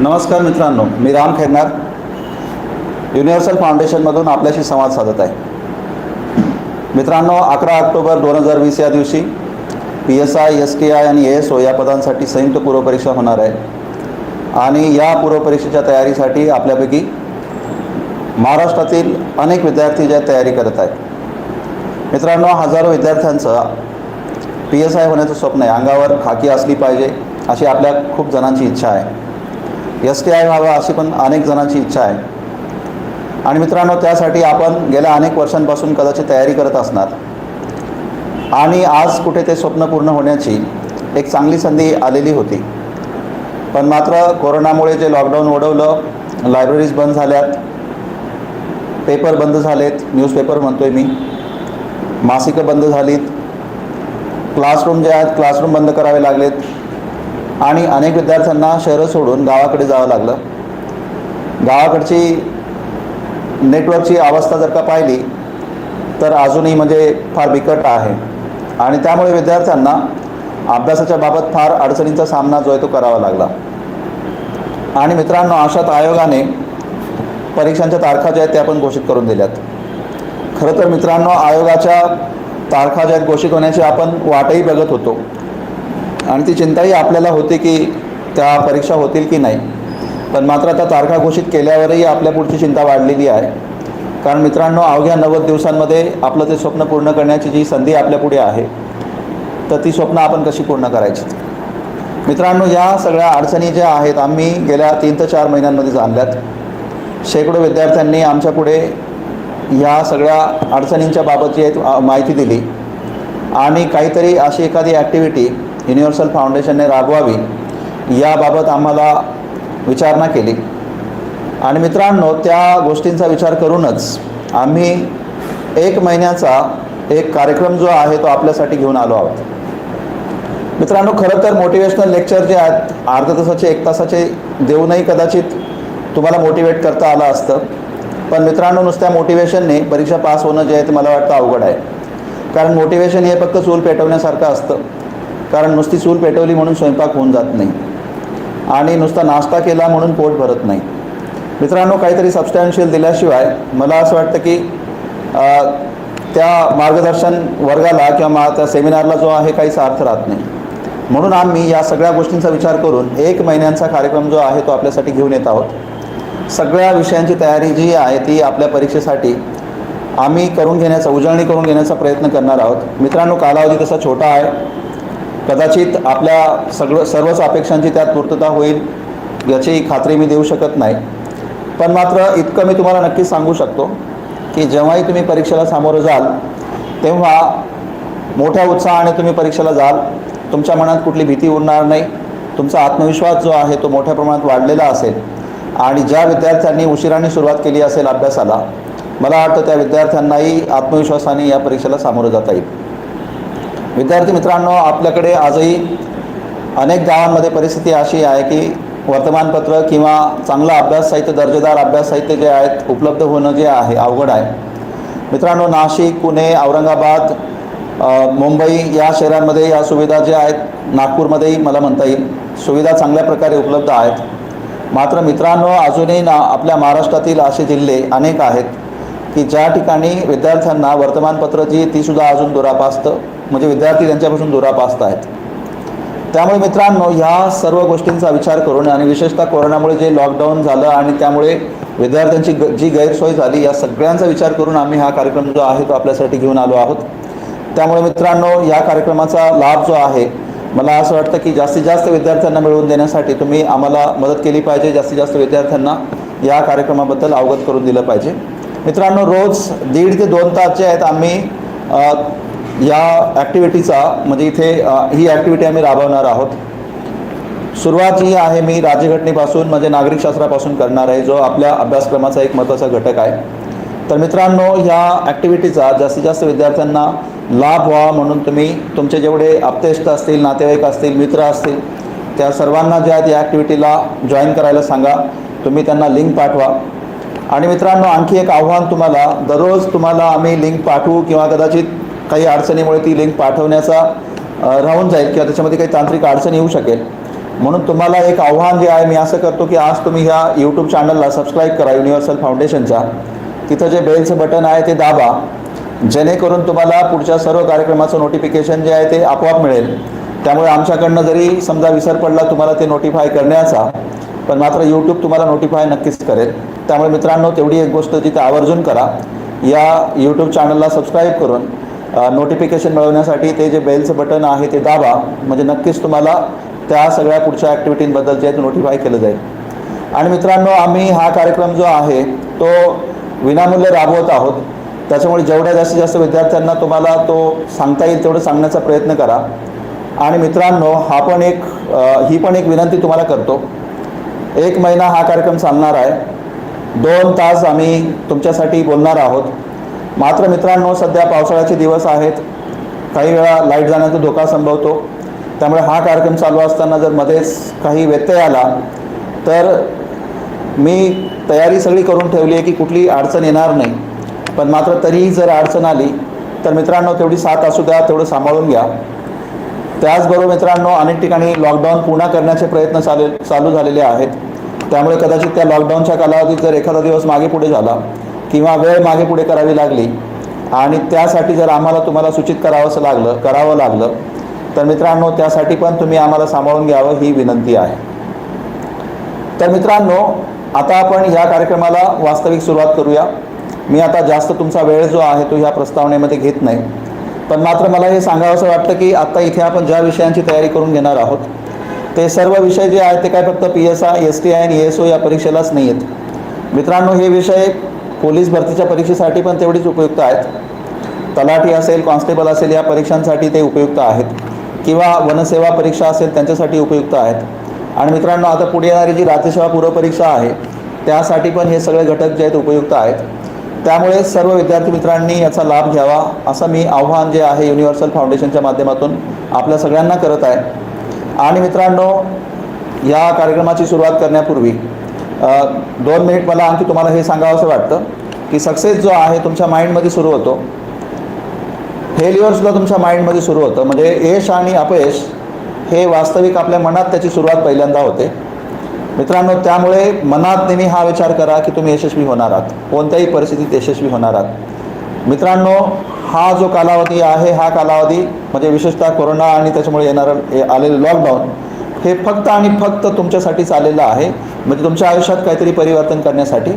नमस्कार मित्रांनो, मी राम खैरनार युनिव्हर्सल फाउंडेशनमधून आपल्याशी संवाद साधत आहे. मित्रांनो, 11 ऑक्टोबर 2020 या दिवशी PSI, STI आणि ASO या पदांसाठी संयुक्त पूर्वपरीक्षा होणार आहे आणि या पूर्वपरीक्षेच्या तयारीसाठी आपल्यापैकी महाराष्ट्रातील अनेक विद्यार्थी ज्या तयारी करत आहेत. मित्रांनो, हजारो विद्यार्थ्यांचं PSI होण्याचं स्वप्न आहे. अंगावर खाकी असली पाहिजे अशी आपल्या खूप जणांची इच्छा आहे. STI व्हावं अशी पण अनेक जणांची इच्छा आहे. आणि मित्रांनो, त्यासाठी आपण गेल्या अनेक वर्षांपासून कदाचित तयारी करत असणार आणि आज कुठे ते स्वप्न पूर्ण होण्याची एक चांगली संधी आलेली होती. पण मात्र कोरोनामुळे जे लॉकडाऊन ओढवलं, लायब्ररीज बंद झाल्यात, पेपर बंद झालेत, न्यूजपेपर म्हणतोय मी, मासिकं बंद झालीत, क्लासरूम जे आहेत क्लासरूम बंद करावे लागलेत आणि अनेक विद्यार्थ्यांना शहरं सोडून गावाकडे जावं लागलं. गावाकडची नेटवर्कची अवस्था जर का पाहिली तर अजूनही म्हणजे फार बिकट आहे आणि त्यामुळे विद्यार्थ्यांना अभ्यासाच्या बाबत फार अडचणींचा सामना जो आहे तो करावा लागला. आणि मित्रांनो, अशात आयोगाने परीक्षांच्या तारखा ज्या आहेत त्या पण घोषित करून दिल्यात. खरं तर मित्रांनो, आयोगाच्या तारखा ज्या आहेत घोषित होण्याची आपण वाटही बघत होतो आणि ती चिंताही आपल्याला होती की त्या परीक्षा होतील की नाही. पण मात्र आता तारखा घोषित केल्यावरही आपल्या पुढची चिंता वाढलेली आहे. कारण मित्रांनो, अवघ्या 90 दिवसांमध्ये आपलं ते स्वप्न पूर्ण करण्याची जी संधी आपल्यापुढे आहे तर ती स्वप्न आपण कशी पूर्ण करायची. मित्रांनो, या सगळ्या अडचणी ज्या आहेत आम्ही गेल्या 3 ते 4 महिन्यांमध्ये जाणल्यात. शेकडो विद्यार्थ्यांनी आमच्यापुढे या सगळ्या अडचणींच्या बाबत जी माहिती दिली आणि काहीतरी अशी एखादी ॲक्टिव्हिटी युनिव्हर्सल फाउंडेशनने राबवावी याबाबत आम्हाला विचारणा केली. आणि मित्रांनो, त्या गोष्टींचा विचार करूनच आम्ही 1 महिन्याचा एक कार्यक्रम जो आहे तो आपल्यासाठी घेऊन आलो आहोत. मित्रांनो, खरं तर मोटिवेशनल लेक्चर जे आहेत अर्ध्या तासाचे 1 तासाचे देऊनही कदाचित तुम्हाला मोटिवेट करता आलं असतं. पण मित्रांनो, नुसत्या मोटिवेशनने परीक्षा पास होणं जे आहे ते मला वाटतं अवघड आहे. कारण मोटिवेशन हे फक्त चूल पेटवण्यासारखं असतं. कारण नुसती चूल पेटवली म्हणून स्वयंपाक होऊन जात नाही आणि नुसता नाश्ता केला म्हणून पोट भरत नाही. मित्रांनो, काहीतरी सबस्टॅन्शियल दिल्याशिवाय मला असं वाटतं की त्या मार्गदर्शन वर्गाला किंवा त्या सेमिनारला जो आहे काहीचा अर्थ राहत नाही. म्हणून आम्ही या सगळ्या गोष्टींचा विचार करून 1 महिन्यांचा कार्यक्रम जो आहे तो आपल्यासाठी घेऊन येत आहोत. सगळ्या विषयांची तयारी जी आहे ती आपल्या परीक्षेसाठी आम्ही उजळणी करून घेण्याचा प्रयत्न करणार आहोत. मित्रांनो, कालावधी तसा छोटा आहे. कदाचित आपल्या सर्वच अपेक्षांची त्यात पूर्तता होईल याची खात्री मी देऊ शकत नाही. पण मात्र इतकं मी तुम्हाला नक्कीच सांगू शकतो की जेव्हाही तुम्ही परीक्षेला सामोरं जाल तेव्हा मोठ्या उत्साहाने तुम्ही परीक्षेला जाल. तुमच्या मनात कुठली भीती उरणार नाही. तुमचा आत्मविश्वास जो आहे तो मोठ्या प्रमाणात वाढलेला असेल आणि ज्या विद्यार्थ्यांनी उशिराने सुरुवात केली असेल अभ्यासाला, मला वाटतं त्या विद्यार्थ्यांनाही आत्मविश्वासाने या परीक्षेला सामोरं जाता येईल. विद्यार्थी मित्रांनो, आपल्याकडे आजही अनेक गावांमध्ये परिस्थिती अशी आहे की वर्तमानपत्र किंवा चांगला अभ्यास साहित्य, दर्जेदार अभ्यास साहित्य जे आहेत उपलब्ध होणं जे आहे अवघड आहे. मित्रांनो, नाशिक, पुणे, औरंगाबाद, मुंबई या शहरांमध्ये या सुविधा ज्या आहेत, नागपूरमध्येही मला म्हणता येईल, सुविधा चांगल्या प्रकारे उपलब्ध आहेत. मात्र मित्रांनो, अजूनही आपल्या महाराष्ट्रातील असे जिल्हे अनेक आहेत की ज्या ठिकाणी विद्यार्थ्यांना वर्तमानपत्र जी तीसुद्धा अजून दुरापास्त, म्हणजे विद्यार्थी त्यांच्यापासून दुरापास्त आहेत. त्यामुळे मित्रांनो, ह्या सर्व गोष्टींचा विचार करून आणि विशेषतः कोरोनामुळे जे लॉकडाऊन झालं आणि त्यामुळे विद्यार्थ्यांची जी गैरसोय झाली या सगळ्यांचा विचार करून आम्ही हा कार्यक्रम जो आहे तो आपल्यासाठी घेऊन आलो आहोत. त्यामुळे मित्रांनो, या कार्यक्रमाचा लाभ जो आहे मला असं वाटतं की जास्तीत जास्त विद्यार्थ्यांना मिळवून देण्यासाठी तुम्ही आम्हाला मदत केली पाहिजे. जास्तीत जास्त विद्यार्थ्यांना या कार्यक्रमाबद्दल अवगत करून दिलं पाहिजे. मित्रांनो, रोज 1.5 ते 2 तास जे आहेत आम्ही या ॲक्टिव्हिटीचा म्हणजे इथे ही ॲक्टिव्हिटी आम्ही राबवणार आहोत. सुरुवात जी आहे मी राज्यघटनेपासून म्हणजे नागरिकशास्त्रापासून करणार आहे, जो आपल्या अभ्यासक्रमाचा एक महत्त्वाचा घटक आहे. तर मित्रांनो, ह्या ॲक्टिव्हिटीचा जास्तीत जास्त विद्यार्थ्यांना लाभ व्हावा म्हणून तुम्ही तुमचे जेवढे आप्तेष्ट असतील, नातेवाईक असतील, मित्र असतील, त्या सर्वांना ज्या या ॲक्टिव्हिटीला जॉईन करायला सांगा. तुम्ही त्यांना लिंक पाठवा. आणि मित्रांनो, आणखी एक आव्हान, दररोज तुम्हाला आम्ही लिंक पाठवू किंवा कदाचित काही अडचणीमुळे ती लिंक पाठवण्याचा राहून जाईल किंवा त्याच्यामध्ये काही तांत्रिक अडचण येऊ शकेल. म्हणून तुम्हाला एक आव्हान जे आहे मी असं करतो की आज तुम्ही ह्या यूट्यूब चॅनलला सबस्क्राईब करा युनिव्हर्सल फाउंडेशनच्या. तिथं जे बेलचं बटन आहे ते दाबा, जेणेकरून तुम्हाला पुढच्या सर्व कार्यक्रमाचं नोटिफिकेशन जे आहे ते आपोआप मिळेल. त्यामुळे आमच्याकडनं जरी समजा विसर पडला तुम्हाला ते नोटिफाय करण्याचा, पण मात्र यूट्यूब तुम्हाला नोटिफाय नक्कीच करेल. त्यामुळे मित्रांनो, तेवढी एक गोष्ट तिथे आवर्जून करा, या यूट्यूब चॅनलला सबस्क्राईब करून नोटिफिकेशन मिळवण्यासाठी ते जे बेलचं बटन आहे ते दाबा, म्हणजे नक्कीच तुम्हाला त्या सगळ्या पुढच्या ॲक्टिव्हिटींबद्दल जे आहे नोटिफाय केलं जाईल. आणि मित्रांनो, आम्ही हा कार्यक्रम जो आहे तो विनामूल्य राबवत आहोत. त्याच्यामुळे जेवढ्या जास्तीत जास्त विद्यार्थ्यांना तुम्हाला तो सांगता येईल तेवढं सांगण्याचा प्रयत्न करा. आणि मित्रांनो, ही पण एक विनंती तुम्हाला करतो. 1 महिना हा कार्यक्रम चालणार आहे. 2 तास आम्ही तुमच्यासाठी बोलणार आहोत. मात्र मित्रांनो, सध्या पावसाळ्याचे दिवस आहेत, काही वेळा लाईट जाण्याचा धोका संभवतो. त्यामुळे हा कार्यक्रम चालू असताना जर मध्येच काही व्यत्यय आला तर मी तयारी सगळी करून ठेवली आहे की कुठली अडचण येणार नाही. पण मात्र तरीही जर अडचण आली तर मित्रांनो, तेवढी साथ असू द्या, तेवढं सांभाळून घ्या. त्याचबरोबर मित्रांनो, अनेक ठिकाणी लॉकडाऊन पूर्ण करण्याचे प्रयत्न चालू झालेले आहेत. त्यामुळे कदाचित त्या लॉकडाऊनच्या कालावधीत जर एखादा दिवस मागे पुढे झाला किंवा वेळ मागे पुढे करावी लागली आणि त्यासाठी जर आम्हाला तुम्हाला सूचित करावं लागलं तर मित्रांनो, त्यासाठी पण तुम्ही आम्हाला सांभाळून घ्यावं ही विनंती आहे. तर मित्रांनो, आता आपण या कार्यक्रमाला वास्तविक सुरुवात करूया. मी आता जास्त तुमचा वेळ जो आहे तो ह्या प्रस्तावनेमध्ये घेत नाही. पण मात्र मला हे सांगावंसं वाटतं की आत्ता इथे आपण ज्या विषयांची तयारी करून घेणार आहोत ते सर्व विषय जे आहेत ते काय फक्त PSI, STI आणि ESO या परीक्षेलाच नाही आहेत. मित्रांनो, हे विषय पोलीस भरतीच्या परीक्षेसाठी पण तेवढीच उपयुक्त आहेत. तलाठी असेल, कॉन्स्टेबल असेल या परीक्षांसाठी ते उपयुक्त आहेत, किंवा वनसेवा परीक्षा असेल त्यांच्यासाठी उपयुक्त आहेत. आणि मित्रांनो, आता पुढे येणारी जी राज्यसेवा पूर्व परीक्षा आहे त्यासाठी पण हे सगळे घटक जे आहेत उपयुक्त आहेत. त्यामुळे सर्व विद्यार्थी मित्रांनी याचा लाभ घ्यावा असं मी आव्हान जे आहे युनिव्हर्सल फाउंडेशनच्या माध्यमातून आपल्या सगळ्यांना करत आहे. आणि मित्रांनो, या कार्यक्रमाची सुरुवात करण्यापूर्वी 2 मिनिट मला आणखी तुम्हाला हे सांगावंसं वाटतं की सक्सेस जो आहे तुमच्या माइंडमध्ये सुरू होतो, फेल्युअरसुद्धा तुमच्या माइंडमध्ये सुरू होतं. म्हणजे यश आणि अपयश हे वास्तविक आपल्या मनात त्याची सुरुवात पहिल्यांदा होते. मित्रांनो, त्यामुळे मनात नेहमी हा विचार करा की तुम्ही यशस्वी होणार आहात, कोणत्याही परिस्थितीत यशस्वी होणार आहात. मित्रांनो, हा जो कालावधी आहे हा कालावधी म्हणजे विशेषतः कोरोना आणि त्याच्यामुळे आलेलं लॉकडाऊन हे फक्त आणि फक्त तुमच्यासाठीच आलेलं आहे. म्हणजे तुमच्या आयुष्यात काहीतरी परिवर्तन करण्यासाठी.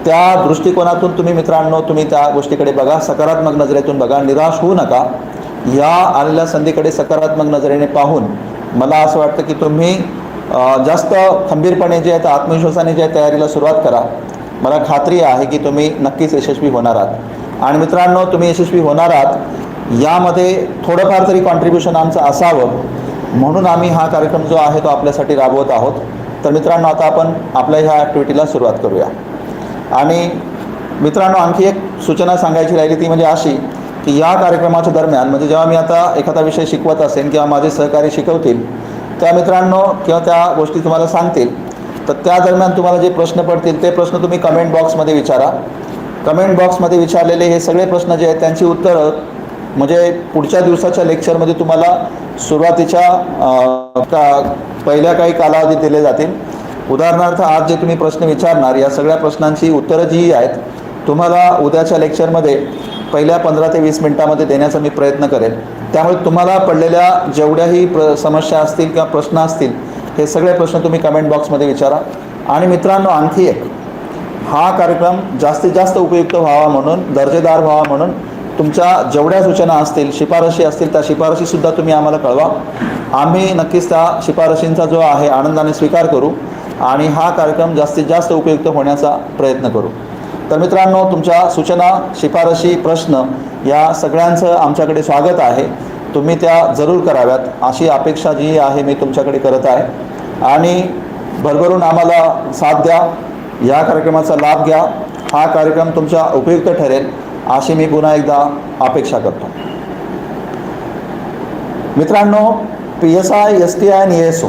त्या दृष्टिकोनातून तुम्ही त्या गोष्टीकडे बघा, सकारात्मक नजरेतून बघा, निराश होऊ नका. या आलेल्या संधीकडे सकारात्मक नजरेने पाहून मला असं वाटतं की तुम्ही जास्त खंबीरपणे जे आहे आत्मविश्वासाने जे तयारीला सुरुवात करा. मला खात्री आहे की तुम्ही नक्कीच यशस्वी होणार आहात. आणि मित्रांनो, तुम्ही यशस्वी होणार आहात यामध्ये थोडंफार तरी कॉन्ट्रीब्युशन आमचं असावं म्हणून आम्ही हा कार्यक्रम जो आहे तो आपल्यासाठी राबवत आहोत. तर मित्रांनो, आता आपण आपल्या ह्या ॲक्टिव्हिटीला सुरुवात करूया. आणि मित्रांनो, आणखी एक सूचना सांगायची राहिली ती म्हणजे अशी की या कार्यक्रमाच्या दरम्यान म्हणजे जेव्हा मी आता एखादा विषय शिकवत असेल किंवा माझे सहकारी शिकवतील त्या मित्रांनो किंवा त्या गोष्टी तुम्हाला सांगतील, तर त्या दरम्यान तुम्हाला जे प्रश्न पडतील ते प्रश्न तुम्ही कमेंट बॉक्समध्ये विचारा. कमेंट बॉक्समध्ये विचारलेले हे सगळे प्रश्न जे आहेत त्यांची उत्तरं म्हणजे पुढच्या दिवसाच्या लेक्चरमध्ये तुम्हाला सुरुवातीच्या पहिल्या काही कालावधीत दिले जातील. उदाहरणार्थ, आज जे तुम्ही प्रश्न विचारणार या सगळ्या प्रश्नांची उत्तरं जी आहेत तुम्हाला उद्याच्या लेक्चरमध्ये पहिल्या 15 ते 20 मिनिटामध्ये देण्याचा मी प्रयत्न करेन. त्यामुळे तुम्हाला पडलेल्या जेवढ्याही समस्या असतील किंवा प्रश्न असतील हे सगळे प्रश्न तुम्ही कमेंट बॉक्समध्ये विचारा. आणि मित्रांनो, आणखी एक, हा कार्यक्रम जास्तीत जास्त उपयुक्त व्हावा म्हणून, दर्जेदार व्हावा म्हणून तुमच्या जेवढ्या सूचना असतील, शिफारशी असतील, त्या शिफारशीसुद्धा तुम्ही आम्हाला कळवा. आम्ही नक्कीच त्या शिफारशींचा जो आहे आनंदाने स्वीकार करू आणि हा कार्यक्रम जास्तीत जास्त उपयुक्त होण्याचा प्रयत्न करू. तर मित्रांनो, तुमच्या सूचना, शिफारशी, प्रश्न या सगळ्यांचं आमच्याकडे स्वागत आहे. तुम्ही त्या जरूर कराव्यात अशी अपेक्षा जी आहे मी तुमच्याकडे करत आहे. आणि भरभरून आम्हाला साथ द्या, या कार्यक्रमाचा लाभ घ्या. हा कार्यक्रम तुमचा उपयुक्त ठरेल अशी मी पुन्हा एकदा अपेक्षा करतो. मित्रांनो, PSI, STI आणि ESO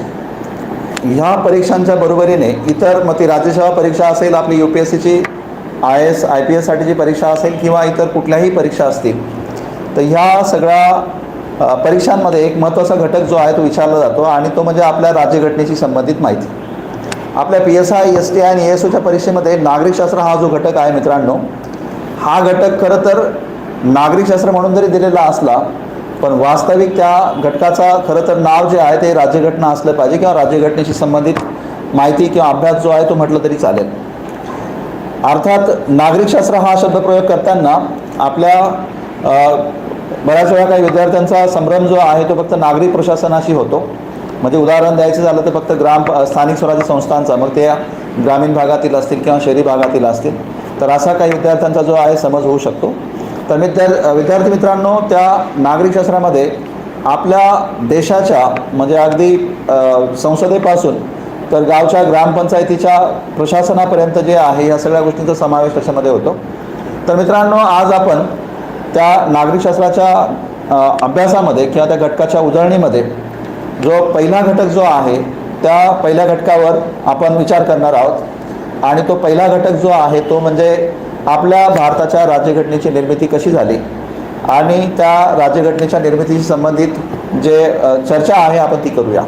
ह्या परीक्षांच्या बरोबरीने इतर मग ती राज्यसेवा परीक्षा असेल, आपली UPSCची IAS, IPS साठीची परीक्षा असेल किंवा इतर कुठल्याही परीक्षा असतील, तर ह्या सगळ्या परीक्षांमध्ये एक महत्त्वाचा घटक जो आहे तो विचारला जातो आणि तो म्हणजे आपल्या राज्यघटनेशी संबंधित माहिती. आपल्या PSI, STI आणि ASOच्या परीक्षेमध्ये नागरिकशास्त्र हा जो घटक आहे मित्रांनो, हा घटक खरं तर नागरिकशास्त्र म्हणून जरी दिलेला असला पण वास्तविक त्या घटकाचा खरं तर नाव जे आहे ते राज्यघटना असलं पाहिजे किंवा राज्यघटनेशी संबंधित माहिती किंवा अभ्यास जो आहे तो म्हटलं तरी चालेल. अर्थात नागरिकशास्त्र हा शब्दप्रयोग करताना आपल्या बऱ्याच वेळा काही विद्यार्थ्यांचा संभ्रम जो आहे तो फक्त नागरिक प्रशासनाशी होतो. म्हणजे उदाहरण द्यायचं झालं तर फक्त स्थानिक स्वराज्य संस्थांचा, मग ते ग्रामीण भागातील असतील किंवा शहरी भागातील असतील, तर असा काही विद्यार्थ्यांचा जो आहे समज होऊ शकतो. तर विद्यार्थी मित्रांनो, त्या नागरिकशास्त्रामध्ये आपल्या देशाच्या म्हणजे अगदी संसदेपासून तर गावच्या ग्रामपंचायतीच्या प्रशासनापर्यंत जे आहे या सगळ्या गोष्टींचा समावेश त्याच्यामध्ये होतो. तर मित्रांनो, आज आपण त्या नागरिकशास्त्राच्या अभ्यासामध्ये किंवा त्या घटकाच्या उजळणीमध्ये जो पहिला घटक जो आहे त्या पहिल्या घटकावर आपण विचार करणार आहोत. आणि तो पहिला घटक जो आहे तो म्हणजे आपल्या भारताच्या राज्यघटनेची निर्मिती कशी झाली आणि त्या राज्यघटनेच्या निर्मितीशी संबंधित जे चर्चा आहे आपण ती करूया.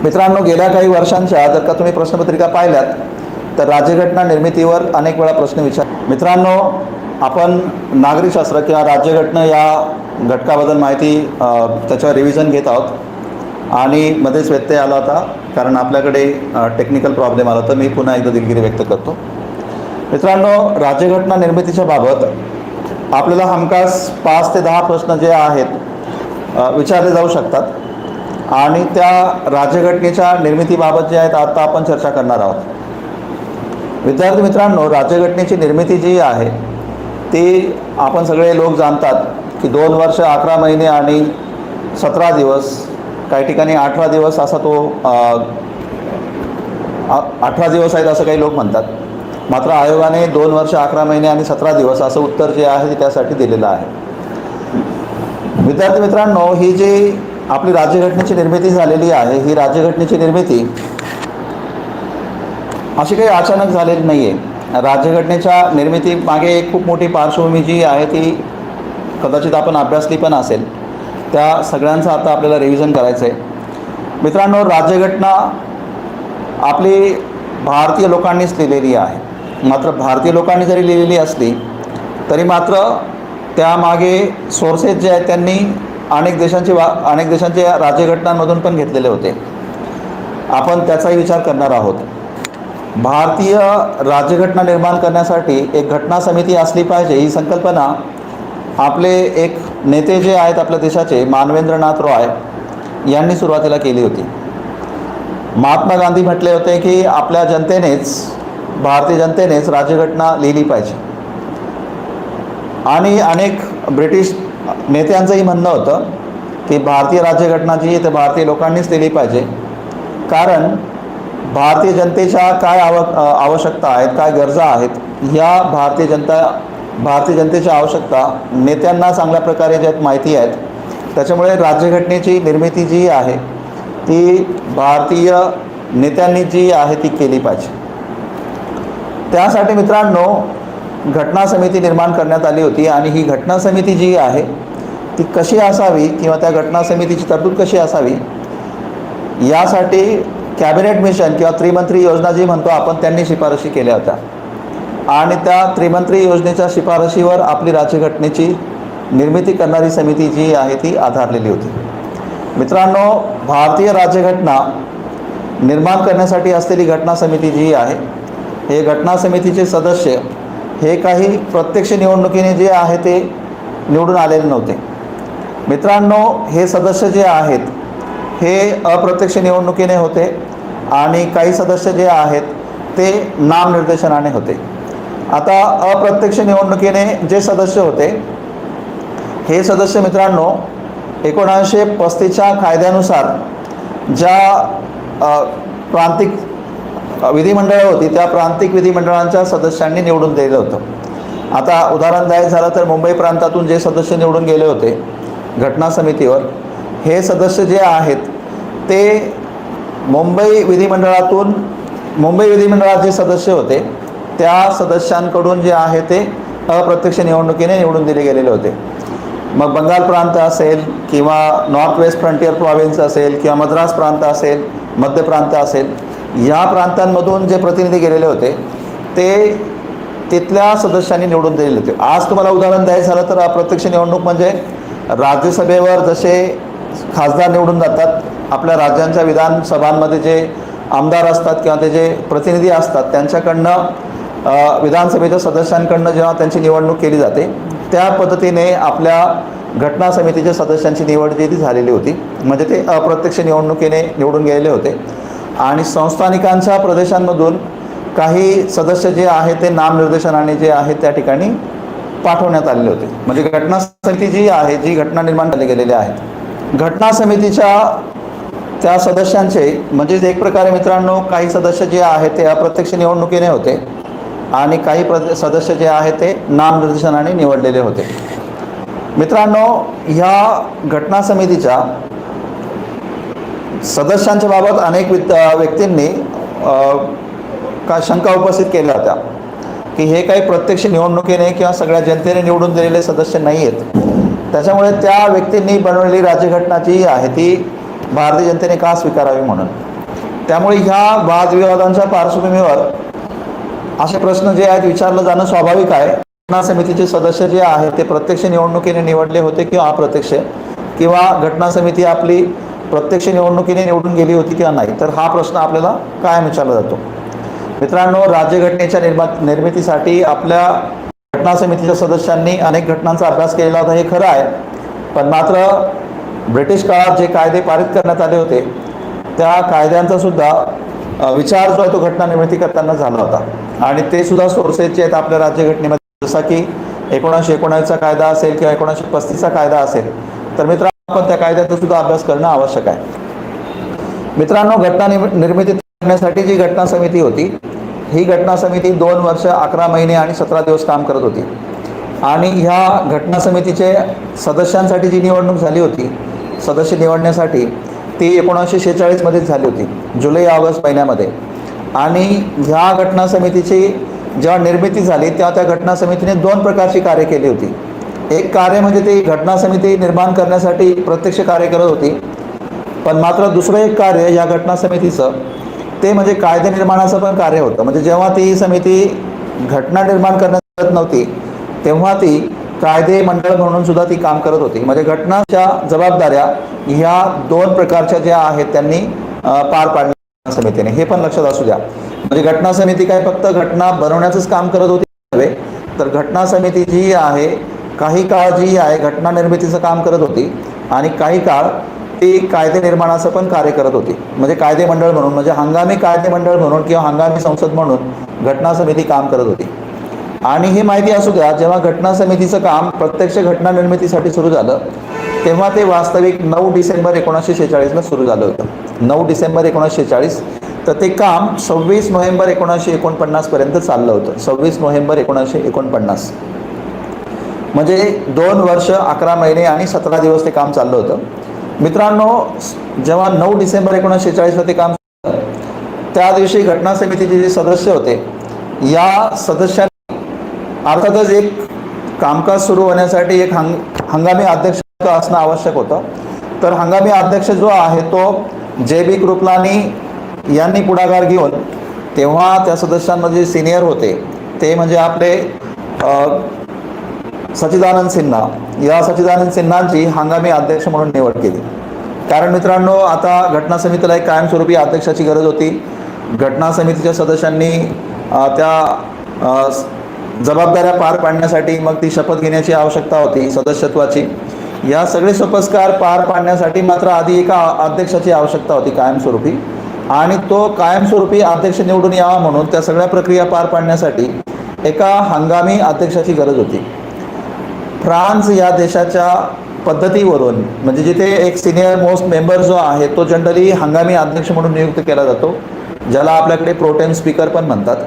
मित्रांनो, गेल्या काही वर्षांच्या जर का तुम्ही प्रश्नपत्रिका पाहिल्यात तर राज्यघटना निर्मितीवर अनेक वेळा प्रश्न मित्रांनो, आपण नागरिकशास्त्र किंवा राज्यघटना या घटकाबद्दल माहिती त्याच्यावर रिव्हिजन घेत आहोत आणि मध्येच व्यत्यय आला होता कारण आपल्याकडे टेक्निकल प्रॉब्लेम आला. तर मी पुन्हा एकदा दिलगिरी व्यक्त करतो. मित्रांनो, राज्यघटना निर्मितीच्या बाबत आपल्याला हमखास 5 ते 10 प्रश्न जे आहेत विचारले जाऊ शकतात आणि त्या राज्यघटनेच्या निर्मितीबाबत जे आहेत आता आपण चर्चा करणार आहोत. विद्यार्थी मित्रांनो, राज्यघटनेची निर्मिती जी आहे ती आपण सगळे लोक जाणतात की 2 वर्ष 11 महिने आणि 17 दिवस, काही ठिकाणी 18 दिवस असा तो 18 दिवस आहेत असं काही लोक म्हणतात. मात्र आयोगाने 2 वर्ष 11 महिने आणि 17 दिवस असं उत्तर जे आहे ते त्यासाठी दिलेलं आहे. विद्यार्थी मित्रांनो, ही जी आपली राज्यघटनेची निर्मिती झालेली आहे, ही राज्यघटनेची निर्मिती अशी काही अचानक झालेली नाही आहे. राज्यघटनेच्या निर्मितीमागे एक खूप मोठी पार्श्वभूमी जी आहे ती कदाचित आपण अभ्यासली पण असेल. त्या सगळ्यांचं आता आपल्याला रिव्हिजन करायचं आहे. मित्रांनो, राज्यघटना आपली भारतीय लोकांनीच लिहिलेली आहे. मात्र भारतीय लोकांनी जरी लिहिलेली असली तरी मात्र त्यामागे सोर्सेस जे आहेत त्यांनी अनेक देशांचे राज्यघटनांमधून पण घेतलेले होते. आपण त्याचाही विचार करणार आहोत. भारतीय राज्यघटना निर्माण करण्यासाठी एक घटना समिती असली पाहिजे ही संकल्पना आपले एक नेते जे आहेत आपल्या देशाचे, मानवेंद्रनाथ रॉय यांनी सुरुवातीला केली होती. महात्मा गांधी म्हटले होते की आपल्या भारतीय जनतेनेच राज्यघटना लिहिली पाहिजे. आणि अनेक ब्रिटिश नेत्यांचंही म्हणणं होतं की भारतीय राज्यघटना जी आहे ते भारतीय लोकांनीच लिहिली पाहिजे, कारण भारतीय जनतेच्या काय आवश्यकता आहेत, काय गरजा आहेत, ह्या भारतीय जनतेच्या आवश्यकता नेत्यांना चांगल्या प्रकारे ज्यात माहिती आहेत. त्याच्यामुळे राज्यघटनेची निर्मिती जी आहे ती भारतीय नेत्यांनी जी आहे ती केली पाहिजे. त्यासाठी मित्रांनो घटना समिती निर्माण करण्यात आली होती आणि ही घटना समिती जी आहे ती कशी असावी किंवा त्या घटना समितीची तरतूद कशी असावी यासाठी कॅबिनेट मिशन किंवा त्रिमंत्री योजना जी म्हणतो आपण त्यांनी शिफारशी केल्या होत्या आणि त्या त्रिमंत्री योजनेच्या शिफारशीवर आपली राज्यघटनेची निर्मिती करणारी समिती जी आहे ती आधारलेली होती. मित्रांनो, भारतीय राज्यघटना निर्माण करण्यासाठी असलेली घटना समिती जी आहे, हे घटना समितीचे सदस्य हे काही प्रत्यक्ष निवडणुकीने जे आहे ते निवडून आलेले नव्हते. मित्रांनो, हे सदस्य जे आहेत हे अप्रत्यक्ष निवडणुकीने होते आणि काही सदस्य जे आहेत ते नामनिर्देशनाने होते. आता अप्रत्यक्ष निवडणुकीने जे सदस्य होते हे सदस्य मित्रांनो 1935च्या कायद्यानुसार ज्या प्रांतिक विधिमंडळं होती त्या प्रांतिक विधिमंडळांच्या सदस्यांनी निवडून दिलं होतं. आता उदाहरण द्यायचं झालं तर मुंबई प्रांतातून जे सदस्य निवडून गेले होते घटना समितीवर, हे सदस्य जे आहेत ते मुंबई विधिमंडळात जे सदस्य होते त्या सदस्यांकडून जे आहे ते अप्रत्यक्ष निवडणुकीने निवडून दिले गेलेले होते. मग बंगाल प्रांत असेल किंवा नॉर्थ वेस्ट फ्रंटियर प्रॉव्हिन्स असेल किंवा मद्रास प्रांत असेल, मध्य प्रांत असेल, या प्रांतांमधून जे प्रतिनिधी गेलेले होते ते तिथल्या सदस्यांनी निवडून दिलेले होते. आज तुम्हाला उदाहरण द्यायचं झालं तर अप्रत्यक्ष निवडणूक म्हणजे राज्यसभेवर जसे खासदार निवडून जातात, आपल्या राज्यांच्या विधानसभांमध्ये जे आमदार असतात किंवा ते जे प्रतिनिधी असतात त्यांच्याकडनं विधानसभेच्या सदस्यांकडनं जेव्हा त्यांची निवडणूक केली जाते, त्या पद्धतीने आपल्या घटना समितीच्या सदस्यांची निवड जी ती झालेली होती. म्हणजे ते अप्रत्यक्ष निवडणुकीने निवडून गेलेले होते. आणि संस्थानिकांच्या प्रदेशांमधून काही सदस्य जे आहेत ते नामनिर्देशनाने जे आहेत त्या ठिकाणी पाठवण्यात आलेले होते. म्हणजे घटना समिती जी आहे, जी घटना निर्माण झाली गेलेली आहेत, घटना समितीच्या त्या सदस्यांचे म्हणजे एक प्रकारे मित्रांनो काही सदस्य जे आहेत ते अप्रत्यक्ष निवडणुकीने होते आणि काही सदस्य जे आहेत ते नामनिर्देशनाने निवडलेले होते. मित्रांनो, ह्या घटना समितीच्या सदस्यांच्या बाबत अनेक व्यक्तींनी शंका उपस्थित केल्या होत्या की हे काही प्रत्यक्ष निवडणुकीने किंवा सगळ्या जनतेने निवडून दिलेले सदस्य नाही आहेत. त्याच्यामुळे त्या व्यक्तींनी बनवलेली राज्यघटना जी आहे ती भारतीय जनतेने का स्वीकारावी म्हणून. त्यामुळे ह्या वादविवादांच्या पार्श्वभूमीवर असे प्रश्न जे आहेत विचारलं जाणं स्वाभाविक आहे. घटना समितीचे सदस्य जे आहेत ते प्रत्यक्ष निवडणुकीने निवडले होते किंवा अप्रत्यक्ष, किंवा घटना समिती आपली प्रत्यक्ष निवडणुकीने निवडून गेली होती किंवा नाही, तर हा प्रश्न आपल्याला कायम विचारला जातो. मित्रांनो, राज्यघटनेच्या निर्मितीसाठी आपल्या घटना समितीच्या सदस्यांनी अनेक घटनांचा अभ्यास केलेला होता, हे खरं आहे. पण मात्र ब्रिटिश काळात जे कायदे पारित करण्यात आले होते त्या कायद्यांचा सुद्धा विचार जो आहे तो घटना निर्मिती करताना झाला होता. आणि ते सुद्धा सोर्सेस जे आहेत आपल्या राज्यघटनेमध्ये, जसा की 1919चा कायदा असेल किंवा 1935चा कायदा असेल, तर मित्रांनो आपण त्या कायद्याचा सुद्धा अभ्यास करणं आवश्यक आहे. मित्रांनो, घटना निर्मिती करण्यासाठी जी घटना समिती होती, ही घटना समिती 2 वर्ष 11 महिने आणि 17 दिवस काम करत होती. आणि ह्या घटना समितीचे सदस्यांसाठी जी निवडणूक झाली होती, सदस्य निवडण्यासाठी, ती 1946 मध्येच झाली होती, जुलै-ऑगस्ट महिन्यामध्ये. आणि ह्या घटना समितीची जेव्हा निर्मिती झाली तेव्हा त्या घटना समितीने 2 प्रकारची कार्य केली होती. एक कार्य म्हणजे ती घटना समिती निर्माण करण्यासाठी प्रत्यक्ष कार्य करत होती. पण मात्र दुसरं एक कार्य या घटना समितीचं ते म्हणजे कायदे निर्माणाचं पण कार्य होतं. म्हणजे जेव्हा ती समिती घटना निर्माण करण्यात नव्हती तेव्हा ती कायदे मंडळ म्हणून सुद्धा ती काम करत होती. म्हणजे घटनाच्या जबाबदाऱ्या ह्या 2 प्रकारच्या ज्या आहेत त्यांनी पार पाडल्या समितीने, हे पण लक्षात असू द्या. म्हणजे घटना समिती काय फक्त घटना बनवण्याचंच काम करत होती नव्हे, तर घटना समिती जी आहे काही काळ जी आहे घटना निर्मितीचं काम करत होती आणि काही काळ ती कायदे निर्माणाचं पण कार्य करत होती. म्हणजे कायदे मंडळ म्हणून, म्हणजे हंगामी कायदे मंडळ म्हणून किंवा हंगामी संसद म्हणून घटना समिती काम करत होती. आणि ही माहिती असू द्या, जेव्हा घटना समितीचं काम प्रत्यक्ष घटना निर्मितीसाठी सुरू झालं तेव्हा ते वास्तविक 9 डिसेंबर 1946ला सुरू झालं होतं. 9 डिसेंबर 1946. तर ते काम 26 नोव्हेंबर 1949 पर्यंत चाललं होतं. 26 नोव्हेंबर 1949. म्हणजे 2 वर्ष 11 महिने आणि 17 दिवस ते काम चाललं होतं. मित्रांनो, जेव्हा 9 डिसेंबर 1946ला ते काम त्या दिवशी घटना समितीचे जे सदस्य होते, या सदस्यांनी अर्थातच एक कामकाज सुरू होण्यासाठी एक हंगामी अध्यक्ष असणं आवश्यक होतं. तर हंगामी अध्यक्ष जो आहे तो JB कृपलानी यांनी पुढाकार घेऊन, तेव्हा त्या सदस्यांमध्ये सिनियर होते ते म्हणजे आपले सच्चिदानंद सिन्हा, या सच्चिदानंद सिन्हांची हंगामी अध्यक्ष म्हणून निवड केली. कारण मित्रांनो, आता घटना समितीला एक कायमस्वरूपी अध्यक्षाची गरज होती. घटना समितीच्या सदस्यांनी त्या जबाबदाऱ्या पार पाडण्यासाठी मग ती शपथ घेण्याची आवश्यकता होती सदस्यत्वाची. या सगळे सोपस्कार पार पाडण्यासाठी मात्र आधी एका अध्यक्षाची आवश्यकता होती कायमस्वरूपी, आणि तो कायमस्वरूपी अध्यक्ष निवडून यावा म्हणून त्या सगळ्या प्रक्रिया पार पाडण्यासाठी एका हंगामी अध्यक्षाची गरज होती. फ्रान्स या देशाच्या पद्धतीवरून, म्हणजे जिथे एक सिनियर मोस्ट मेंबर जो आहे तो जनरली हंगामी अध्यक्ष म्हणून नियुक्त केला जातो, ज्याला आपल्याकडे प्रोटेम स्पीकर पण म्हणतात,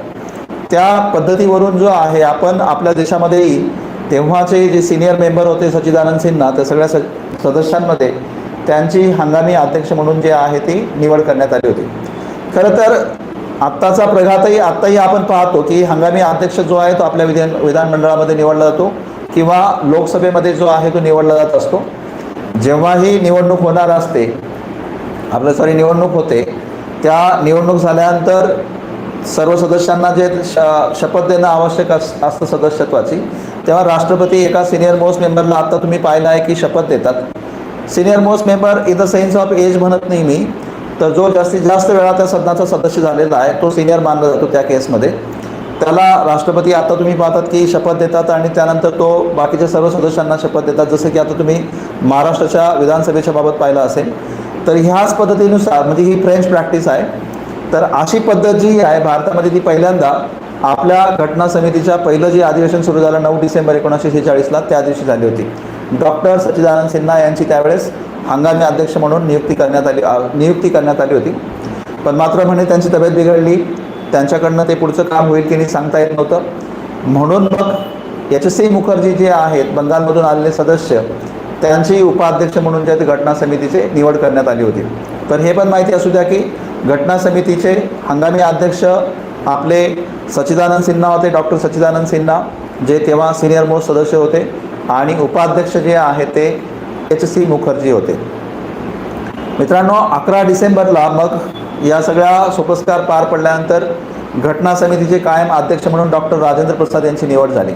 त्या पद्धतीवरून जो आहे आपण आपल्या देशामध्येही तेव्हाचे जे सिनियर मेंबर होते सच्चिदानंद सिन्हा, त्या सगळ्या सदस्यांमध्ये त्यांची हंगामी अध्यक्ष म्हणून जे आहे ती निवड करण्यात आली होती. खरं तर आत्ताचा प्रघातही आत्ताही आपण पाहतो की हंगामी अध्यक्ष जो आहे तो आपल्या विधानमंडळामध्ये निवडला जातो किंवा लोकसभेमध्ये जो आहे तो निवडला जात असतो. जेव्हाही निवडणूक होणार असते, निवडणूक होते, त्या निवडणूक झाल्यानंतर सर्व सदस्यांना जे शपथ देणं आवश्यक असतं सदस्यत्वाची, तेव्हा राष्ट्रपती एका सिनियर मोस्ट मेंबरला, आता तुम्ही पाहिलं आहे की शपथ देतात. Senior most member in the sense of age म्हणत नाही मी, तर जो जास्तीत जास्त वेळा त्या सदनाचा सदस्य झालेला आहे तो सिनियर मानला जातो त्या केसमध्ये. त्याला राष्ट्रपती, आता तुम्ही पाहतात की शपथ देतात आणि त्यानंतर तो बाकीच्या सर्व सदस्यांना शपथ देतात. जसं की आता तुम्ही महाराष्ट्राच्या विधानसभेच्या बाबत पाहिलं असेल, तर ह्याच पद्धतीनुसार, म्हणजे ही फ्रेंच प्रॅक्टिस आहे. तर अशी पद्धत जी आहे भारतामध्ये, ती पहिल्यांदा आपल्या घटना समितीच्या पहिलं जे अधिवेशन सुरू झालं 9 डिसेंबर 1946ला, त्या दिवशी झाली होती. डॉक्टर सच्चिदानंद सिन्हा यांची त्यावेळेस हंगामी अध्यक्ष म्हणून नियुक्ती करण्यात आली होती. पण मात्र म्हणे त्यांची तब्येत बिघडली, त्यांच्याकडनं ते पुढचं काम होईल की नाही सांगता येत नव्हतं. म्हणून मग एच.सी. मुखर्जी जे आहेत बंगालमधून आलेले सदस्य, त्यांची उपाध्यक्ष म्हणून जे घटना समितीचे निवड करण्यात आली होती. तर हे पण माहिती असू द्या की घटना समितीचे हंगामी अध्यक्ष आपले सच्चिदानंद सिन्हा होते, डॉक्टर सच्चिदानंद सिन्हा, जे तेव्हा सिनियर मोस्ट सदस्य होते, आणि उपाध्यक्ष जे आहे ते एच.सी. मुखर्जी होते. मित्रांनो, 11 डिसेंबरला मग या सगळ्या सोपस्कार पार पडल्यानंतर घटना समितीचे कायम अध्यक्ष म्हणून डॉक्टर राजेंद्र प्रसाद यांची निवड झाली.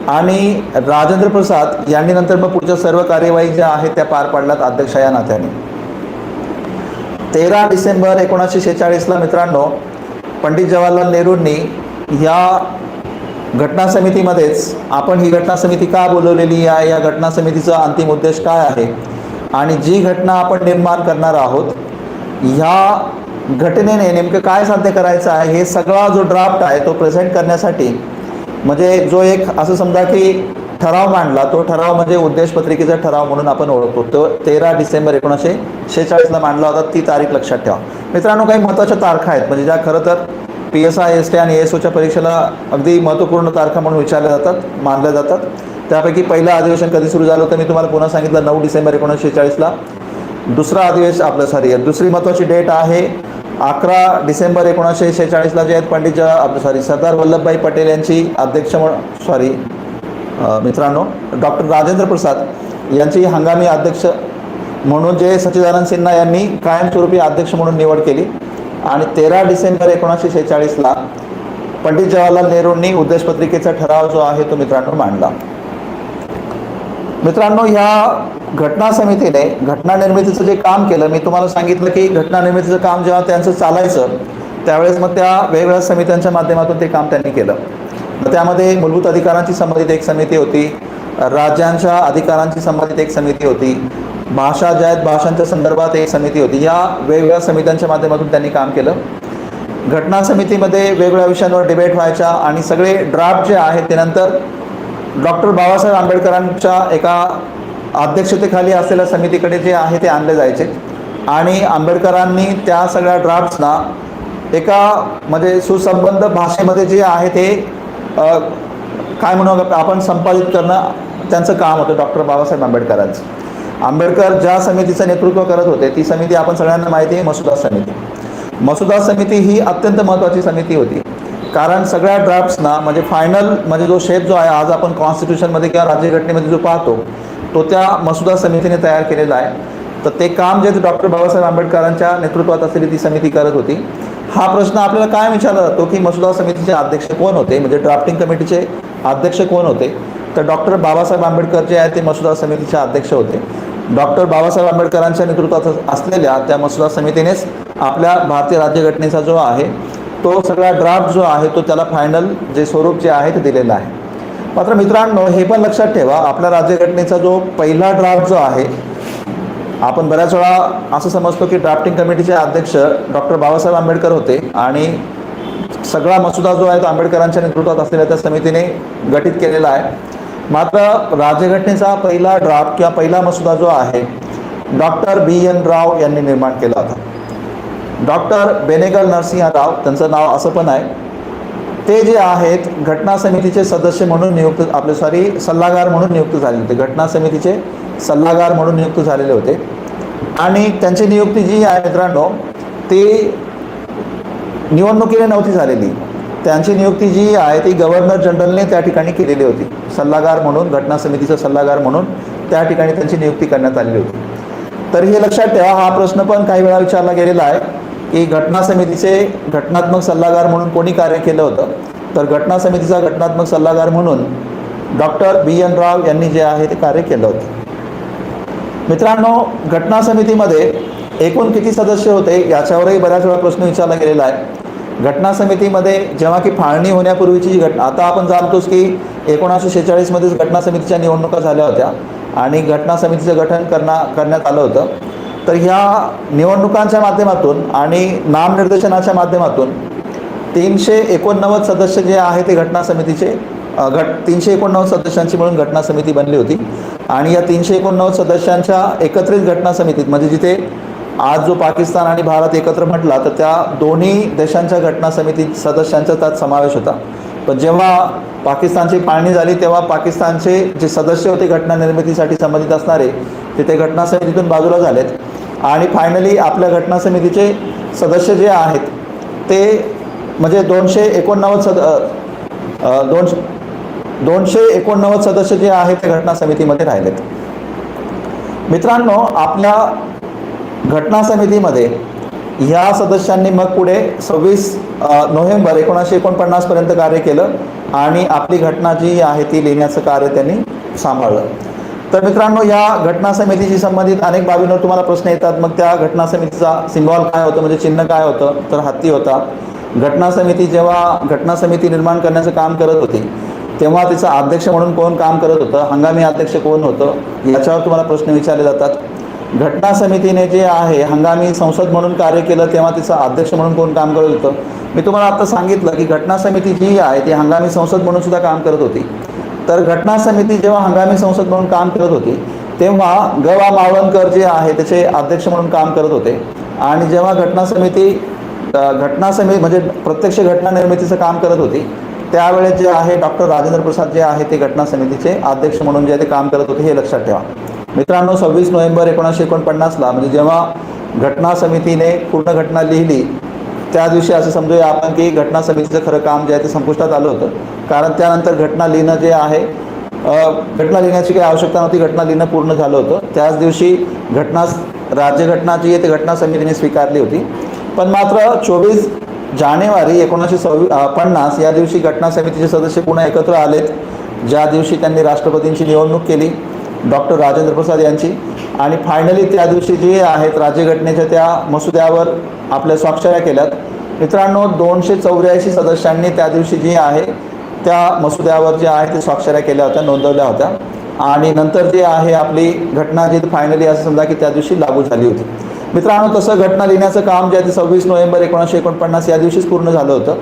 आणि राजेंद्र प्रसाद यांनी नंतर मग पुढच्या सर्व कार्यवाही ज्या आहेत त्या पार पाडल्यात अध्यक्ष या नात्याने. 13 डिसेंबर 1946ला मित्रांनो, पंडित जवाहरलाल नेहरूंनी या घटना समितीमध्येच, आपण ही घटना समिती का बोलवलेली आहे, या घटना समितीचा अंतिम उद्देश काय आहे, आणि जी घटना आपण निर्माण करणार आहोत ह्या घटनेने नेमकं काय साध्य करायचं आहे, हे सगळा जो ड्राफ्ट आहे तो प्रेझेंट करण्यासाठी, म्हणजे जो एक असं समजा की ठराव मांडला, तो ठराव म्हणजे उद्देशपत्रिकेचा ठराव म्हणून आपण ओळखतो, तो 13 डिसेंबर 1946ला मांडला होता. ती तारीख लक्षात ठेवा. मित्रांनो, काही महत्त्वाच्या तारखा आहेत, म्हणजे ज्या खरं तर PSI, ST आणि ASOच्या परीक्षेला अगदी महत्त्वपूर्ण तारखा म्हणून विचारल्या जातात, मानल्या जातात. त्यापैकी पहिलं अधिवेशन कधी सुरू झालं होतं मी तुम्हाला पुन्हा सांगितलं, 9 डिसेंबर 1946ला. दुसरी महत्त्वाची डेट आहे 11 डिसेंबर 1946ला, जे आहेत सरदार वल्लभभाई पटेल यांची मित्रांनो, डॉक्टर राजेंद्र प्रसाद यांची हंगामी अध्यक्ष म्हणून जे सच्चिदानंद सिन्हा यांनी कायमस्वरूपी अध्यक्ष म्हणून निवड केली. आणि 13 डिसेंबर 1946ला पंडित जवाहरलाल नेहरूंनी उद्देशपत्रिकेचा ठराव जो आहे तो मित्रांनो मांडला. मित्रांनो, ह्या घटना समितीने घटना निर्मितीचं जे काम केलं, मी तुम्हाला सांगितलं की घटना निर्मितीचं काम जेव्हा त्यांचं चालायचं त्यावेळेस मग त्या वेगवेगळ्या समित्यांच्या माध्यमातून ते काम त्यांनी केलं. त्यामध्ये मूलभूत अधिकारांची संबंधित एक समिती होती, राज्यांच्या अधिकारांची संबंधित एक समिती होती, भाषा ज्या आहेत भाषांच्या संदर्भात एक समिती होती. या वेगवेगळ्या समित्यांच्या माध्यमातून त्यांनी काम केलं. घटना समितीमध्ये वेगवेगळ्या विषयांवर डिबेट व्हायच्या आणि सगळे ड्राफ्ट जे आहेत ते नंतर डॉक्टर बाबासाहेब आंबेडकरांच्या एका अध्यक्षतेखाली असलेल्या समितीकडे जे आहे ते आणले जायचे. आणि आंबेडकरांनी त्या सगळ्या ड्राफ्ट्सना एका म्हणजे सुसंबद्ध भाषेमध्ये जे आहे ते काय म्हणू आपण संपादित करणं त्यांचं काम होतं डॉक्टर बाबासाहेब आंबेडकरांचं. आंबेडकर ज्या समितीचं नेतृत्व करत होते ती समिती आपण सगळ्यांना माहिती आहे, मसुदा समिती. मसुदा समिती ही अत्यंत महत्त्वाची समिती होती, कारण सगळ्या ड्राफ्ट्सना म्हणजे फायनल म्हणजे जो शेप जो आहे आज आपण कॉन्स्टिट्यूशनमध्ये किंवा राज्यघटनेमध्ये जो पाहतो तो त्या मसुदा समितीने तयार केलेला आहे. तर ते काम जे डॉक्टर बाबासाहेब आंबेडकरांच्या नेतृत्वात असलेली ती समिती करत होती. हा प्रश्न आपल्याला काय विचारला जातो की मसुदा समितीचे अध्यक्ष कोण होते, म्हणजे ड्राफ्टिंग कमिटीचे अध्यक्ष कोण होते, तर डॉक्टर बाबासाहेब आंबेडकर जे आहेत ते मसुदा समितीचे अध्यक्ष होते. डॉक्टर बाबासाहेब आंबेडकरांच्या नेतृत्वात असलेल्या त्या मसुदा समितीनेच आपल्या भारतीय राज्यघटनेचा जो आहे तो सगळा ड्राफ्ट जो आहे तो त्याला फायनल जे स्वरूप जे आहे ते दिलेलं आहे. मात्र मित्रांनो, हे पण लक्षात ठेवा, आपल्या राज्यघटनेचा जो पहिला ड्राफ्ट जो आहे, आपण बऱ्याच वेळा असं समजतो की ड्राफ्टिंग कमिटीचे अध्यक्ष डॉक्टर बाबासाहेब आंबेडकर होते आणि सगळा मसुदा जो आहे तो आंबेडकरांच्या नेतृत्वात असलेल्या त्या समितीने गठीत केलेला आहे. मात्र राज्यघटनेचा पहिला ड्राफ्ट किंवा पहिला मसुदा जो आहे डॉक्टर B.N. राव यांनी निर्माण केला होता. डॉक्टर बेनेगल नरसिंह राव त्यांचं नाव असं पण आहे. ते जे आहेत घटना समितीचे सदस्य म्हणून सल्लागार म्हणून नियुक्त झाले होते. घटना समितीचे सल्लागार म्हणून नियुक्त झालेले होते. आणि त्यांची नियुक्ती जी आहे मित्रांनो ती निवडणुकीने नव्हती झालेली, त्यांची नियुक्ती जी आहे ती गव्हर्नर जनरलने त्या ठिकाणी केलेली होती. सल्लागार म्हणून, घटना समितीचा सल्लागार म्हणून त्या ठिकाणी त्यांची नियुक्ती करण्यात आलेली होती. तर हे लक्षात ठेवा, हा प्रश्न पण काही वेळा विचारला गेलेला आहे की घटना समितीचे घटनात्मक सल्लागार म्हणून कोणी कार्य केलं होतं. तर घटना समितीचा घटनात्मक सल्लागार म्हणून डॉक्टर BN राव यांनी जे आहे ते कार्य केलं होतं. मित्रांनो, घटना समितीमध्ये एकूण किती सदस्य होते याच्यावरही बऱ्याच वेळा प्रश्न विचारला गेलेला आहे. घटना समितीमध्ये जेव्हा की फाळणी होण्यापूर्वीची जी घटना, आता आपण जाणतोच की 1946 मध्येच घटना समितीच्या निवडणुका झाल्या होत्या आणि घटना समितीचं गठन करण्यात आलं होतं. तर ह्या निवडणुकांच्या माध्यमातून आणि नामनिर्देशनाच्या माध्यमातून 389 सदस्य जे आहे ते घटना समितीचे 389 सदस्यांची मिळून घटना समिती बनली होती. आणि या 389 सदस्यांच्या एकत्रित घटना समितीत, म्हणजे जिथे आज जो पाकिस्तान आणि भारत एकत्र म्हटला, तर त्या दोन्ही देशांच्या घटना समिती सदस्यांचा त्यात समावेश होता. पण जेव्हा पाकिस्तानची फाळणी झाली तेव्हा पाकिस्तानचे जे सदस्य होते घटना निर्मितीसाठी संबंधित असणारे, ते घटना समितीतून बाजूला झालेत आणि फायनली आपल्या घटना समितीचे सदस्य जे आहेत ते म्हणजे 289 सदस्य जे आहेत ते घटना समितीमध्ये राहिलेत. मित्रांनो, आपल्या घटना समितीमध्ये ह्या सदस्यांनी मग पुढे 26 नोव्हेंबर 1949 पर्यंत कार्य केलं आणि आपली घटना जी आहे ती लिहिण्याचं कार्य त्यांनी सांभाळलं. तर मित्रांनो, या घटना समितीशी संबंधित अनेक बाबींवर तुम्हाला प्रश्न येतात. मग त्या घटना समितीचा सिम्बॉल काय होतं, म्हणजे चिन्ह काय होतं, तर हत्ती होता. घटना समिती जेव्हा घटना समिती निर्माण करण्याचं काम करत होती तेव्हा तिचा अध्यक्ष म्हणून कोण काम करत होतं, हंगामी अध्यक्ष कोण होतं, याच्यावर तुम्हाला प्रश्न विचारले जातात. घटना समितीने जे आहे हंगामी संसद म्हणून कार्य केलं तेव्हा तिचा अध्यक्ष म्हणून कोण काम करत होतं. मी तुम्हाला आता सांगितलं की घटना समिती जी आहे ती हंगामी संसद म्हणून सुद्धा काम करत होती. तर घटना समिती जेव्हा हंगामी संसद म्हणून काम करत होती तेव्हा ग.वा. मावळणकर जे आहे त्याचे अध्यक्ष म्हणून काम करत होते. आणि जेव्हा घटना समिती म्हणजे प्रत्यक्ष घटना निर्मितीचं काम करत होती त्यावेळेस जे आहे डॉक्टर राजेंद्र प्रसाद जे आहे ते घटना समितीचे अध्यक्ष म्हणून जे ते काम करत होते, हे लक्षात ठेवा. मित्रांनो, 26 नोव्हेंबर 1949ला म्हणजे जेव्हा घटना समितीने पूर्ण घटना लिहिली त्या दिवशी असं समजूया आपण की घटना समितीचं खरं काम जे आहे ते संपुष्टात आलं होतं. कारण त्यानंतर घटना लिहिणं जे आहे, घटना लिहिण्याची काही आवश्यकता नव्हती, घटना लिहिणं पूर्ण झालं होतं. त्याच दिवशी राज्यघटना जी आहे ती घटना समितीने स्वीकारली होती. पण मात्र 24 जानेवारी 1950 या दिवशी घटना समितीचे सदस्य पुन्हा एकत्र आलेत, ज्या दिवशी त्यांनी राष्ट्रपतींची निवडणूक केली डॉक्टर राजेंद्र प्रसाद यांची. आणि फायनली त्या दिवशी जे आहेत राज्यघटनेच्या त्या मसुद्यावर आपल्या स्वाक्षऱ्या केल्यात. मित्रांनो, 284 सदस्यांनी त्या दिवशी जी आहे त्या मसुद्यावर जे आहे ते स्वाक्षऱ्या केल्या होत्या, नोंदवल्या होत्या. आणि नंतर जे आहे आपली घटना जी फायनली असं समजा की त्या दिवशी लागू झाली होती. मित्रांनो, तसं घटना लिहिण्याचं काम जे आहे ते 26 नोव्हेंबर 1949 या दिवशीच पूर्ण झालं होतं.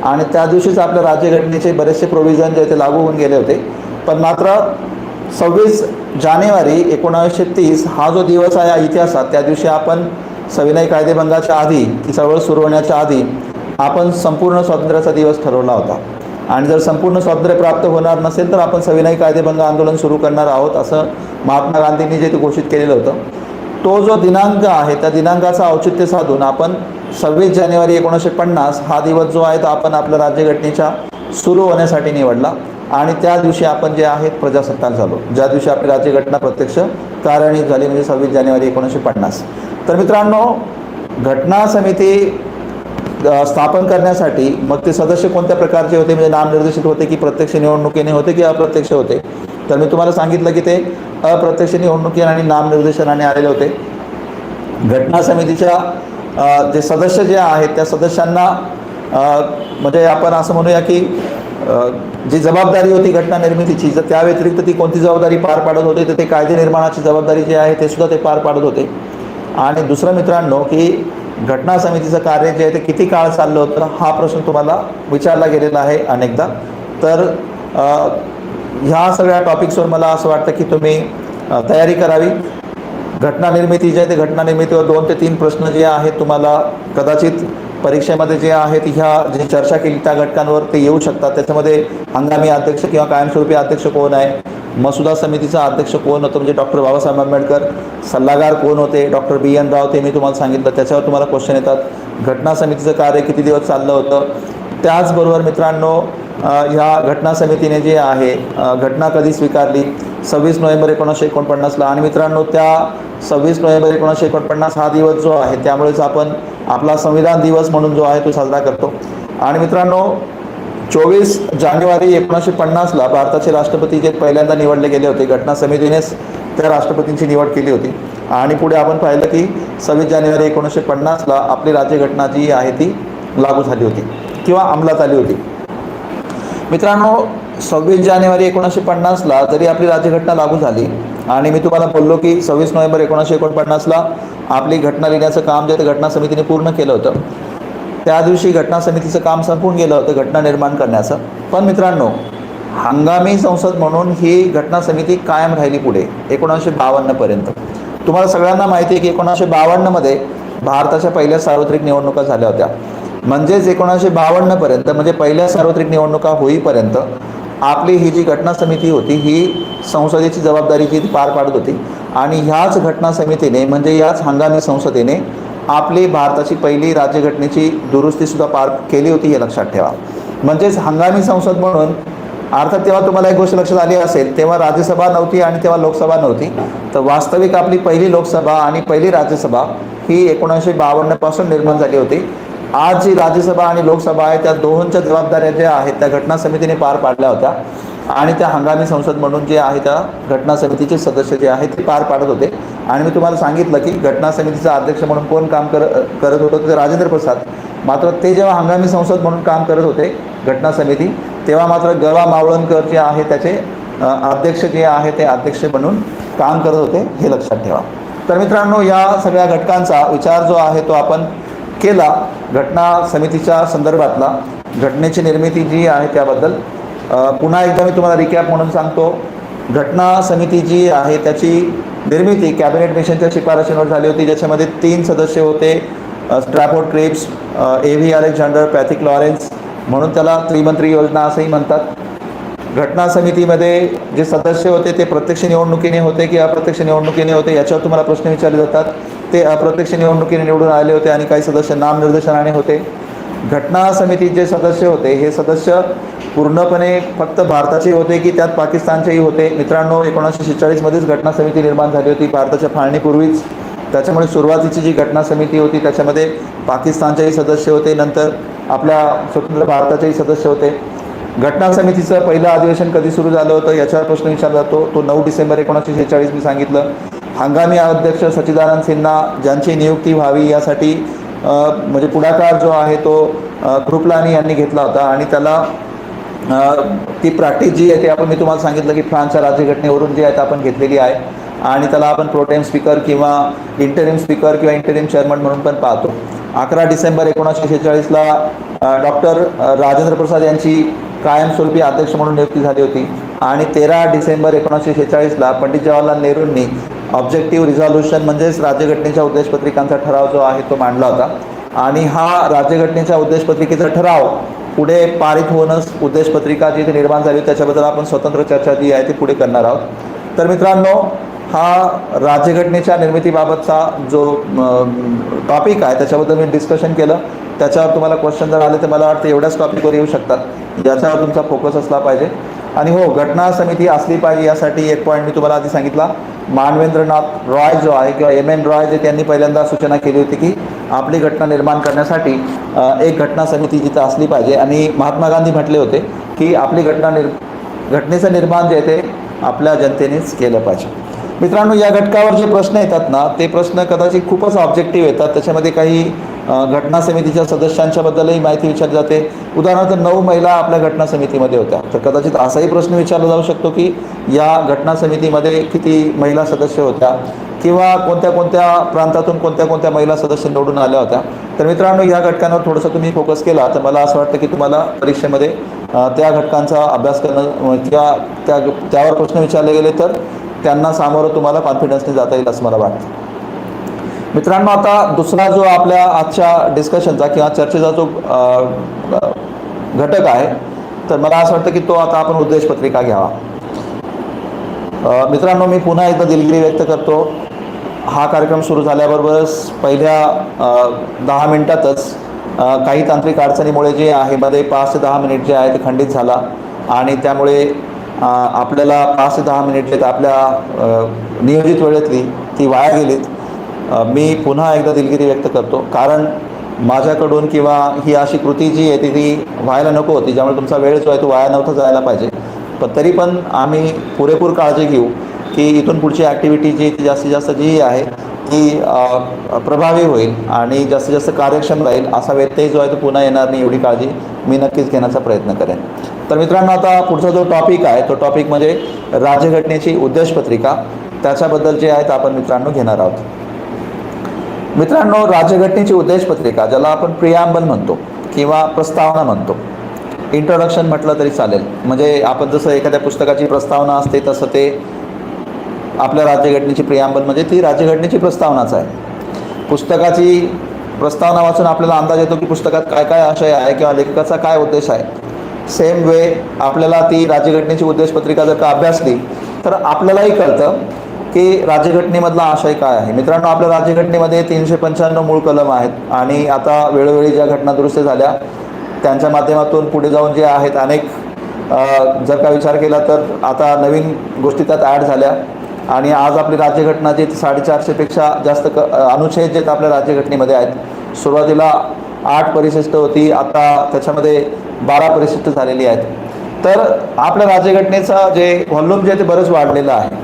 आणि त्या दिवशीच आपल्या राज्यघटनेचे बरेचसे प्रोव्हिजन जे ते लागू होऊन गेले होते. पण मात्र 26 जानेवारी 1930 हा जो दिवस आहे इतिहासात, त्या दिवशी आपण सविनय कायदेभंगाच्या आधी, ती चळवळ सुरू होण्याच्या आधी आपण संपूर्ण स्वातंत्र्याचा दिवस ठरवला होता. आणि जर संपूर्ण स्वातंत्र्य प्राप्त होणार नसेल तर आपण सविनय कायदेभंग आंदोलन सुरू करणार आहोत, असं महात्मा गांधींनी जे ते घोषित केलेलं होतं. तो जो दिनांक आहे त्या दिनांकाचा औचित्य साधून आपण 26 जानेवारी 1950 हा दिवस जो आहे तो आपण आपल्या राज्यघटनेच्या सुरू होण्यासाठी निवडला. आणि त्या दिवशी आपण जे आहेत प्रजासत्ताक झालो, ज्या दिवशी आपली राज्यघटना प्रत्यक्ष कार्यान्वित झाली, म्हणजे 26 जानेवारी 1950. तर मित्रांनो, घटना समिती स्थापन करण्यासाठी मग ते सदस्य कोणत्या प्रकारचे होते, म्हणजे नामनिर्देशित होते की प्रत्यक्ष निवडणुकीने होते की अप्रत्यक्ष होते. तर मी तुम्हाला सांगितलं की ते अप्रत्यक्ष निवडणुकीने आणि नामनिर्देशनाने आलेले होते. घटना समितीच्या जे सदस्य जे आहेत त्या सदस्यांना म्हणजे आपण असं म्हणूया की जी जबाबदारी होती घटना निर्मितीची, जर त्या व्यतिरिक्त ती कोणती जबाबदारी पार पाडत होते तर ते कायदे निर्माणाची जबाबदारी जी आहे ते सुद्धा ते पार पाडत होते. आणि दुसरं मित्रांनो की घटना समितीचं कार्य जे आहे ते किती काळ चाललं होतं हा प्रश्न तुम्हाला विचारला गेलेला आहे अनेकदा. तर ह्या सगळ्या टॉपिक्सवर मला असं वाटतं की तुम्ही तयारी करावी. घटना निर्मिती जे आहे ते घटना निर्मितीवर 2 ते 3 प्रश्न जे आहेत तुम्हाला कदाचित परीक्षेमध्ये जे आहेत ह्या जी चर्चा केली त्या घटकांवर ते येऊ शकतात. त्याच्यामध्ये हंगामी अध्यक्ष किंवा कायमस्वरूपी अध्यक्ष कोण आहे, मसुदा समितीचा अध्यक्ष कोण होतं म्हणजे डॉक्टर बाबासाहेब आंबेडकर, सल्लागार कोण होते डॉक्टर BN राव, ते मी तुम्हाला सांगितलं, त्याच्यावर तुम्हाला क्वेश्चन येतात. घटना समितीचं कार्य किती दिवस चाललं होतं, त्याचबरोबर मित्रांनो ह्या घटना समितीने जे आहे घटना कधी स्वीकारली 26 नोव्हेंबर 1949ला आणि मित्रांनो त्या 26 नोव्हेंबर 1949 हा दिवस जो आहे त्यामुळेच आपण आपला संविधान दिवस म्हणून जो आहे तो साजरा करतो. आणि मित्रांनो 24 जानेवारी 1950ला भारताचे राष्ट्रपती जे पहिल्यांदा निवडले गेले होते घटना समितीनेच त्या राष्ट्रपतींची निवड केली होती. आणि पुढे आपण पाहिलं की 26 जानेवारी 1950ला आपली राज्यघटना जी आहे ती लागू झाली होती किंवा अंमलात आली होती. मित्रांनो 26 जानेवारी 1950ला जरी आपली राज्यघटना लागू झाली आणि मी तुम्हाला बोललो की 26 नोव्हेंबर 1949ला आपली घटना लिहिण्याचं काम जे ते घटना समितीने पूर्ण केलं होतं, त्या दिवशी घटना समितीचं काम संपून गेलं होतं घटना निर्माण करण्याचं. पण मित्रांनो हंगामी संसद म्हणून ही घटना समिती कायम राहिली पुढे 1952पर्यंत. तुम्हाला सगळ्यांना माहिती आहे की 1952मध्ये भारताच्या पहिल्या सार्वत्रिक निवडणुका झाल्या होत्या. म्हणजेच 1952पर्यंत म्हणजे पहिल्या सार्वत्रिक निवडणुका होईपर्यंत आपली ही जी घटना समिती होती ही संसदेची जबाबदारी जी पार पाडत होती. आणि ह्याच घटना समितीने म्हणजे याच हंगामी संसदेने आपली भारताची पहिली राज्यघटनेची दुरुस्तीसुद्धा पार केली होती, हे लक्षात ठेवा. म्हणजेच हंगामी संसद म्हणून अर्थात तेव्हा तुम्हाला एक गोष्ट लक्षात आली असेल, तेव्हा राज्यसभा नव्हती आणि तेव्हा लोकसभा नव्हती. तर वास्तविक आपली पहिली लोकसभा आणि पहिली राज्यसभा ही 1952पासून निर्माण झाली होती. आज जी राज्यसभा आणि लोकसभा आहे त्या दोहोंच्या जबाबदाऱ्या ज्या आहेत त्या घटना समितीने पार पाडल्या होत्या आणि त्या हंगामी संसद म्हणून जे आहे त्या घटना समितीचे सदस्य जे आहेत ते पार पाडत होते. आणि मी तुम्हाला सांगितलं की घटना समितीचा अध्यक्ष म्हणून कोण काम करत होतं ते राजेंद्र प्रसाद. मात्र ते जेव्हा हंगामी संसद म्हणून काम करत होते घटना समिती, तेव्हा मात्र ग. मावळणकर जे आहे त्याचे अध्यक्ष जे आहे ते अध्यक्ष म्हणून काम करत होते, हे लक्षात ठेवा. तर मित्रांनो या सगळ्या घटकांचा विचार जो आहे तो आपण केला घटना समितीच्या संदर्भातला. घटनेची निर्मिती जी आहे त्याबद्दल पुन्हा एकदा मी तुम्हाला रिकॅप म्हणून सांगतो. घटना समिती जी आहे त्याची निर्मिती कॅबिनेट मिशनच्या शिफारशींवर झाली होती, ज्याच्यामध्ये 3 सदस्य होते. Stafford Cripps, A.V. Alexander, Pethick Lawrence, म्हणून त्याला त्रिमंत्री योजना असंही म्हणतात. घटना समितीमध्ये जे सदस्य होते ते प्रत्यक्ष निवडणुकीने होते की अप्रत्यक्ष निवडणुकीने होते याच्यावर तुम्हाला प्रश्न विचारले जातात. ते अप्रत्यक्ष निवडणुकीने निवडून आले होते आणि काही सदस्य नामनिर्देशनाने होते. घटना समितीचे जे सदस्य होते हे सदस्य पूर्णपणे फक्त भारताचे होते की त्यात पाकिस्तानचेही होते. मित्रांनो 1946मध्येच घटना समिती निर्माण झाली होती भारताच्या फाळणीपूर्वीच. त्याच्यामुळे सुरुवातीची जी घटना समिती होती त्याच्यामध्ये पाकिस्तानचेही सदस्य होते, नंतर आपल्या स्वतंत्र भारताचेही सदस्य होते. घटना समितीचं पहिलं अधिवेशन कधी सुरू झालं होतं याच्यावर प्रश्न विचारला जातो. तो 9 डिसेंबर 1946 मी सांगितलं. हंगामी अध्यक्ष सच्चिदानंद सिन्हा ज्यांची नियुक्ती व्हावी यासाठी म्हणजे पुढाकार जो आहे तो कृपलानी यांनी घेतला होता आणि त्याला ती प्रॅक्टिस जी आहे ते मी तुम्हाला सांगितलं की फ्रान्सच्या राज्यघटनेवरून जी आहे ते आपण घेतलेली आहे आणि त्याला आपण प्रोटेम स्पीकर किंवा इंटरिम स्पीकर किंवा इंटरिम चेअरमन म्हणून पण पाहतो. 11 डिसेंबर 1946ला डॉक्टर राजेंद्र प्रसाद यांची कायमस्वरूपी अध्यक्ष म्हणून नियुक्ती झाली होती आणि 13 डिसेंबर 1946ला पंडित जवाहरलाल नेहरूंनी ऑब्जेक्टिव्ह रिझॉल्युशन म्हणजेच राज्यघटनेच्या उद्देशपत्रिकांचा ठराव जो आहे तो मांडला होता. आणि हा राज्यघटनेच्या उद्देशपत्रिकेचा ठराव पुढे पारित होऊनच उद्देशपत्रिका जी इथे निर्माण झाली त्याच्याबद्दल आपण स्वतंत्र चर्चा जी आहे ती पुढे करणार आहोत. तर मित्रांनो हा राज्यघटनेच्या निर्मितीबाबतचा जो टॉपिक आहे त्याच्याबद्दल मी डिस्कशन केलं. त्याच्यावर तुम्हाला क्वेश्चन जर आले तर मला वाटतं एवढ्याच टॉपिकवर येऊ शकतात, याच्यावर तुमचा फोकस असला पाहिजे. आणि हो, घटना समिती असली पाहिजे यासाठी एक पॉईंट मी तुम्हाला आधी सांगितला. मानवेंद्रनाथ रॉय जो आहे किंवा M.N. रॉय जे त्यांनी पहिल्यांदा सूचना केली होती की आपली घटना निर्माण करण्यासाठी एक घटना समिती जिथं असली पाहिजे. आणि महात्मा गांधी म्हटले होते की आपली घटनेचं निर्माण जे आहे ते आपल्या जनतेनेच केलं पाहिजे. मित्रांनो या घटकावर जे प्रश्न येतात ना ते प्रश्न कदाचित खूपच ऑब्जेक्टिव्ह येतात. त्याच्यामध्ये काही घटना समितीच्या सदस्यांच्याबद्दलही माहिती विचारली जाते. उदाहरणार्थ 9 महिला आपल्या घटना समितीमध्ये होत्या. तर कदाचित असाही प्रश्न विचारला जाऊ शकतो की या घटना समितीमध्ये किती महिला सदस्य होत्या किंवा कोणत्या कोणत्या प्रांतातून कोणत्या कोणत्या महिला सदस्य निवडून आल्या होत्या. तर मित्रांनो या घटकांवर थोडंसं तुम्ही फोकस केला तर मला असं वाटतं की तुम्हाला परीक्षेमध्ये त्या घटकांचा अभ्यास करणं किंवा त्यावर प्रश्न विचारले गेले तर त्यांना सामोरं तुम्हाला कॉन्फिडन्सने जाता येईल असं मला वाटतं. मित्रांनो आता दुसरा जो आपल्या आजच्या डिस्कशनचा किंवा चर्चेचा जो घटक आहे तर मला असं वाटतं की तो आता आपण उद्देशपत्रिका घ्यावा. मित्रांनो मी पुन्हा एकदा दिलगिरी व्यक्त करतो. हा कार्यक्रम सुरू झाल्याबरोबरच पहिल्या 10 मिनिटातच काही तांत्रिक अडचणीमुळे जे आहे मध्ये 5 ते 10 मिनिट जे आहे ते खंडित झाला आणि त्यामुळे आपल्याला 5 ते 10 मिनिट जे आपल्या नियोजित वेळेतली ती वाया गेलीत. मी पुन्हा एकदा दिलगिरी व्यक्त करतो, कारण माझ्याकडून किंवा ही अशी कृती जी आहे ती व्हायला नको होती, ज्यामुळे तुमचा वेळ जो आहे तो वाया नव्हता जायला पाहिजे. पण तरी पण आम्ही पुरेपूर काळजी घेऊ की इथून पुढची ॲक्टिव्हिटी जी ती जास्तीत जास्त जी आहे ती प्रभावी होईल आणि जास्तीत जास्त कार्यक्षम राहील. असा व्यत्यय जो आहे तो पुन्हा येणार नाही एवढी काळजी मी नक्कीच घेण्याचा प्रयत्न करेन. तर मित्रांनो, आता पुढचा जो टॉपिक आहे तो टॉपिक म्हणजे राज्यघटनेची उद्देशपत्रिका. त्याच्याबद्दल जे आहेत आपण मित्रांनो घेणार आहोत. मित्रांनो, राज्यघटनेची उद्देशपत्रिका, ज्याला आपण प्रिॲम्बल म्हणतो किंवा प्रस्तावना म्हणतो, इंट्रोडक्शन म्हटलं तरी चालेल. म्हणजे आपण जसं एखाद्या पुस्तकाची प्रस्तावना असते तसं ते आपल्या राज्यघटनेची प्रिॲम्बल म्हणजे ती राज्यघटनेची प्रस्तावनाच आहे. पुस्तकाची प्रस्तावना वाचून आपल्याला अंदाज येतो की पुस्तकात काय काय आशय आहे किंवा लेखकाचा काय उद्देश आहे. सेम वे आपल्याला ती राज्यघटनेची उद्देशपत्रिका जर का अभ्यासली तर आपल्यालाही कळतं की राज्यघटनेमधला आशय काय आहे. मित्रांनो, आपल्या राज्यघटनेमध्ये 395 मूळ कलम आहेत आणि आता वेळोवेळी ज्या घटना दुरुस्ती झाल्या त्यांच्या माध्यमातून पुढे जाऊन जे आहेत अनेक जर का विचार केला तर आता नवीन गोष्टी त्यात ॲड झाल्या आणि आज आपली राज्यघटना जी 450पेक्षा जास्त अनुच्छेद जे आपल्या राज्यघटनेमध्ये आहेत. सुरुवातीला 8 परिशिष्ट होती, आता त्याच्यामध्ये 12 परिशिष्ट झालेली आहेत. तर आपल्या राज्यघटनेचा जे व्हॉल्यूम जे ते बरंच वाढलेलं आहे.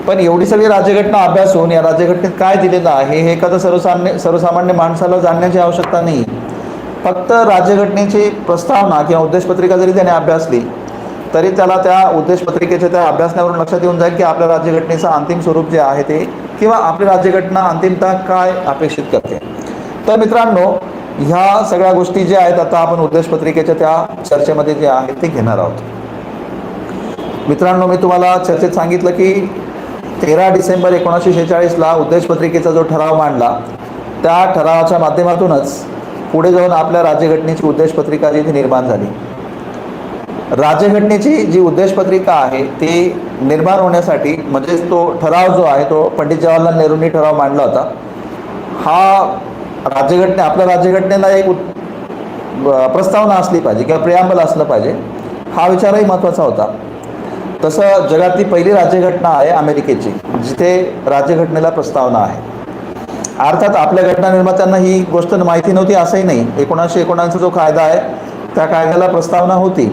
पण एवढी सगळी राज्यघटना अभ्यासून या राज्यघटनेत काय दिलेलं आहे हे एखादं सर्वसामान्य माणसाला जाणण्याची आवश्यकता नाही. फक्त राज्यघटनेची प्रस्तावना किंवा उद्देशपत्रिका जरी त्याने अभ्यासली तरी त्याला त्या उद्देशपत्रिकेच्या त्या अभ्यासण्यावरून लक्षात येऊन जाईल की आपल्या राज्यघटनेचं अंतिम स्वरूप जे आहे ते किंवा आपली राज्यघटना अंतिमतः काय अपेक्षित करते. तर मित्रांनो, ह्या सगळ्या गोष्टी ज्या आहेत आता आपण उद्देशपत्रिकेच्या त्या चर्चेमध्ये जे आहेत ते घेणार आहोत. मित्रांनो, मी तुम्हाला चर्चेत सांगितलं की 13 डिसेंबर 1946ला उद्देशपत्रिकेचा जो ठराव मांडला त्या ठरावाच्या माध्यमातूनच पुढे जाऊन आपल्या राज्यघटनेची उद्देशपत्रिका जी ती निर्माण झाली. राज्यघटनेची जी उद्देशपत्रिका आहे ती निर्माण होण्यासाठी म्हणजेच तो ठराव जो आहे तो पंडित जवाहरलाल नेहरूंनी ठराव मांडला होता. हा आपल्या राज्यघटनेला एक प्रस्तावना असली पाहिजे किंवा प्रिॲम्बल असलं पाहिजे, हा विचारही महत्त्वाचा होता. तसं जगातली पहिली राज्यघटना आहे अमेरिकेची, जिथे राज्यघटनेला प्रस्तावना आहे. अर्थात आपल्या घटना निर्मात्यांना ही गोष्ट माहिती नव्हती असंही नाही. 1979 जो कायदा आहे त्या कायद्याला प्रस्तावना होती,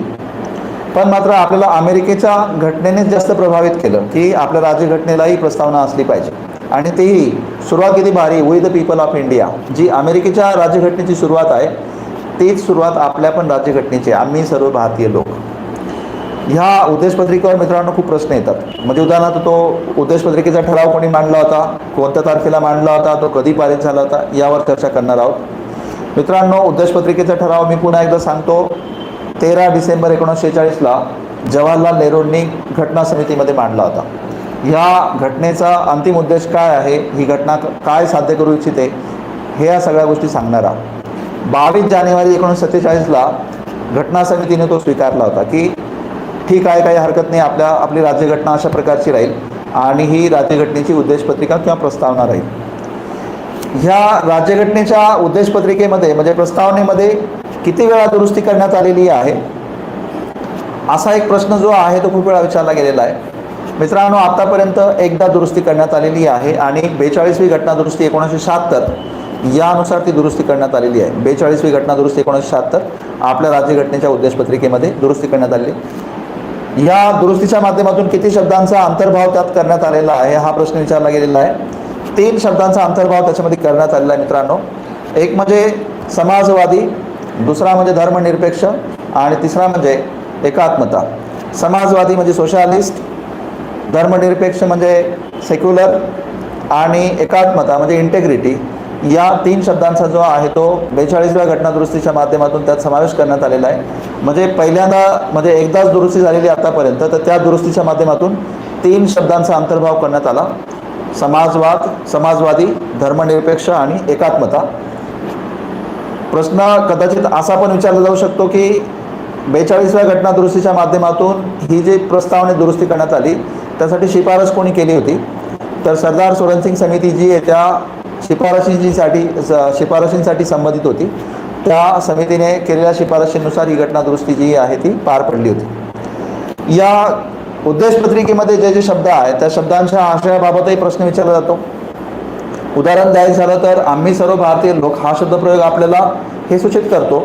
पण मात्र आपल्याला अमेरिकेच्या घटनेनेच जास्त प्रभावित केलं की आपल्या राज्यघटनेलाही प्रस्तावना असली पाहिजे. आणि तेही सुरुवात किती भारी, we the people of India, जी अमेरिकेच्या राज्यघटनेची सुरुवात आहे तीच सुरुवात आपल्या पण राज्यघटनेची, आम्ही सर्व भारतीय लोक. ह्या उद्देशपत्रिकेवर मित्रांनो खूप प्रश्न येतात. म्हणजे उदाहरणार्थ तो उद्देशपत्रिकेचा ठराव कोणी मांडला होता, कोणत्या तारखेला मांडला होता, तो कधी पारित झाला होता, यावर चर्चा करणार आहोत. मित्रांनो, उद्देशपत्रिकेचा ठराव मी पुन्हा एकदा सांगतो, 13 डिसेंबर 1946ला जवाहरलाल नेहरूंनी घटना समितीमध्ये मांडला होता. ह्या घटनेचा अंतिम उद्देश काय आहे, ही घटना काय साध्य करू इच्छिते, हे या सगळ्या गोष्टी सांगणार आहोत. 22 जानेवारी 1947ला घटना समितीने तो स्वीकारला होता की ठीक आहे, काही हरकत नाही, आपली राज्यघटना अशा प्रकारची राहील आणि ही राज्यघटनेची उद्देशपत्रिका किंवा प्रस्तावना राहील. ह्या राज्यघटनेच्या उद्देशपत्रिकेमध्ये म्हणजे प्रस्तावनेमध्ये किती वेळा दुरुस्ती करण्यात आलेली आहे, असा एक प्रश्न जो आहे तो खूप वेळा विचारला गेलेला आहे. मित्रांनो, आतापर्यंत एकदा दुरुस्ती करण्यात आलेली आहे आणि 42वी घटना दुरुस्ती 1976 यानुसार ती दुरुस्ती करण्यात आलेली आहे. 42वी घटना दुरुस्ती 1976 आपल्या राज्यघटनेच्या उद्देशपत्रिकेमध्ये दुरुस्ती करण्यात आलेली. या दुरुस्तीच्या माध्यमातून किती शब्दांचा अंतर्भाव त्यात करण्यात आलेला आहे हा प्रश्न विचारला गेलेला आहे. 3 शब्दांचा अंतर्भाव त्याच्यामध्ये करण्यात आलेला आहे मित्रांनो. एक म्हणजे समाजवादी, दुसरा म्हणजे धर्मनिरपेक्ष आणि तिसरा म्हणजे एकात्मता. समाजवादी म्हणजे सोशलिस्ट, धर्मनिरपेक्ष म्हणजे सेक्युलर आणि एकात्मता म्हणजे इंटेग्रिटी. या 3 शब्दांचा जो आहे तो 42व्या घटना दुरुस्तीच्या माध्यमातून त्यात समावेश करण्यात आलेला आहे. म्हणजे पहिल्यांदा म्हणजे एकदाच दुरुस्ती झालेली आतापर्यंत, तर त्या दुरुस्तीच्या माध्यमातून 3 शब्दांचा अंतर्भाव करण्यात आला, समाजवादी, धर्मनिरपेक्ष आणि एकात्मता. प्रश्न कदाचित असा पण विचारला जाऊ शकतो की 42व्या घटना दुरुस्तीच्या माध्यमातून ही जी प्रस्तावने दुरुस्ती करण्यात आली त्यासाठी शिफारस कोणी केली होती, तर सरदार सोरणसिंग समिती जी आहे त्या शिफारशींसाठी संबंधित होती. त्या समितीने केलेल्या शिफारशीनुसार ही घटना दुरुस्ती जी आहे ती पार पडली होती. या उद्देशपत्रिकेमध्ये जे जे शब्द आहेत त्या शब्दांच्या आशयाबाबतही प्रश्न विचारला जातो. उदाहरण द्यायचं झालं तर आम्ही सर्व भारतीय लोक हा शब्दप्रयोग आपल्याला हे सूचित करतो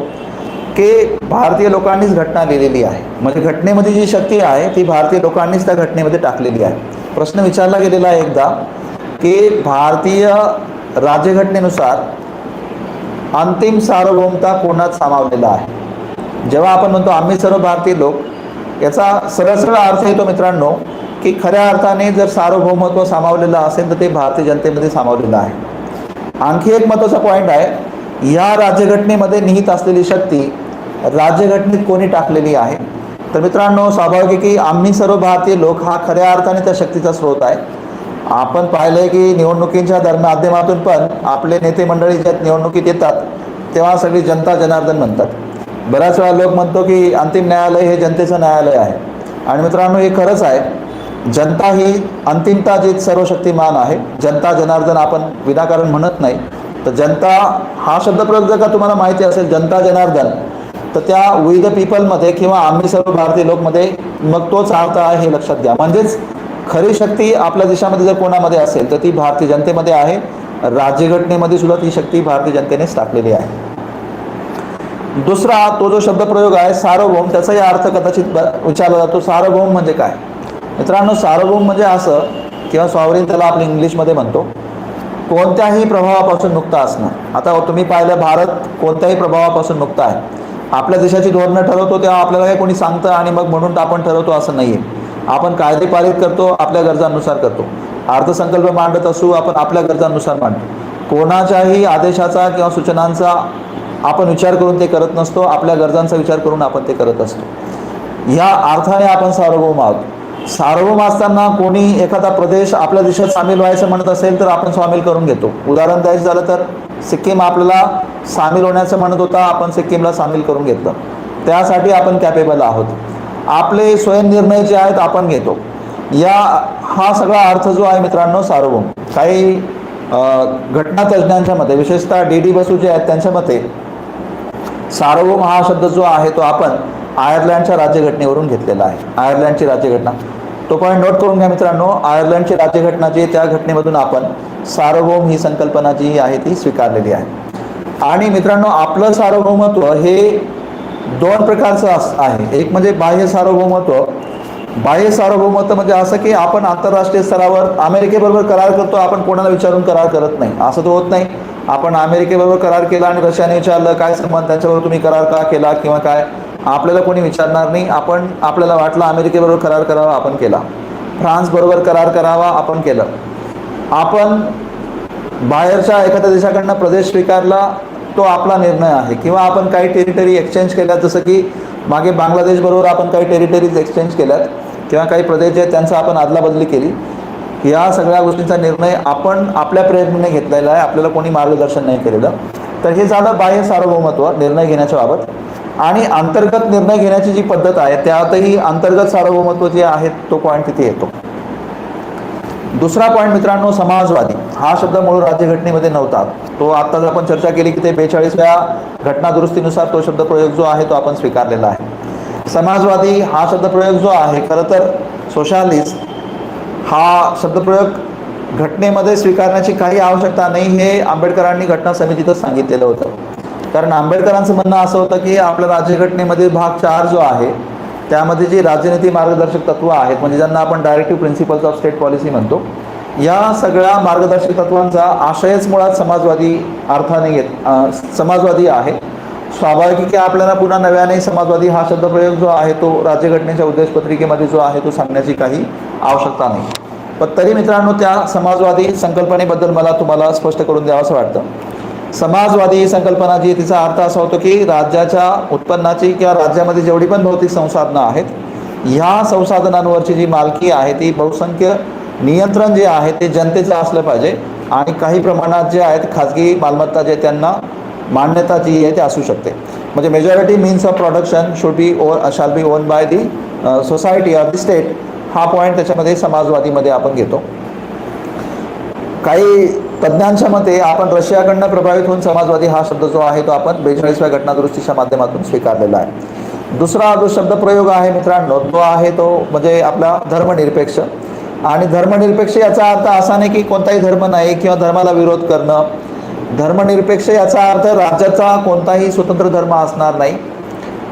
की भारतीय लोकांनीच घटना लिहिलेली आहे, म्हणजे घटनेमध्ये जी शक्ती आहे ती भारतीय लोकांनीच त्या घटनेमध्ये टाकलेली आहे. प्रश्न विचारला गेलेला आहे एकदा की भारतीय राज्यघटनेनुसार अंतिम सार्वभौमता कोणात सामावलेला आहे. जेव्हा आपण म्हणतो आम्ही सर्व भारतीय लोक, याचा सरळ सरळ अर्थ येतो मित्रांनो की खऱ्या अर्थाने जर सार्वभौमत्व सामावलेलं असेल तर ते भारतीय जनतेमध्ये सामावलेलं आहे. आणखी एक महत्त्वाचा पॉईंट आहे, या राज्यघटनेमध्ये निहित असलेली शक्ती राज्यघटनेत कोणी टाकलेली आहे. तर मित्रांनो स्वाभाविक आहे की आम्ही सर्व भारतीय लोक हा खऱ्या अर्थाने त्या शक्तीचा स्रोत आहे. आपण पाहिलं की निवडणुकींच्या माध्यमातून पण आपले नेते मंडळी ज्या निवडणुकीत येतात तेव्हा सगळी जनता जनार्दन म्हणतात. बऱ्याच वेळा लोक म्हणतो की अंतिम न्यायालय हे जनतेचं न्यायालय आहे, आणि मित्रांनो हे खरंच आहे. जनता ही अंतिमता जी सर्वशक्तिमान आहे. जनता जनार्दन आपण विनाकारण म्हणत नाही. तर जनता हा शब्दप्रयोग जर का तुम्हाला माहिती असेल, जनता जनार्दन, तर त्या वी द पीपलमध्ये किंवा आम्ही सर्व भारतीय लोकमध्ये मग तोच अर्थ आहे हे लक्षात घ्या. म्हणजेच खरी शक्ती आपल्या देशामध्ये जर कोणामध्ये असेल तर ती भारतीय जनतेमध्ये आहे. राज्यघटनेमध्ये सुद्धा ती शक्ती भारतीय जनतेनेच टाकलेली आहे. दुसरा तो जो शब्दप्रयोग आहे सार्वभौम, त्याचाही अर्थ कदाचित विचारला जातो. सार्वभौम म्हणजे काय मित्रांनो? सार्वभौम म्हणजे असं, किंवा सॉव्हरेन त्याला आपण इंग्लिशमध्ये म्हणतो, कोणत्याही प्रभावापासून मुक्त असणं. आता तुम्ही पाहिलं भारत कोणत्याही प्रभावापासून मुक्त आहे. आपल्या देशाची धोरणं ठरवतो तेव्हा आपल्याला काही कोणी सांगतं आणि मग म्हणून आपण ठरवतो असं नाही आहे. आपण कायदे पारित करतो, आपल्या गरजांनुसार करतो. अर्थसंकल्प मांडत असू आपण आपल्या गरजांनुसार मांडतो. कोणाच्याही आदेशाचा किंवा सूचनांचा आपण विचार करून ते करत नसतो, आपल्या गरजांचा विचार करून आपण ते करत असतो. या अर्थाने आपण सार्वभौम आहोत. सार्वभौम असताना कोणी एखादा प्रदेश आपल्या देशात सामील व्हायचं म्हणत असेल तर आपण सामील करून घेतो. उदाहरण द्यायचं झालं तर सिक्कीम आपल्याला सामील होण्याचं म्हणत होता, आपण सिक्कीमला सामील करून घेतलं. त्यासाठी आपण कॅपेबल आहोत. आपले स्वयंनिर्णय जे आहेत आपण घेतो. हा सगळा अर्थ जो आहे मित्रांनो सार्वभौम. काही घटना तज्ज्ञांच्या मते, विशेषतः डी बसू जे आहेत त्यांच्या मते, सार्वभौम हा शब्द जो आहे तो आपण आयर्लंडच्या राज्यघटनेवरून घेतलेला आहे. आयर्लंडची राज्यघटना, तो पॉईंट नोट करून घ्या मित्रांनो. आयर्लंडची राज्यघटना जी त्या घटनेमधून आपण सार्वभौम ही संकल्पना जी आहे ती स्वीकारलेली आहे. आणि मित्रांनो आपलं सार्वभौमत्व हे दोन प्रकारचं आहे. एक म्हणजे बाह्य सार्वभौमत्व. बाह्य सार्वभौमत्व म्हणजे असं की आपण आंतरराष्ट्रीय स्तरावर अमेरिकेबरोबर करार करतो, आपण कोणाला विचारून करार करत नाही, असं तो होत नाही. आपण अमेरिकेबरोबर करार केला आणि रशियाने विचारलं काय संबंध, त्यांच्याबरोबर तुम्ही करार का केला किंवा काय, आपल्याला कोणी विचारणार नाही. आपल्याला वाटलं अमेरिकेबरोबर करार करावा, आपण केला. फ्रान्सबरोबर करार करावा, आपण केलं. आपण बाहेरच्या एखाद्या देशाकडनं प्रदेश स्वीकारला, तो आपला निर्णय आहे. किंवा आपण काही टेरिटरी एक्सचेंज केल्यात, जसं की मागे बांगलादेशबरोबर आपण काही टेरिटरीज एक्सचेंज केल्यात, किंवा काही प्रदेश जे आहेत त्यांचा आपण अदलाबदली केली. या सगळ्या गोष्टींचा निर्णय आपण आपल्या प्रयत्नाने घेतलेला आहे, आपल्याला कोणी मार्गदर्शन नाही केलेलं. तर हे झालं बाह्य सार्वभौमत्व निर्णय घेण्याच्या बाबत. आणि अंतर्गत निर्णय घेण्याची जी पद्धत आहे त्यातही अंतर्गत सार्वभौमत्व जे आहे तो पॉईंट तिथे येतो. दुसरा पॉईंट मित्रांनो समाजवादी. हा शब्द मूळ राज्यघटनेमध्ये नव्हता. तो आत्ताच आपण चर्चा केली की ते 42व्या घटना दुरुस्तीनुसार तो शब्दप्रयोग जो आहे तो आपण स्वीकारलेला आहे. समाजवादी हा शब्दप्रयोग जो आहे, खरं तर सोशलिस्ट हा शब्दप्रयोग घटनेमध्ये स्वीकारण्याची काही आवश्यकता नाही, हे आंबेडकरांनी घटना समितीतच सांगितलेलं होतं. कारण आंबेडकरांचं म्हणणं असं होतं की आपल्या राज्यघटनेमध्ये भाग 4 जो आहे त्यामध्ये जी राजनीती मार्गदर्शक तत्व आहेत, म्हणजे ज्यांना आपण directive principles of state policy म्हणतो, या सगळ्या मार्गदर्शक तत्वांचा आशयच मुळात समाजवादी आहे. स्वाभाविक की आपल्याला पुन्हा नव्याने समाजवादी हा शब्दप्रयोग जो आहे तो राज्यघटनेच्या उद्देशपत्रिकेमध्ये जो आहे तो सांगण्याची काही आवश्यकता नाही. पण तरी मित्रांनो त्या समाजवादी संकल्पनेबद्दल मला तुम्हाला स्पष्ट करून द्यावं असं वाटतं. समाजवादी ही संकल्पना जी तिचा अर्थ असा होतो की राज्याच्या उत्पन्नाची किंवा राज्यामध्ये जेवढी पण भौतिक संसाधनं आहेत, ह्या संसाधनांवरची जी मालकी आहे ती बहुसंख्य नियंत्रण जे आहे ते जनतेचं असलं पाहिजे. आणि काही प्रमाणात जे आहेत खाजगी मालमत्ता जे त्यांना मान्यता जी आहे ते असू शकते. म्हणजे majority means of production shall be own by the society of the state. हा पॉईंट त्याच्यामध्ये समाजवादीमध्ये आपण घेतो. काही तज्ज्ञांच्या मते आपण रशियाकडनं प्रभावित होऊन समाजवादी हा शब्द जो आहे तो आपण 42व्या घटनादुरुस्तीच्या माध्यमातून स्वीकारलेला आहे. दुसरा जो शब्दप्रयोग आहे मित्रांनो तो आहे तो म्हणजे आपला धर्मनिरपेक्ष. आणि धर्मनिरपेक्ष याचा अर्थ असा नाही की कोणताही धर्म नाही किंवा धर्माला विरोध करणं. धर्मनिरपेक्ष याचा अर्थ राज्याचा कोणताही स्वतंत्र धर्म असणार नाही.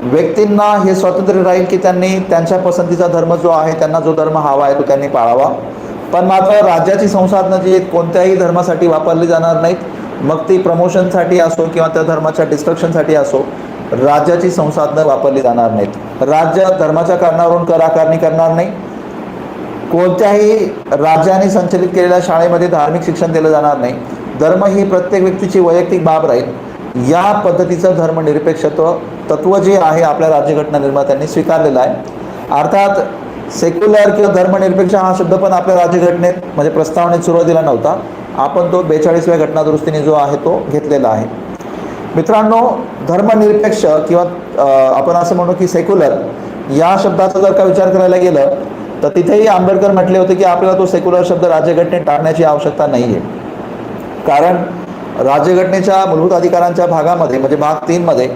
व्यक्तींना हे स्वातंत्र्य राहील की त्यांनी त्यांच्या पसंतीचा धर्म जो आहे, त्यांना जो धर्म हवा आहे तो त्यांनी पाळावा. पण मात्र राज्याची संसाधनं जी आहेत कोणत्याही धर्मासाठी वापरली जाणार नाहीत. मग ती प्रमोशनसाठी असो किंवा त्या धर्माच्या डिस्ट्रक्शनसाठी असो, राज्याची संसाधनं वापरली जाणार नाहीत. राज्य धर्माच्या कारणावरून कर आकारणी करणार नाही. कोणत्याही राज्याने संचलित केलेल्या शाळेमध्ये धार्मिक शिक्षण दिलं जाणार नाही. धर्म ही प्रत्येक व्यक्तीची वैयक्तिक बाब राहील. या पद्धतीचं धर्मनिरपेक्षत्व तत्व जे आहे आपल्या राज्यघटना निर्मात्यांनी स्वीकारलेलं आहे. अर्थात सेक्युलर किंवा धर्मनिरपेक्ष हा शब्द पण आपल्या राज्यघटनेत म्हणजे प्रस्तावनेत सुरुवातीला नव्हता. आपण तो 42व्या घटनादुरुस्तीने जो आहे तो घेतलेला आहे. मित्रांनो, धर्मनिरपेक्ष किंवा आपण असं म्हणू की सेक्युलर या शब्दाचा जर का विचार करायला गेलं तर तिथेही आंबेडकर म्हटले होते की आपल्याला तो सेक्युलर शब्द राज्यघटनेत टाकण्याची आवश्यकता नाही आहे. कारण राज्यघटनेच्या मूलभूत अधिकारांच्या भागामध्ये म्हणजे भाग 3 मध्ये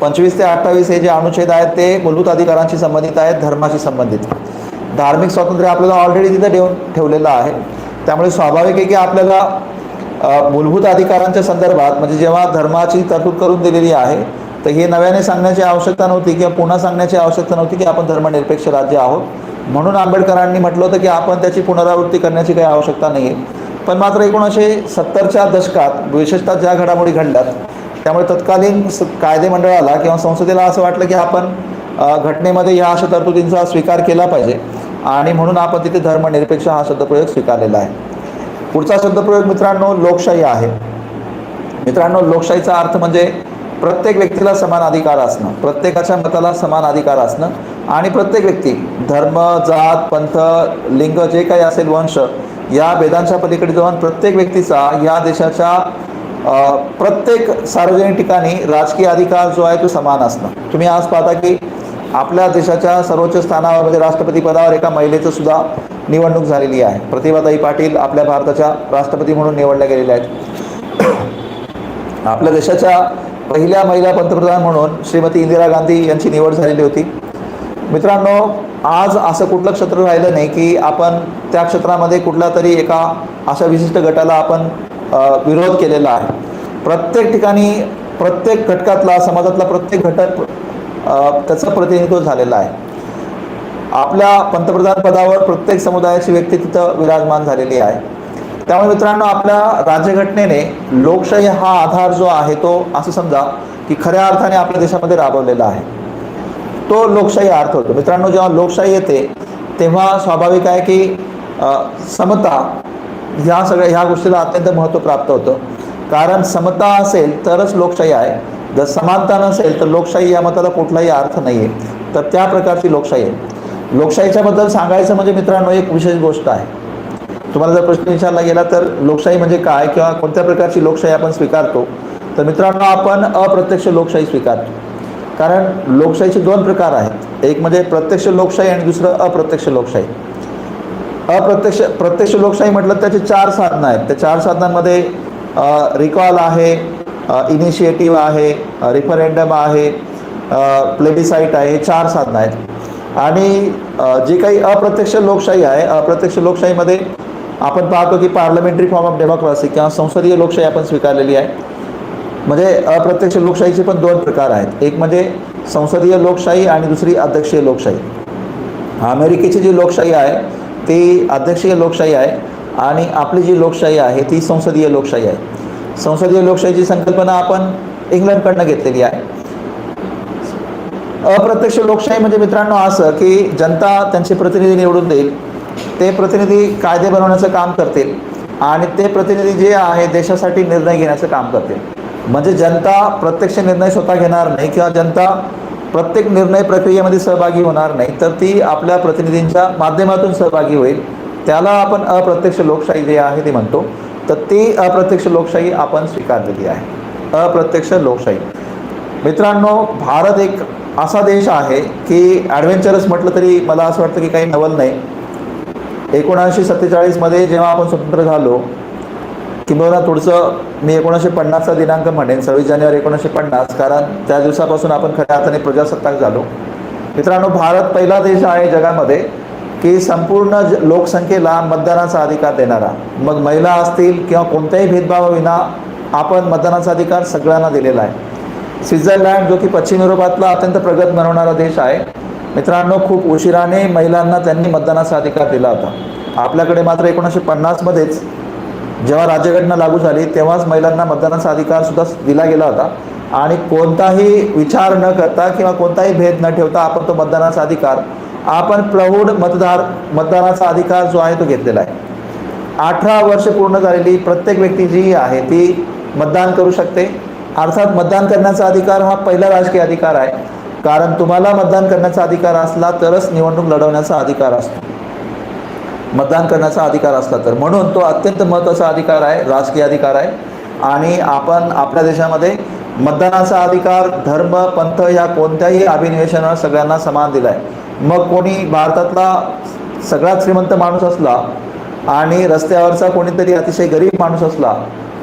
25 ते 28 हे जे अनुच्छेद आहेत ते मूलभूत अधिकारांशी संबंधित आहेत, धर्माशी संबंधित. धार्मिक स्वातंत्र्य आपल्याला ऑलरेडी तिथे देऊन ठेवलेलं आहे. त्यामुळे स्वाभाविक आहे की आपल्याला मूलभूत अधिकारांच्या संदर्भात म्हणजे जेव्हा धर्माची तरतूद करून दिलेली आहे तर हे नव्याने सांगण्याची आवश्यकता नव्हती किंवा पुन्हा सांगण्याची आवश्यकता नव्हती की आपण धर्मनिरपेक्ष राज्य आहोत. म्हणून आंबेडकरांनी म्हटलं होतं की आपण त्याची पुनरावृत्ती करण्याची काही आवश्यकता नाही आहे. पण मात्र 1970च्या दशकात विशेषतः ज्या घडामोडी घडल्यात त्यामुळे तत्कालीन कायदे मंडळाला किंवा संसदेला असं वाटलं की आपण घटनेमध्ये या अशा तरतुदींचा स्वीकार केला पाहिजे आणि म्हणून आपण तिथे धर्मनिरपेक्ष हा शब्दप्रयोग स्वीकारलेला आहे. पुढचा शब्दप्रयोग मित्रांनो लोकशाही आहे. मित्रांनो, लोकशाहीचा अर्थ म्हणजे प्रत्येक व्यक्तीला समान अधिकार असणं, प्रत्येकाच्या मताला समान अधिकार असणं आणि प्रत्येक व्यक्ती धर्म, जात, पंथ, लिंग जे काही असेल, वंश या भेदांच्या पलीकडे जाऊन प्रत्येक व्यक्तीचा या देशाच्या प्रत्येक सार्वजनिक ठिकाणी राजकीय अधिकार जो आहे तो समान असणं. तुम्ही आज पाहता की आपल्या देशाच्या सर्वोच्च स्थानावर म्हणजे राष्ट्रपती पदावर एका महिलेचं सुद्धा निवडणूक झालेली आहे. प्रतिभाताई पाटील आपल्या भारताच्या राष्ट्रपती म्हणून निवडल्या गेलेल्या आहेत. आपल्या देशाच्या पहिल्या महिला पंतप्रधान म्हणून श्रीमती इंदिरा गांधी यांची निवड झालेली होती. मित्रांनो, आज असं कुठलं क्षेत्र राहिलं नाही की आपण त्या क्षेत्रामध्ये कुठला तरी एका अशा विशिष्ट गटाला आपण विरोध केलेला आहे. प्रत्येक ठिकाणी प्रत्येक घटकातला समाजातला प्रत्येक घटक त्याचं प्रतिनिधित्व झालेलं आहे. आपल्या पंतप्रधान पदावर प्रत्येक समुदायाची व्यक्ती तिथं विराजमान झालेली आहे. त्यामुळे मित्रांनो, आपल्या राज्यघटनेने लोकशाही हा आधार जो आहे तो असं समजा की खऱ्या अर्थाने आपल्या देशामध्ये राबवलेला आहे. तो लोकशाही अर्थ होतो. मित्रांनो, जेव्हा लोकशाही येते तेव्हा स्वाभाविक आहे की समता ह्या गोष्टीला अत्यंत महत्त्व प्राप्त होतं. कारण समता असेल तरच लोकशाही आहे. जर समानता नसेल तर लोकशाही या मताला कुठलाही अर्थ नाही आहे. तर त्या प्रकारची लोकशाही आहे. लोकशाहीच्या बद्दल सांगायचं म्हणजे मित्रांनो एक विशेष गोष्ट आहे. तुम्हाला जर प्रश्न विचारला गेला तर लोकशाही म्हणजे काय किंवा कोणत्या प्रकारची लोकशाही आपण स्वीकारतो, तर मित्रांनो आपण अप्रत्यक्ष लोकशाही स्वीकारतो. कारण लोकशाहीचे 2 प्रकार आहेत. एक म्हणजे प्रत्यक्ष लोकशाही आणि दुसरं अप्रत्यक्ष लोकशाही. प्रत्यक्ष लोकशाही म्हटलं त्याचे 4 साधनं आहेत. त्या 4 साधनांमध्ये रिकॉल आहे, इनिशिएटिव्ह आहे, रेफरेंडम आहे, प्लेबिसाईट आहे. हे 4 साधनं आहेत. आणि जी काही अप्रत्यक्ष लोकशाही आहे, अप्रत्यक्ष लोकशाहीमध्ये आपण पाहतो की पार्लमेंटरी फॉर्म ऑफ डेमोक्रेसी किंवा संसदीय लोकशाही आपण स्वीकारलेली आहे. म्हणजे अप्रत्यक्ष लोकशाहीचे पण 2 प्रकार आहेत. एक म्हणजे संसदीय लोकशाही आणि दुसरी अध्यक्षीय लोकशाही. अमेरिकेची जी लोकशाही आहे ती अध्यक्षीय लोकशाही आहे आणि आपली जी लोकशाही आहे ती संसदीय लोकशाही आहे. संसदीय लोकशाहीची संकल्पना आपण इंग्लंडकडनं घेतलेली आहे. अप्रत्यक्ष लोकशाही म्हणजे मित्रांनो असं की जनता त्यांचे प्रतिनिधी निवडून देईल, ते प्रतिनिधी कायदे बनवण्याचं काम करतील आणि ते प्रतिनिधी जे आहे देशासाठी निर्णय घेण्याचं काम करतील. म्हणजे जनता प्रत्यक्ष निर्णय स्वतः घेणार नाही किंवा जनता प्रत्येक निर्णय प्रक्रियेमध्ये सहभागी होणार नाही, तर ती आपल्या प्रतिनिधींच्या माध्यमातून सहभागी होईल. त्याला आपण अप्रत्यक्ष लोकशाही जे आहे ती म्हणतो. तर ती अप्रत्यक्ष लोकशाही आपण स्वीकारलेली आहे. अप्रत्यक्ष लोकशाही. मित्रांनो, भारत एक असा देश आहे की ॲडव्हेंचरस म्हटलं तरी मला असं वाटतं की काही नवल नाही. 1947 मध्ये जेव्हा आपण स्वतंत्र झालो किंबहुना थोडंसं मी 1950चा दिनांक म्हणेन, 26 जानेवारी 1950, कारण त्या दिवसापासून आपण खऱ्या अर्थाने प्रजासत्ताक झालो. मित्रांनो, भारत पहिला देश आहे जगामध्ये की संपूर्ण लोकसंख्येला मतदानाचा अधिकार देणारा. मग महिला असतील किंवा कोणत्याही भेदभावाविना आपण मतदानाचा अधिकार सगळ्यांना दिलेला आहे. स्वित्झर्लंड, जो की पश्चिम युरोपातला अत्यंत प्रगत बनवणारा देश आहे मित्रांनो, खूप उशिराने महिलांना त्यांनी मतदानाचा अधिकार दिला होता. आपल्याकडे मात्र 1950मध्येच जेव्हा राज्यघटना लागू झाली तेव्हाच महिलांना मतदानाचा अधिकार सुद्धा दिला गेला होता. आणि कोणताही विचार न करता किंवा कोणताही भेद न ठेवता आपण तो मतदानाचा अधिकार, आपण प्रौढ मतदानाचा अधिकार जो आहे तो घेतलेला आहे. 18 वर्ष पूर्ण झालेली प्रत्येक व्यक्ती जी आहे ती मतदान करू शकते. अर्थात मतदान करण्याचा अधिकार हा पहिला राजकीय अधिकार आहे, कारण तुम्हाला मतदान करण्याचा अधिकार असला तरच निवडणूक लढवण्याचा अधिकार असतो. मतदान करण्याचा अधिकार असला तर, म्हणून तो अत्यंत महत्त्वाचा अधिकार आहे, राजकीय अधिकार आहे. आणि आपण आपल्या देशामध्ये मतदानाचा अधिकार धर्म, पंथ या कोणत्याही अभिनिवेशनावर सगळ्यांना समान दिला आहे. मग कोणी भारतातला सगळ्यात श्रीमंत माणूस असला आणि रस्त्यावरचा कोणीतरी अतिशय गरीब माणूस असला,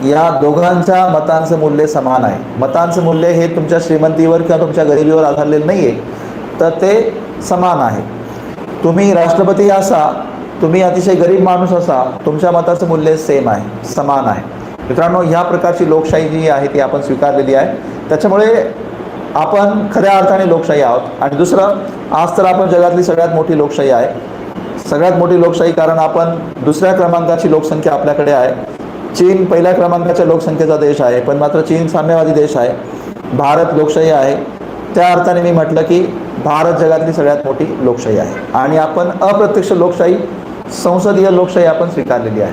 या दोघांच्या मतांचं मूल्य समान आहे. मतांचं मूल्य हे तुमच्या श्रीमंतीवर किंवा तुमच्या गरिबीवर आधारलेलं नाही आहे, तर ते समान आहे. तुम्ही राष्ट्रपती असा, तुम्ही अतिशय गरीब माणूस असा, तुमच्या मताचं मूल्य सेम आहे, समान आहे. मित्रांनो, ह्या प्रकारची लोकशाही जी आहे ती आपण स्वीकारलेली आहे. त्याच्यामुळे आपण खऱ्या अर्थाने लोकशाही आहोत. आणि दुसरं, आज तर आपण जगातली सगळ्यात मोठी लोकशाही आहे. सगळ्यात मोठी लोकशाही कारण आपण दुसऱ्या क्रमांकाची लोकसंख्या आपल्याकडे आहे. चीन पहिल्या क्रमांकाच्या लोकसंख्येचा देश आहे, पण मात्र चीन साम्यवादी देश आहे. भारत लोकशाही आहे. त्या अर्थाने मी म्हटलं की भारत जगातली सगळ्यात मोठी लोकशाही आहे. आणि आपण अप्रत्यक्ष लोकशाही, संसदीय लोकशाही आपण स्वीकारलेली आहे.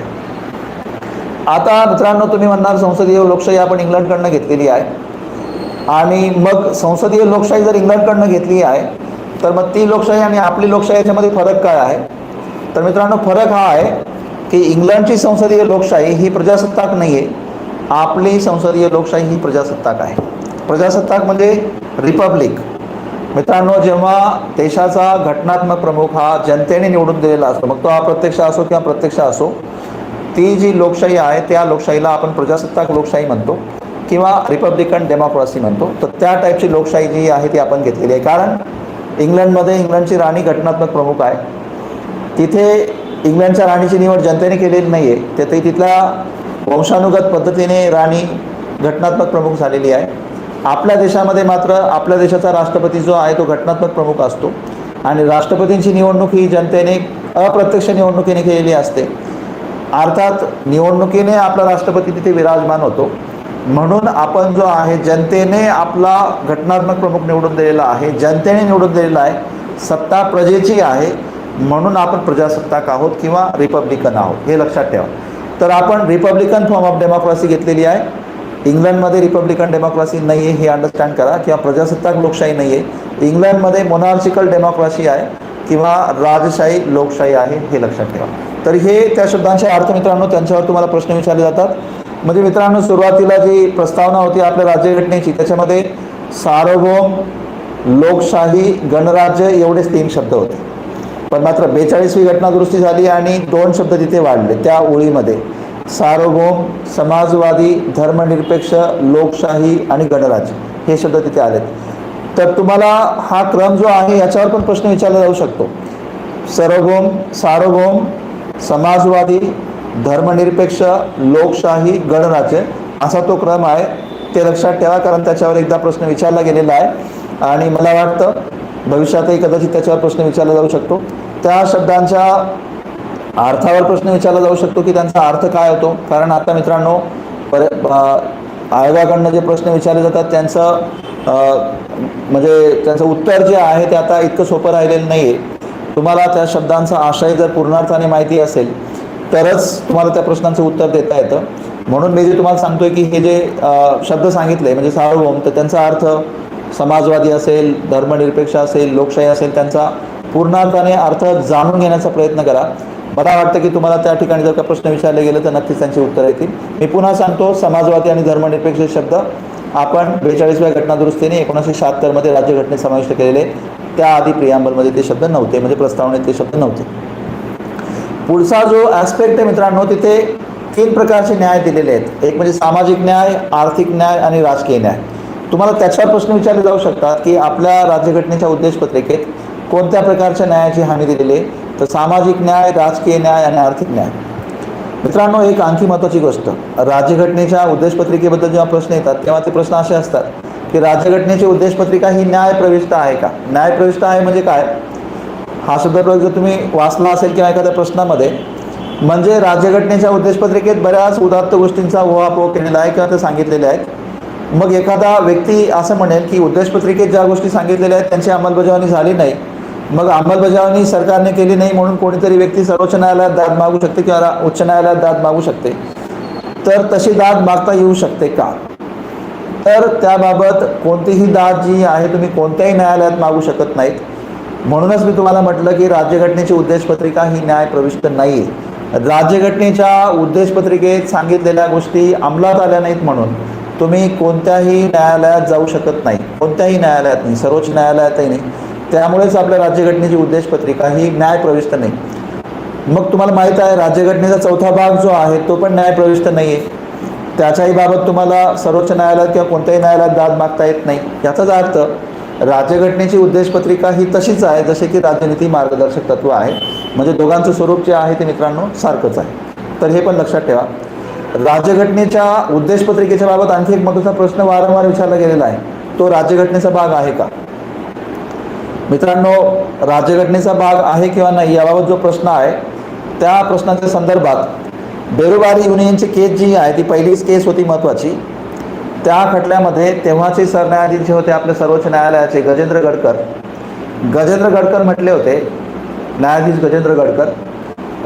आता मित्रांनो, तुम्ही म्हणणार संसदीय लोकशाही आपण इंग्लंडकडनं घेतलेली आहे. आणि मग संसदीय लोकशाही जर इंग्लंडकडनं घेतली आहे तर मग ती लोकशाही आणि आपली लोकशाही याच्यामध्ये फरक काय आहे? तर मित्रांनो, फरक हा आहे की इंग्लंडची संसदीय लोकशाही ही प्रजासत्ताक नाही आहे, आपली संसदीय लोकशाही ही प्रजासत्ताक आहे. प्रजासत्ताक म्हणजे रिपब्लिक. मित्रांनो, जेव्हा देशाचा घटनात्मक प्रमुख हा जनतेने निवडून दिलेला असतो, मग तो अप्रत्यक्ष असो किंवा प्रत्यक्ष असो, ती जी लोकशाही आहे त्या लोकशाहीला आपण प्रजासत्ताक लोकशाही म्हणतो किंवा रिपब्लिकन डेमोक्रेसी म्हणतो. तर त्या टाईपची लोकशाही जी आहे ती आपण घेतलेली आहे. कारण इंग्लंडमध्ये इंग्लंडची राणी घटनात्मक प्रमुख आहे. तिथे इंग्लंडच्या राणीची निवड जनतेने केलेली नाही आहे, तिथे तिथल्या वंशानुगत पद्धतीने राणी घटनात्मक प्रमुख झालेली आहे. आपल्या देशामध्ये मात्र आपल्या देशाचा राष्ट्रपती जो आहे तो घटनात्मक प्रमुख असतो आणि राष्ट्रपतींची निवडणूक ही जनतेने अप्रत्यक्ष निवडणुकीने केलेली असते. अर्थात निवडणुकीने आपला राष्ट्रपती तिथे विराजमान होतो. म्हणून आपण जो आहे जनतेने आपला घटनात्मक प्रमुख निवडून दिलेला आहे, जनतेने निवडून दिलेला आहे, सत्ता प्रजेची आहे, म्हणून आपण प्रजासत्ताक आहोत किंवा रिपब्लिकन आहोत, हे लक्षात ठेवा. तर आपण रिपब्लिकन फॉर्म ऑफ डेमोक्रेसी घेतलेली आहे. इंग्लंडमध्ये रिपब्लिकन डेमोक्रेसी नाही आहे, हे अंडरस्टँड करा. किंवा प्रजासत्ताक लोकशाही नाही आहे. इंग्लंडमध्ये मोनार्चिकल डेमोक्रेसी आहे किंवा राजशाही लोकशाही आहे, हे लक्षात ठेवा. तर हे त्या शब्दांचे अर्थ मित्रांनो, त्यांच्यावर तुम्हाला प्रश्न विचारले जातात. म्हणजे मित्रांनो, सुरुवातीला जी प्रस्तावना होती आपल्या राज्यघटनेची त्याच्यामध्ये सार्वभौम, लोकशाही, गणराज्य एवढेच 3 शब्द होते. पण मात्र 42वी घटनादुरुस्ती झाली आणि 2 शब्द तिथे वाढले. त्या ओळीमध्ये सार्वभौम, समाजवादी, धर्मनिरपेक्ष, लोकशाही आणि गणराज्य हे शब्द तिथे आलेत. तर तुम्हाला हा क्रम जो आहे याच्यावर पण प्रश्न विचारला जाऊ शकतो. सार्वभौम, समाजवादी, धर्मनिरपेक्ष, लोकशाही, गणराज्य असा तो क्रम आहे. ते लक्षात ठेवा, कारण त्याच्यावर एकदा प्रश्न विचारला गेलेला आहे आणि मला वाटतं भविष्यातही कदाचित त्याच्यावर प्रश्न विचारला जाऊ शकतो. त्या शब्दांच्या अर्थावर प्रश्न विचारला जाऊ शकतो की त्यांचा अर्थ काय होतो. कारण आता मित्रांनो, आयोगाकडनं जे प्रश्न विचारले जातात त्यांचं म्हणजे त्यांचं उत्तर जे आहे ते आता इतकं सोपं राहिलेलं नाही आहे. तुम्हाला त्या शब्दांचा आशय जर पूर्णार्थाने माहिती असेल तरच तुम्हाला त्या प्रश्नांचं उत्तर देता येतं. म्हणून मी जे तुम्हाला सांगतोय की हे जे शब्द सांगितले म्हणजे सार्वभौम, तर त्यांचा अर्थ समाजवादी असेल, धर्मनिरपेक्ष असेल, लोकशाही असेल, त्यांचा पूर्णार्थाने अर्थ जाणून घेण्याचा प्रयत्न करा. मला वाटतं की तुम्हाला त्या ठिकाणी जर का प्रश्न विचारले गेले तर नक्कीच त्यांची उत्तर येतील. मी पुन्हा सांगतो, समाजवादी आणि धर्मनिरपेक्ष शब्द आपण 42व्या घटनादुरुस्तीने 1976मध्ये राज्यघटनेत समाविष्ट केलेले. त्याआधी प्रियांबलमध्ये ते शब्द नव्हते, म्हणजे प्रस्तावनेत ते शब्द नव्हते. पुढचा जो ॲस्पेक्ट आहे मित्रांनो, तिथे तीन प्रकारचे न्याय दिलेले आहेत. एक म्हणजे सामाजिक न्याय, आर्थिक न्याय आणि राजकीय न्याय. तुम्हाला त्याच्यावर प्रश्न विचारले जाऊ शकतात की आपल्या राज्यघटनेच्या उद्देशपत्रिकेत कोणत्या प्रकारच्या न्यायाची हमी दिलेली आहे. तर सामाजिक न्याय, राजकीय न्याय आणि आर्थिक न्याय. मित्रांनो, एक आणखी महत्त्वाची गोष्ट, राज्यघटनेच्या उद्देशपत्रिकेबद्दल जेव्हा प्रश्न येतात तेव्हा ते प्रश्न असे असतात की राज्यघटनेची उद्देशपत्रिका ही न्यायप्रविष्ट आहे का. न्यायप्रविष्ट आहे म्हणजे काय, हा शब्दप्रयोग जर तुम्ही वाचला असेल किंवा एखाद्या प्रश्नामध्ये, म्हणजे राज्यघटनेच्या उद्देशपत्रिकेत बऱ्याच उदात्त गोष्टींचा उहापोह केलेला आहे किंवा ते सांगितलेले आहेत. मग एखादा व्यक्ती असं म्हणेल की उद्देशपत्रिकेत ज्या गोष्टी सांगितलेल्या आहेत त्यांची अंमलबजावणी झाली नाही, मग अंमलबजावणी सरकारने केली नाही म्हणून कोणीतरी व्यक्ती सर्वोच्च न्यायालयात दाद मागू शकते किंवा उच्च न्यायालयात दाद मागू शकते. तर तशी दाद मागता येऊ शकते का. तर त्याबाबत कोणतीही दाद जी आहे तुम्ही कोणत्याही न्यायालयात मागू शकत नाहीत. म्हणूनच मी तुम्हाला म्हटलं की राज्यघटनेची उद्देशपत्रिका ही न्यायप्रविष्ट नाही आहे. राज्यघटनेच्या उद्देशपत्रिकेत सांगितलेल्या गोष्टी अंमलात आल्या नाहीत म्हणून तुम्ही कोणत्याही न्यायालयात जाऊ शकत नाही, कोणत्याही न्यायालयात नाही, सर्वोच्च न्यायालयातही नाही. त्यामुळेच आपल्या राज्यघटनेची उद्देशपत्रिका ही न्यायप्रविष्ट नाही. मग तुम्हाला माहीत आहे राज्यघटनेचा चौथा भाग जो आहे तो पण न्यायप्रविष्ट नाही आहे. त्याच्याही बाबत तुम्हाला सर्वोच्च न्यायालयात किंवा कोणत्याही न्यायालयात दाद मागता येत नाही. याचाच अर्थ राज्यघटनेची उद्देशपत्रिका ही तशीच आहे जसे की राज्यनीती मार्गदर्शक तत्व आहे. म्हणजे दोघांचं स्वरूप जे आहे ते मित्रांनो सारखंच आहे. तर हे पण लक्षात ठेवा. राज्यघटनेच्या उद्देशपत्रिकेच्या बाबत आणखी एक महत्त्वाचा प्रश्न वारंवार विचारला गेलेला आहे, तो राज्यघटनेचा भाग आहे का. मित्रांनो, राज्यघटनेचा भाग आहे किंवा नाही याबाबत जो प्रश्न आहे त्या प्रश्नाच्या संदर्भात बेरोबारी युनियनची केस जी आहे ती पहिलीच केस होती महत्त्वाची. त्या खटल्यामध्ये तेव्हाचे सरन्यायाधीश जे होते आपल्या सर्वोच्च न्यायालयाचे गजेंद्र गडकर म्हटले होते, न्यायाधीश गजेंद्र गडकर,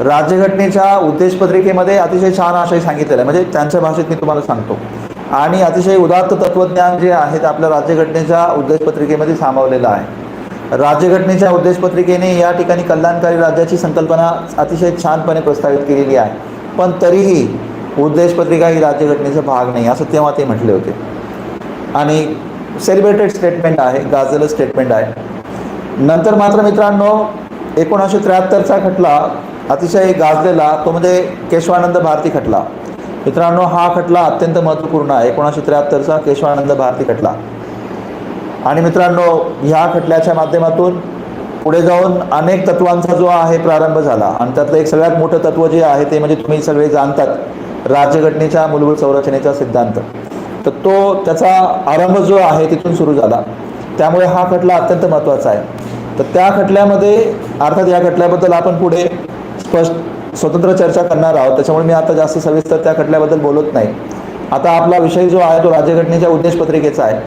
राज्यघटनेच्या उद्देशपत्रिकेमध्ये अतिशय छान आशय सांगितलेला आहे. म्हणजे त्यांच्या भाषेत मी तुम्हाला सांगतो. आणि अतिशय उदात्त तत्त्वज्ञान जे आहे ते आपल्या राज्यघटनेच्या उद्देशपत्रिकेमध्ये सामावलेलं आहे. राज्यघटनेच्या उद्देशपत्रिकेने या ठिकाणी कल्याणकारी राज्याची संकल्पना अतिशय छानपणे प्रस्तावित केलेली आहे. पण तरीही उद्देशपत्रिका ही राज्यघटनेचा भाग नाही असं तेव्हा ते म्हटले होते. आणि सेलिब्रेटेड स्टेटमेंट आहे, गाजलेलं स्टेटमेंट आहे. नंतर मात्र मित्रांनो 1973चा खटला अतिशय गाजलेला तो म्हणजे केशवानंद भारती खटला. मित्रांनो, हा खटला अत्यंत महत्त्वपूर्ण आहे, 1973चा केशवानंद भारती खटला. आणि मित्रांनो, ह्या खटल्याच्या माध्यमातून पुढे जाऊन अनेक तत्वांचा जो आहे प्रारंभ झाला. आणि त्यातलं एक सगळ्यात मोठं तत्व जे आहे ते म्हणजे तुम्ही सगळे जाणतात, राज्यघटनेच्या मूलभूत संरचनेचा सिद्धांत. तर तो त्याचा आरंभ जो आहे तिथून सुरू झाला. त्यामुळे हा खटला अत्यंत महत्त्वाचा आहे. तर त्या खटल्यामध्ये अर्थात या खटल्याबद्दल आपण पुढे स्वतंत्र चर्चा करणार आहोत, त्याच्यामुळे मी आता जास्त सविस्तर त्या खटल्याबद्दल बोलत नाही. आता आपला विषय जो आहे तो राज्यघटनेच्या उद्देशपत्रिकेचा आहे.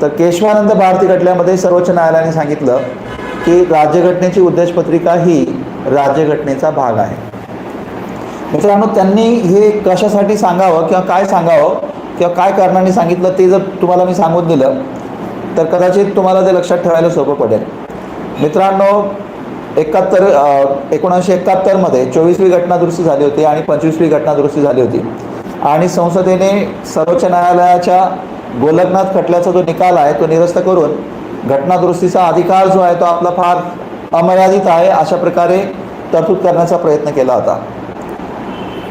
तर केशवानंद भारती खटल्यामध्ये सर्वोच्च न्यायालयाने सांगितलं की राज्यघटनेची उद्देशपत्रिका ही राज्यघटनेचा भाग आहे. मित्रांनो, त्यांनी हे कशासाठी सांगावं किंवा काय कारणाने सांगितलं ते जर तुम्हाला मी सांगून दिलं तर कदाचित तुम्हाला ते लक्षात ठेवायला सोपं पडेल. मित्रांनो, 1971मध्ये 24वी घटनादुरुस्ती झाली होती आणि 25वी घटनादुरुस्ती झाली होती. आणि संसदेने सर्वोच्च न्यायालयाच्या गोलकनाथ खटल्याचा जो निकाल आहे तो निरस्त करून घटनादुरुस्तीचा अधिकार जो आहे तो आपला फार अमर्यादित आहे अशा प्रकारे तरतूद करण्याचा प्रयत्न केला होता.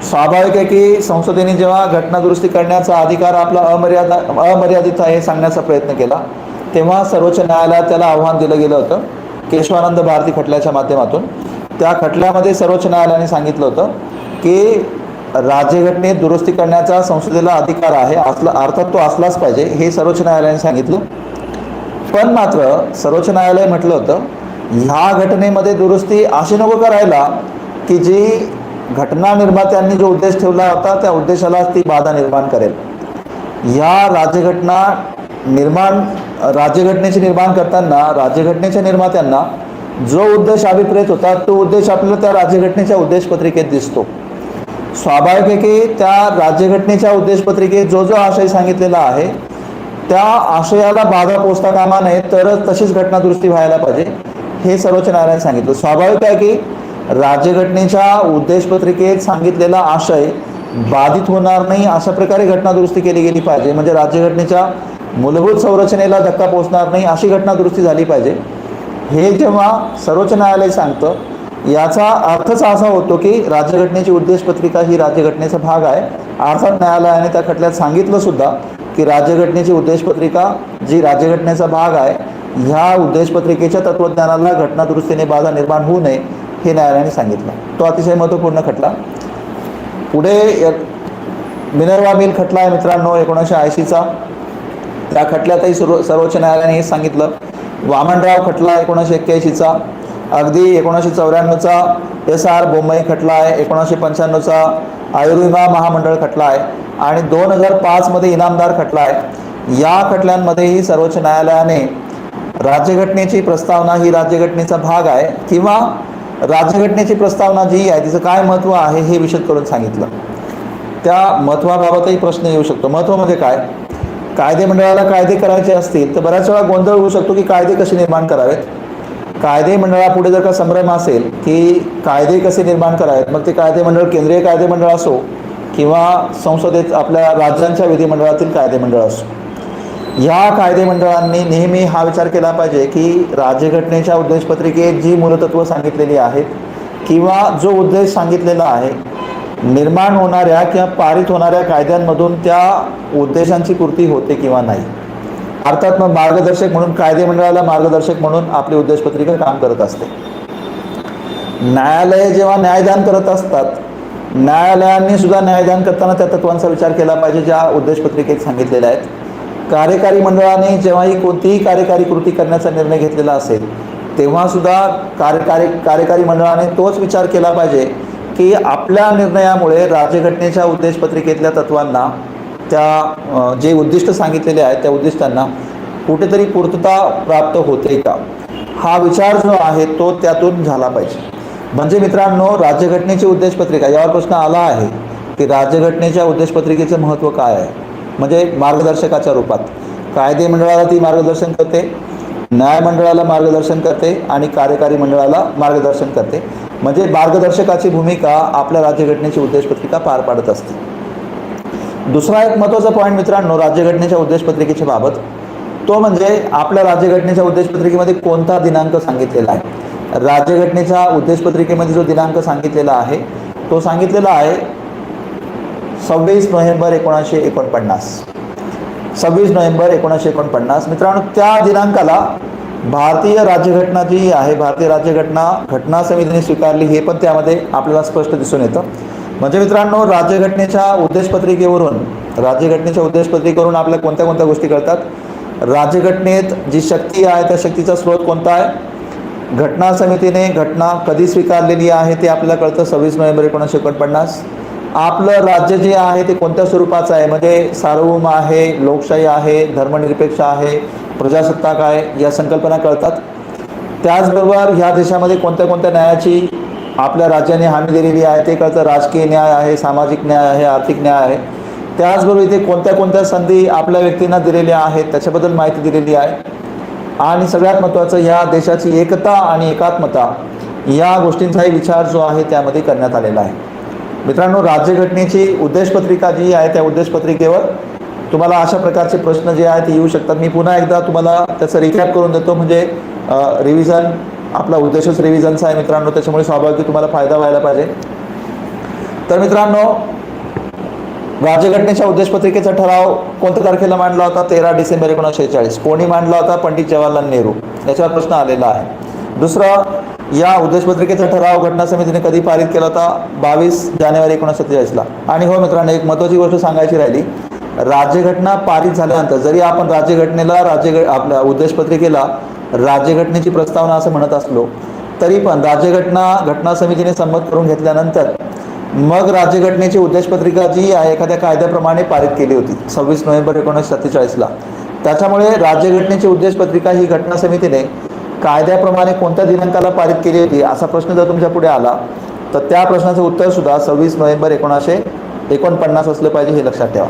स्वाभाविक आहे की संसदेने जेव्हा घटनादुरुस्ती करण्याचा अधिकार आपला अमर्यादित आहे हे सांगण्याचा प्रयत्न केला तेव्हा सर्वोच्च न्यायालयात त्याला आव्हान दिलं गेलं होतं केशवानंद भारती खटल्याच्या माध्यमातून. त्या खटल्यामध्ये सर्वोच्च न्यायालयाने सांगितलं होतं की राज्यघटनेत दुरुस्ती करण्याचा संसदेला अधिकार आहे, अर्थात तो असलाच पाहिजे हे सर्वोच्च न्यायालयाने सांगितलं. पण मात्र सर्वोच्च न्यायालय म्हटलं होतं ह्या घटनेमध्ये दुरुस्ती अशी नको करायला की जी घटना निर्मात्यांनी जो उद्देश ठेवला होता त्या उद्देशाला ती बाधा निर्माण करेल. ह्या राज्यघटनेचे निर्माण करताना राज्यघटनेच्या निर्मात्यांना जो उद्देश अभिप्रेत होता तो उद्देश आपल्याला त्या राज्यघटनेच्या उद्देशपत्रिकेत दिसतो. स्वाभाविक आहे की त्या राज्यघटनेच्या उद्देशपत्रिकेत जो जो आशय सांगितलेला आहे त्या आशयाला बाधा पोचता कामा नये तरच तशीच घटनादुरुस्ती व्हायला पाहिजे हे सर्वोच्च न्यायालयाने सांगितलं. स्वाभाविक आहे की राज्यघटनेच्या उद्देशपत्रिकेत सांगितलेला आशय बाधित होणार नाही अशा प्रकारे घटनादुरुस्ती केली गेली पाहिजे. म्हणजे राज्यघटनेच्या मूलभूत संरचनेला धक्का पोचणार नाही अशी घटनादुरुस्ती झाली पाहिजे. हे जेव्हा सर्वोच्च न्यायालय सांगतं याचा अर्थच असा होतो की राज्यघटनेची उद्देशपत्रिका ही राज्यघटनेचा भाग आहे. अर्थात न्यायालयाने त्या खटल्यात सांगितलं सुद्धा की राज्यघटनेची उद्देशपत्रिका जी राज्यघटनेचा भाग आहे, ह्या उद्देशपत्रिकेच्या तत्त्वज्ञानाला घटनादुरुस्तीने बाधा निर्माण होऊ नये हे न्यायालयाने सांगितलं. तो अतिशय महत्त्वपूर्ण खटला. पुढे मिनर्वा मिल खटला आहे मित्रांनो 1980चा. त्या खटल्यातही सर्वोच्च न्यायालयाने हे सांगितलं. वामनराव खटला 1981चा. अगदी 1994चा SR बोम्मई खटला आहे. 1995चा आयुर्विमा महामंडळ खटला आहे आणि 2005मध्ये इनामदार खटला आहे. या खटल्यांमध्येही सर्वोच्च न्यायालयाने राज्यघटनेची प्रस्तावना ही राज्यघटनेचा भाग आहे किंवा राज्यघटनेची प्रस्तावना जी आहे तिचं काय महत्त्व आहे हे विशद करून सांगितलं. त्या महत्त्वाबाबतही प्रश्न येऊ शकतो. महत्त्व म्हणजे काय? कायदे मंडळाला कायदे करायचे असतील तर बऱ्याच वेळा गोंधळ होऊ शकतो की कायदे कसे निर्माण करावेत. कायदे मंडळापुढे जर का संभ्रम असेल की कायदे कसे निर्माण करावेत, मग ते कायदे मंडळ केंद्रीय कायदे मंडळ असो किंवा संसदेत आपल्या राज्यांच्या विधिमंडळातील कायदे मंडळ असो, ह्या कायदे मंडळांनी नेहमी हा विचार केला पाहिजे की राज्यघटनेच्या उद्देशपत्रिकेत जी मूलतत्त्व सांगितलेली आहेत किंवा जो उद्देश सांगितलेला आहे, निर्माण होणाऱ्या किंवा पारित होणाऱ्या कायद्यांमधून त्या उद्देशांची पूर्ती होते किंवा नाही. अर्थात मग मार्गदर्शक म्हणून कायदे मंडळाला मार्गदर्शक म्हणून आपली उद्देशपत्रिका काम करत असते. न्यायालये जेव्हा न्यायदान करत असतात, न्यायालयांनी सुद्धा न्यायदान करताना त्या तत्वांचा विचार केला पाहिजे ज्या उद्देशपत्रिकेत सांगितलेल्या आहेत. कार्यकारी मंडळाने जेव्हाही कोणतीही कार्यकारी कृती करण्याचा निर्णय घेतलेला असेल तेव्हा सुद्धा कार्यकारी मंडळाने तोच विचार केला पाहिजे की आपल्या निर्णयामुळे राज्यघटनेच्या उद्देशपत्रिकेतल्या तत्वांना, त्या जे उद्दिष्ट सांगितलेले आहेत त्या उद्दिष्टांना कुठेतरी पूर्तता प्राप्त होते का, हा विचार जो आहे तो त्यातून झाला पाहिजे. म्हणजे मित्रांनो, राज्यघटनेची उद्देशपत्रिका यावर प्रश्न आला आहे की राज्यघटनेच्या उद्देशपत्रिकेचं महत्त्व काय आहे. म्हणजे मार्गदर्शकाच्या रूपात कायदे मंडळाला ती मार्गदर्शन करते, न्यायमंडळाला मार्गदर्शन करते आणि कार्यकारी मंडळाला मार्गदर्शन करते. म्हणजे मार्गदर्शकाची भूमिका आपल्या राज्यघटनेची उद्देशपत्रिका पार पाडत असते. दुसरा एक महत्त्वाचा पॉईंट मित्रांनो राज्यघटनेच्या उद्देशपत्रिकेच्या बाबत, तो म्हणजे आपल्या राज्यघटनेच्या उद्देशपत्रिकेमध्ये कोणता दिनांक सांगितलेला आहे. राज्यघटनेच्या उद्देशपत्रिकेमध्ये जो दिनांक सांगितलेला आहे तो सांगितलेला आहे 26 नोव्हेंबर 1949. 26 नोव्हेंबर 1949 मित्रांनो, त्या दिनांकाला भारतीय राज्यघटना जी आहे, भारतीय राज्यघटना घटना समितीने स्वीकारली हे पण त्यामध्ये आपल्याला स्पष्ट दिसून येतं. म्हणजे मित्रांनो, राज्यघटनेच्या उद्देशपत्रिकेवरून आपल्या कोणत्या कोणत्या गोष्टी कळतात. राज्यघटनेत जी शक्ती आहे त्या शक्तीचा स्रोत कोणता आहे, घटना समितीने घटना कधी स्वीकारलेली आहे ते आपल्याला कळतं 26 नोव्हेंबर 1949. आपलं राज्य जे आहे ते कोणत्या स्वरूपाचं आहे, म्हणजे सार्वभौम आहे, लोकशाही आहे, धर्मनिरपेक्ष आहे, प्रजासत्ताक आहे, या संकल्पना कळतात. त्याचबरोबर ह्या देशामध्ये कोणत्या कोणत्या न्यायाची आपल्या राज्याने हमी दिलेली आहे ते कळतं. राजकीय न्याय आहे, सामाजिक न्याय आहे, आर्थिक न्याय आहे. त्याचबरोबर इथे कोणत्या कोणत्या संधी आपल्या व्यक्तींना दिलेल्या आहेत त्याच्याबद्दल माहिती दिलेली आहे. आणि सगळ्यात महत्त्वाचं, ह्या देशाची एकता आणि एकात्मता या गोष्टींचाही विचार जो आहे त्यामध्ये करण्यात आलेला आहे. मित्रांनो, राज्यघटनेची उद्देशपत्रिका जी आहे त्या उद्देशपत्रिकेवर तुम्हाला अशा प्रकारचे प्रश्न जे आहेत ते येऊ शकतात. मी पुन्हा एकदा तुम्हाला त्याचं रिकॅप करून देतो. म्हणजे रिव्हिजन, आपला उद्देशच रिव्हिजनचा आहे मित्रांनो, त्याच्यामुळे स्वाभाविक तुम्हाला फायदा व्हायला पाहिजे. तर मित्रांनो, राज्यघटनेच्या उद्देशपत्रिकेचा ठराव कोणत्या तारखेला मांडला होता? 13 डिसेंबर 1946. कोणी मांडला होता? पंडित जवाहरलाल नेहरू. याच्यावर प्रश्न आलेला आहे. दुसरं, या उद्देशपत्रिकेचा ठराव घटना समितीने कधी पारित केला होता? 22 जानेवारी 1947ला. आणि हो मित्रांनो, एक महत्त्वाची गोष्ट सांगायची राहिली. राज्यघटना पारित झाल्यानंतर जरी आपण राज्यघटनेला आपल्या उद्देशपत्रिकेला राज्यघटनेची प्रस्तावना असं म्हणत असलो तरी पण घटना समितीने संमत करून घेतल्यानंतर मग राज्यघटनेची उद्देशपत्रिका जी आहे एखाद्या कायद्याप्रमाणे पारित केली होती 26 नोव्हेंबर 1947ला. त्याच्यामुळे राज्यघटनेची उद्देशपत्रिका ही घटना समितीने कायद्याप्रमाणे कोणत्या दिनांकाला पारित केली होती असा प्रश्न जर तुमच्या पुढे आला तर त्या प्रश्नाचं उत्तर सुद्धा 26 नोव्हेंबर 1949 असलं पाहिजे, हे लक्षात ठेवा.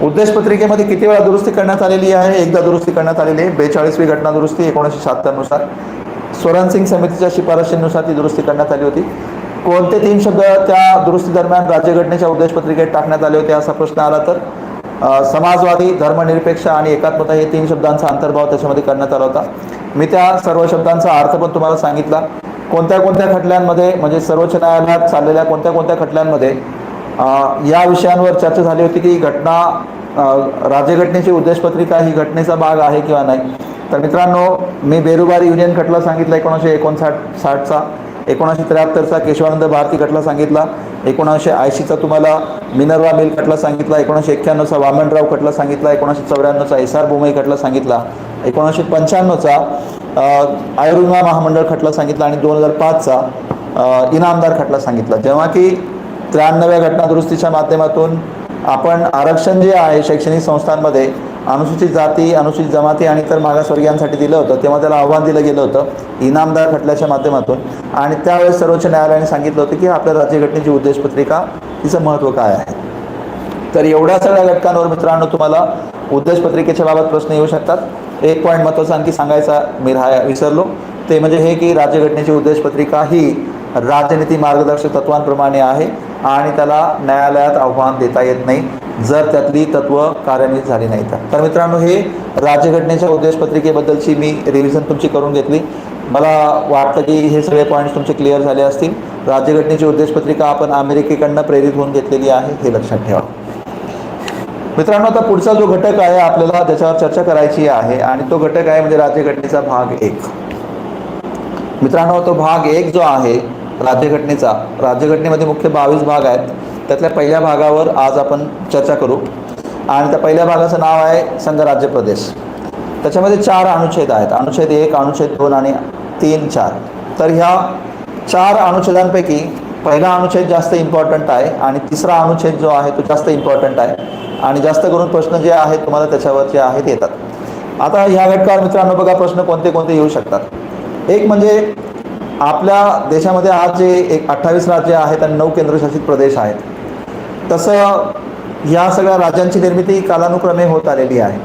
उद्देशपत्रिकेमध्ये किती वेळा दुरुस्ती करण्यात आलेली आहे? एकदा दुरुस्ती करण्यात आलेली आहे. 42वी घटना दुरुस्ती 1976 नुसार. स्वरण सिंग समितीच्या शिफारशीनुसार ती दुरुस्ती करण्यात आली होती. कोणते 3 शब्द त्या दुरुस्ती दरम्यान राज्यघटनेच्या उद्देशपत्रिकेत टाकण्यात आले होते असा प्रश्न आला तर समाजवादी, धर्मनिरपेक्ष आणि एकात्मता हे 3 शब्दांचा अंतर्भाव त्याच्यामध्ये करण्यात आला होता. मी त्या सर्व शब्दांचा अर्थ पण तुम्हाला सांगितला. कोणत्या कोणत्या खटल्यांमध्ये, म्हणजे सर्वोच्च न्यायालयात चाललेल्या कोणत्या कोणत्या खटल्यांमध्ये या विषयांवर चर्चा झाली होती की घटना राज्यघटनेची उद्देशपत्रिका ही घटनेचा भाग आहे किंवा नाही. तर मित्रांनो, मी बेरुबारी युनियन खटला सांगितला 1959-60चा, 1973चा केशवानंद भारती खटला सांगितला, 1980चा तुम्हाला मिनर्वा मिल खटला सांगितला, 1991चा वामनराव खटला सांगितला, 1994चा SR बोमई खटला सांगितला, 1995चा आयुर्विमा महामंडळ खटला सांगितला आणि 2005चा इनामदार खटला सांगितला. जेव्हा की 93व्या घटना दुरुस्तीच्या माध्यमातून आपण आरक्षण जे आहे शैक्षणिक संस्थांमध्ये अनुसूचित जाती, अनुसूचित जमाती आणि इतर मागासवर्गीयांसाठी दिलं होतं, तेव्हा त्याला आव्हान दिलं गेलं होतं इनामदार खटल्याच्या माध्यमातून. आणि त्यावेळेस सर्वोच्च न्यायालयाने सांगितलं होतं की आपल्या राज्यघटनेची उद्देशपत्रिका तिचं महत्त्व काय आहे. तर एवढ्या सगळ्या घटकांवर मित्रांनो तुम्हाला उद्देशपत्रिकेच्या बाबत प्रश्न येऊ शकतात. एक पॉईंट महत्त्वाचा आणखी सांगायचा मी विसरलो, ते म्हणजे हे की राज्यघटनेची उद्देशपत्रिका ही राजनीती मार्गदर्शक तत्वांप्रमाणे आहे आणि त्याला न्यायालयात आव्हान देता येत नाही जर त्यातली तत्व कार्यान्वित झाली नाही तर. मित्रांनो, हे राज्यघटनेच्या उद्देशपत्रिकेबद्दलची मी रिव्हिजन तुमची करून घेतली. मला वाटतं की हे सगळे पॉईंट्स तुमचे क्लिअर झाले असतील. राज्यघटनेची उद्देशपत्रिका आपण अमेरिकेकडनं प्रेरित होऊन घेतलेली आहे, हे लक्षात ठेवा. मित्रांनो, आता पुढचा जो घटक आहे आपल्याला त्याच्यावर चर्चा करायची आहे आणि तो घटक आहे म्हणजे राज्यघटनेचा भाग 1. मित्रांनो, तो भाग 1 जो आहे राज्यघटनेचा, राज्यघटनेमध्ये मुख्य 22 भाग आहेत. त्यातल्या पहिल्या भागावर आज आपण चर्चा करू आणि त्या पहिल्या भागाचं नाव आहे संघराज्य प्रदेश. त्याच्यामध्ये 4 अनुच्छेद आहेत, अनुच्छेद 1, अनुच्छेद 2 आणि 3, 4. तर ह्या 4 अनुच्छेदांपैकी पहिला अनुच्छेद जास्त इम्पॉर्टंट आहे आणि तिसरा अनुच्छेद जो आहे तो जास्त इम्पॉर्टंट आहे आणि जास्त करून प्रश्न जे आहेत तुम्हाला त्याच्यावर जे आहेत येतात. आता ह्या घटकावर मित्रांनो बघा प्रश्न कोणते कोणते येऊ शकतात. एक म्हणजे आपल्या देशामध्ये आज जे 28 राज्य आहेत आणि 9 केंद्रशासित प्रदेश आहेत, तसं ह्या सगळ्या राज्यांची निर्मिती कालानुक्रमे होत आलेली आहे.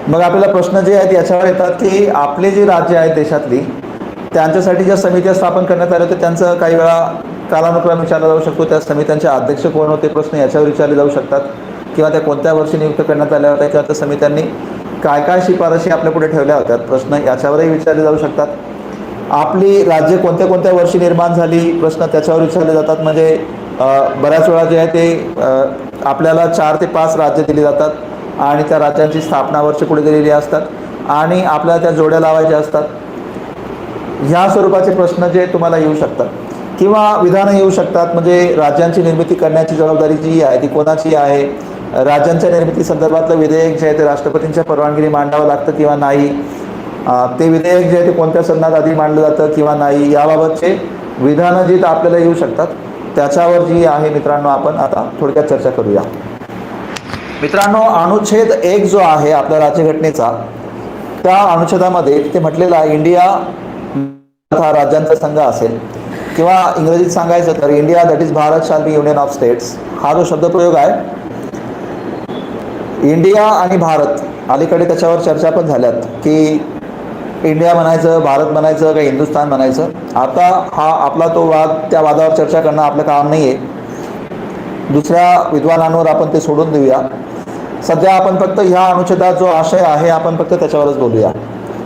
मग आपल्याला प्रश्न जे आहेत याच्यावर येतात की आपले जे राज्य आहेत देशातली, त्यांच्यासाठी ज्या समित्या स्थापन करण्यात आल्या होत्या त्यांचं काही वेळा कालानुक्रम विचारला जाऊ शकतो. त्या समित्यांचे अध्यक्ष कोण होते प्रश्न याच्यावर विचारले जाऊ शकतात, किंवा त्या कोणत्या वर्षी नियुक्त करण्यात आल्या होत्या, किंवा त्या समित्यांनी काय काय शिफारशी आपल्या पुढे ठेवल्या होत्या प्रश्न याच्यावरही विचारले जाऊ शकतात. आपली राज्य कोणत्या कोणत्या वर्षी निर्माण झाली प्रश्न त्याच्यावर विचारले जातात. म्हणजे बऱ्याच वेळा जे आहे ते आपल्याला 4 ते 5 राज्य दिली जातात आणि त्या राज्यांची स्थापना वर्ष पुढे दिलेली असतात आणि आपल्याला त्या जोड्या लावायच्या असतात. ह्या स्वरूपाचे प्रश्न जे तुम्हाला येऊ शकतात किंवा विधानं येऊ शकतात. म्हणजे राज्यांची निर्मिती करण्याची जबाबदारी जी आहे ती कोणाची आहे, राज्यांच्या निर्मिती संदर्भातलं विधेयक जे आहे ते राष्ट्रपतींच्या परवानगीने मांडावं लागतं किंवा नाही, ते विधेयक जे आहे ते कोणत्या सदनात आधी मांडलं जातं किंवा नाही, याबाबतचे विधानं जी आपल्याला येऊ शकतात त्याच्यावर जी आहे मित्रांनो आपण आता थोडक्यात चर्चा करूया. मित्रांनो, अनुच्छेद 1 जो आहे आपल्या राज्यघटनेचा, त्या अनुच्छेदामध्ये ते म्हटलेलं आहे इंडिया हा राज्यांचा संघ असेल, किंवा इंग्रजीत सांगायचं तर India that is Bharat shall be union of states. हा जो शब्दप्रयोग आहे इंडिया आणि भारत, अलीकडे त्याच्यावर चर्चा पण झाल्यात की इंडिया म्हणायचं, भारत म्हणायचं, का हिंदुस्थान म्हणायचं. आता हा आपला तो वाद, त्या वादावर चर्चा करणं आपलं काम नाही आहे. दुसऱ्या विद्वानांवर आपण ते सोडून देऊया. सध्या आपण फक्त ह्या अनुच्छेदात जो आशय आहे आपण फक्त त्याच्यावरच बोलूया.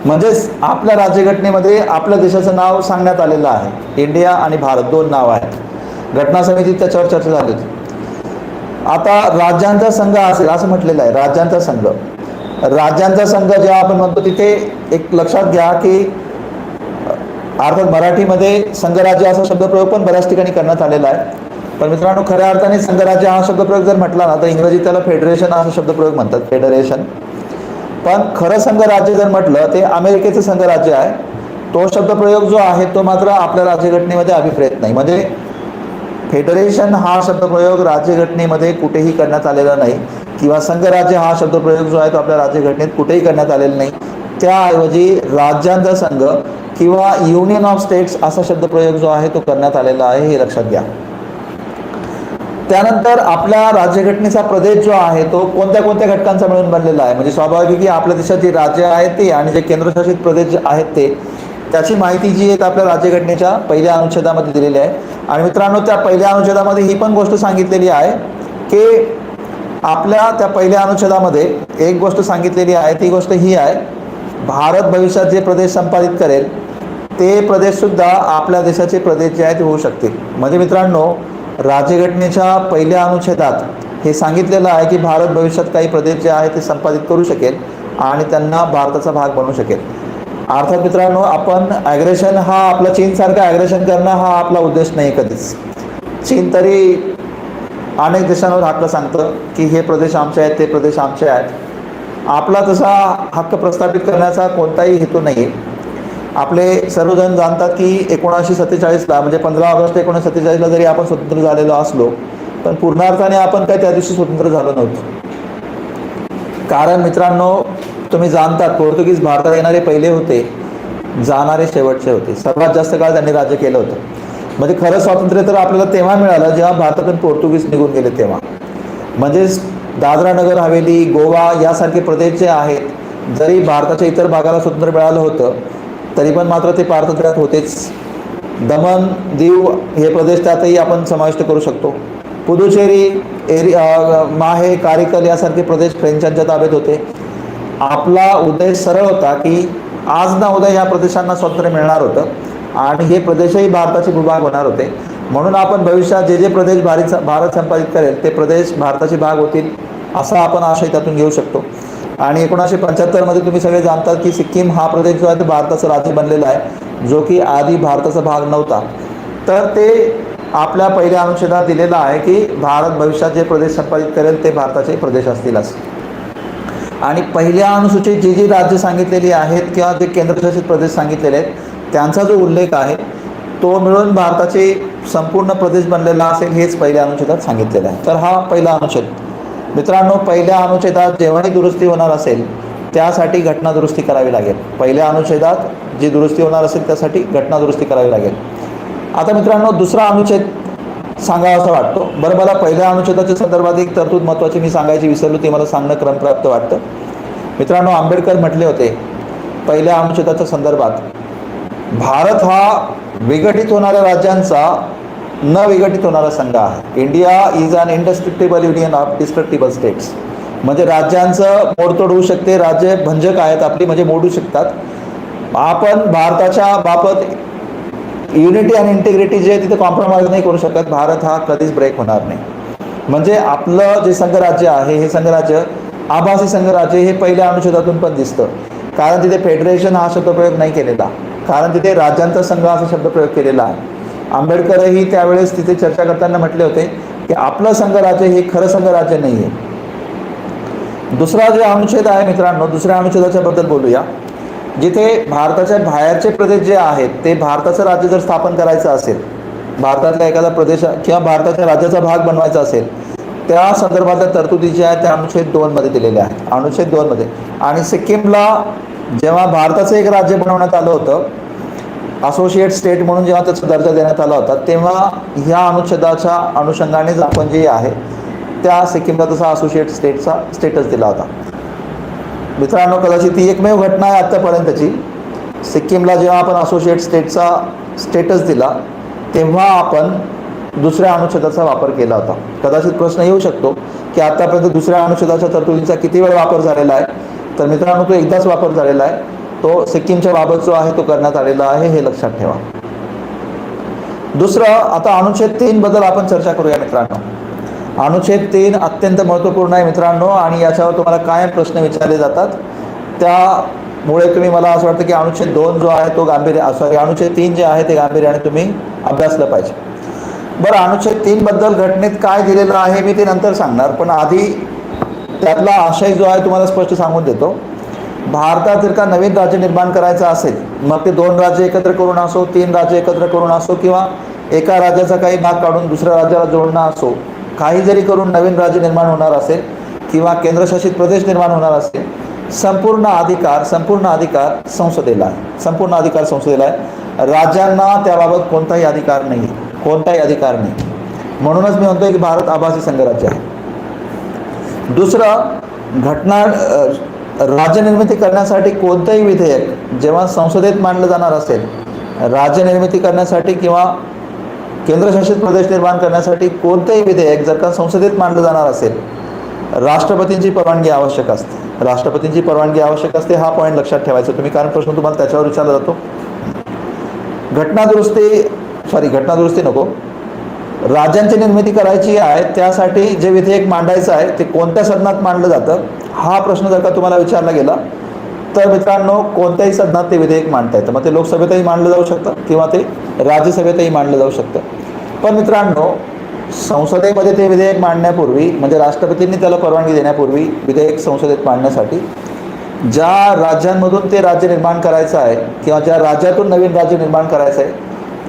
म्हणजेच आपल्या राज्यघटनेमध्ये आपल्या देशाचं नाव सांगण्यात आलेलं आहे, इंडिया आणि भारत 2 नाव आहेत. घटना समितीत त्याच्यावर चर्चा झाली होती. आता राज्यांचा संघ असेल असं म्हटलेलं आहे, राज्यांचा संघ. राज्यांचा संघ जेव्हा आपण म्हणतो तिथे एक लक्षात घ्या की अर्थात मराठीमध्ये संघराज्य असा शब्दप्रयोग पण बऱ्याच ठिकाणी करण्यात आलेला आहे. पण मित्रांनो, खऱ्या अर्थाने संघराज्य हा शब्दप्रयोग जर म्हटला ना तर इंग्रजीत त्याला फेडरेशन असा शब्दप्रयोग म्हणतात, फेडरेशन. पण खरं संघराज्य जर म्हटलं ते अमेरिकेचं संघराज्य आहे. तो शब्दप्रयोग जो आहे तो मात्र आपल्या राज्यघटनेमध्ये अभिप्रेत नाही. म्हणजे फेडरेशन हा शब्दप्रयोग राज्यघटनेमध्ये कुठेही करण्यात आलेला नाही, किंवा संघराज्य हा शब्दप्रयोग जो आहे तो आपल्या राज्यघटनेत कुठेही करण्यात आलेला नाही. त्याऐवजी राज्यांचा संघ किंवा युनियन ऑफ स्टेट्स असा शब्दप्रयोग जो आहे तो करण्यात आलेला आहे, हे लक्षात घ्या. त्यानंतर आपल्या राज्यघटनेचा प्रदेश जो आहे तो कोणत्या कोणत्या घटकांचा मिळून बनलेला आहे. म्हणजे स्वाभाविक की आपल्या देशात जी राज्य आहेत ती आणि जे केंद्रशासित प्रदेश आहेत ते, त्याची माहिती जी आहे आपल्या राज्यघटनेच्या पहिल्या अनुच्छेदामध्ये दिलेली आहे. आणि मित्रांनो, त्या पहिल्या अनुच्छेदामध्ये ही पण गोष्ट सांगितलेली आहे की आपल्या त्या पहिल्या अनुच्छेदामध्ये एक गोष्ट सांगितलेली आहे, ती गोष्ट ही आहे, भारत भविष्यात जे प्रदेश संपादित करेल ते प्रदेशसुद्धा आपल्या देशाचे प्रदेश जे आहेत ते होऊ शकतील. म्हणजे मित्रांनो, राज्यघटनेच्या पहिल्या अनुच्छेदात हे सांगितलेलं आहे की भारत भविष्यात काही प्रदेश जे आहे ते संपादित करू शकेल आणि त्यांना भारताचा भाग बनवू शकेल. अर्थात मित्रांनो, आपण ॲग्रेशन हा आपला चीनसारखं ॲग्रेशन करणं हा आपला उद्देश नाही कधीच. चीन तरी अनेक देशांवर हक्क सांगतं की हे प्रदेश आमचे आहेत, ते प्रदेश आमचे आहेत. आपला तसा हक्क प्रस्थापित करण्याचा कोणताही हेतू नाही आहे. आपले सर्वजण जाणतात की 1947ला म्हणजे 15 ऑगस्ट 1947ला जरी आपण स्वतंत्र झालेलो असलो, पण पूर्ण अर्थाने आपण काय त्या दिवशी स्वतंत्र झालो नव्हतो. कारण मित्रांनो, तुम्ही जाणतात पोर्तुगीज भारतात येणारे पहिले होते, जाणारे शेवटचे होते. सर्वात जास्त काळ त्यांनी राज्य केलं होतं. म्हणजे खरं स्वातंत्र्य तर आपल्याला तेव्हा मिळालं जेव्हा भारतातून पोर्तुगीज निघून गेले तेव्हा. म्हणजेच दादरा नगर हवेली, गोवा यासारखे प्रदेश जे आहेत, जरी भारताच्या इतर भागाला स्वातंत्र्य मिळालं होतं तरी पण मात्र ते पारतंत्र्यात होतेच. दमण दीव हे प्रदेश त्यातही आपण समाविष्ट करू शकतो. पुदुचेरी, माहे, कारिकल यासारखे प्रदेश फ्रेंचांच्या ताब्यात होते. आपला उद्देश सरळ होता की आज ना उद्या या प्रदेशांना स्वातंत्र्य मिळणार होतं आणि हे प्रदेशही भारताचे भूभाग होणार होते. म्हणून आपण भविष्यात जे जे प्रदेश भारत संपादित करेल ते प्रदेश भारताचे भाग होतील असा आपण आशय त्यातून घेऊ शकतो. आणि 1975मध्ये तुम्ही सगळे जाणतात की सिक्कीम हा प्रदेश जो आहे तो भारताचं राज्य बनलेला आहे, जो की आधी भारताचा भाग नव्हता. तर ते आपल्या पहिल्या अनुच्छेदात दिलेलं आहे की भारत भविष्यात जे प्रदेश संपादित करेल ते भारताचे प्रदेश असतीलच. आणि पहिल्या अनुसूचीत जी जी राज्य सांगितलेली आहेत किंवा जे केंद्रशासित प्रदेश सांगितलेले आहेत त्यांचा जो उल्लेख आहे तो मिळून भारताचे संपूर्ण प्रदेश बनलेला असेल हेच पहिल्या अनुच्छेदात सांगितलेलं आहे. तर हा पहिला अनुच्छेद. मित्रांनो, पहिल्या अनुच्छेदात जेव्हाही दुरुस्ती होणार असेल त्यासाठी घटना दुरुस्ती करावी लागेल. पहिल्या अनुच्छेदात जी दुरुस्ती होणार असेल त्यासाठी घटना दुरुस्ती करावी लागेल. आता मित्रांनो, दुसरा अनुच्छेद सांगावा असं वाटतो. बरं, मला पहिल्या अनुच्छेदाच्या संदर्भात एक तरतूद महत्त्वाची मी सांगायची विसरलो, ती मला सांगणं क्रमप्राप्त वाटतं. मित्रांनो, आंबेडकर म्हटले होते पहिल्या अनुच्छेदाच्या संदर्भात, भारत हा विघटित होणाऱ्या राज्यांचा न विघटित होणारा संघ आहे. India is an indestructible union of destructible states. म्हणजे राज्यांचं मोडतोड होऊ शकते, राज्य भंजक आहेत आपली, म्हणजे मोडू शकतात. आपण भारताच्या बाबत युनिटी आणि इंटिग्रिटी जे आहे तिथे कॉम्प्रोमाइज नाही करू शकत. भारत हा कधीच ब्रेक होणार नाही. म्हणजे आपलं जे संघराज्य आहे हे संघराज्य आभासी संघराज्य हे पहिल्या अनुच्छेदातून पण दिसतं. कारण तिथे फेडरेशन हा शब्दप्रयोग नाही केलेला, कारण तिथे राज्यांचा संघ असा शब्दप्रयोग केलेला आहे. आंबेडकरही त्यावेळेस तिथे चर्चा करताना म्हटले होते की आपलं संघराज्य हे खरं संघराज्य नाही आहे. दुसरा जे अनुच्छेद आहे मित्रांनो, दुसऱ्या अनुच्छेदाच्या बद्दल बोलूया. जिथे भारताच्या बाहेरचे प्रदेश जे आहेत ते भारताचं राज्य जर स्थापन करायचं असेल, भारतातल्या एखादा प्रदेश किंवा भारताच्या राज्याचा भाग बनवायचा असेल, त्या संदर्भातल्या तरतुदी ज्या आहेत त्या अनुच्छेद 2मध्ये दिलेल्या आहेत. अनुच्छेद 2मध्ये. आणि सिक्कीमला जेव्हा भारताचं एक राज्य बनवण्यात आलं होतं, असोसिएट स्टेट म्हणून जेव्हा त्याचा दर्जा देण्यात आला होता, तेव्हा ह्या अनुच्छेदाच्या अनुषंगानेच आपण जे आहे त्या सिक्कीमला तसा असोसिएट स्टेटचा स्टेटस दिला होता. मित्रांनो, कदाचित ती एकमेव घटना आहे आत्तापर्यंतची. सिक्कीमला जेव्हा आपण असोसिएट स्टेटचा स्टेटस दिला तेव्हा आपण दुसऱ्या अनुच्छेदाचा वापर केला होता. कदाचित प्रश्न येऊ शकतो की आत्तापर्यंत दुसऱ्या अनुच्छेदाच्या तरतुदींचा किती वेळ वापर झालेला आहे. तर मित्रांनो, तो एकदाच वापर झालेला आहे. तो सिक्कीमच्या बाबत जो आहे तो करण्यात आलेला आहे, हे लक्षात ठेवा. दुसरं, आता अनुच्छेद 3 बद्दल आपण चर्चा करूया मित्रांनो. अनुच्छेद 3 अत्यंत महत्त्वपूर्ण आहे मित्रांनो आणि याच्यावर तुम्हाला कायम प्रश्न विचारले जातात. त्यामुळे तुम्ही, मला असं वाटतं की अनुच्छेद 2 जो आहे तो अनुच्छेद 3 जे आहे ते गांभीर्याने तुम्ही अभ्यासलं पाहिजे. बरं, अनुच्छेद 3 बद्दल घटनेत काय दिलेलं आहे मी ते नंतर सांगणार, पण आधी त्यातला आशय जो आहे तुम्हाला स्पष्ट सांगून देतो. भारतात जर का नवीन राज्य निर्माण करायचं असेल, मग ते 2 राज्य एकत्र करून असो, 3 राज्य एकत्र करून असो, किंवा एका राज्याचा काही भाग काढून दुसऱ्या राज्याला जोडणं असो, काही जरी करून नवीन राज्य निर्माण होणार असेल किंवा केंद्रशासित प्रदेश निर्माण होणार असेल, संपूर्ण अधिकार संसदेला आहे. संपूर्ण अधिकार संसदेला आहे. राज्यांना त्याबाबत कोणताही अधिकार नाही, कोणताही अधिकार नाही. म्हणूनच मी म्हणतोय की भारत आभासी संघराज्य आहे. दुसरं, राज्य निर्मिती करण्यासाठी कोणतंही विधेयक जेव्हा संसदेत मांडलं जाणार असेल, राज्य निर्मिती करण्यासाठी किंवा केंद्रशासित प्रदेश निर्माण करण्यासाठी कोणतंही विधेयक जर का संसदेत मांडलं जाणार असेल, राष्ट्रपतींची परवानगी आवश्यक असते. राष्ट्रपतींची परवानगी आवश्यक असते, हा पॉईंट लक्षात ठेवायचा तुम्ही, कारण प्रश्न तुम्हाला त्याच्यावर विचारला जातो. घटनादुरुस्ती नको, राज्यांची निर्मिती करायची आहे, त्यासाठी जे विधेयक मांडायचं आहे ते कोणत्या सदनात मांडलं जातं, हा प्रश्न जर का तुम्हाला विचारला गेला तर मित्रांनो कोणत्याही सदनात ते विधेयक मांडता येतं. मग ते लोकसभेतही मांडलं जाऊ शकतं किंवा ते राज्यसभेतही मांडलं जाऊ शकतं. पण मित्रांनो, संसदेमध्ये ते विधेयक मांडण्यापूर्वी, म्हणजे राष्ट्रपतींनी त्याला परवानगी देण्यापूर्वी विधेयक संसदेत मांडण्यासाठी ज्या राज्यांमधून ते राज्य निर्माण करायचं आहे किंवा ज्या राज्यातून नवीन राज्य निर्माण करायचं आहे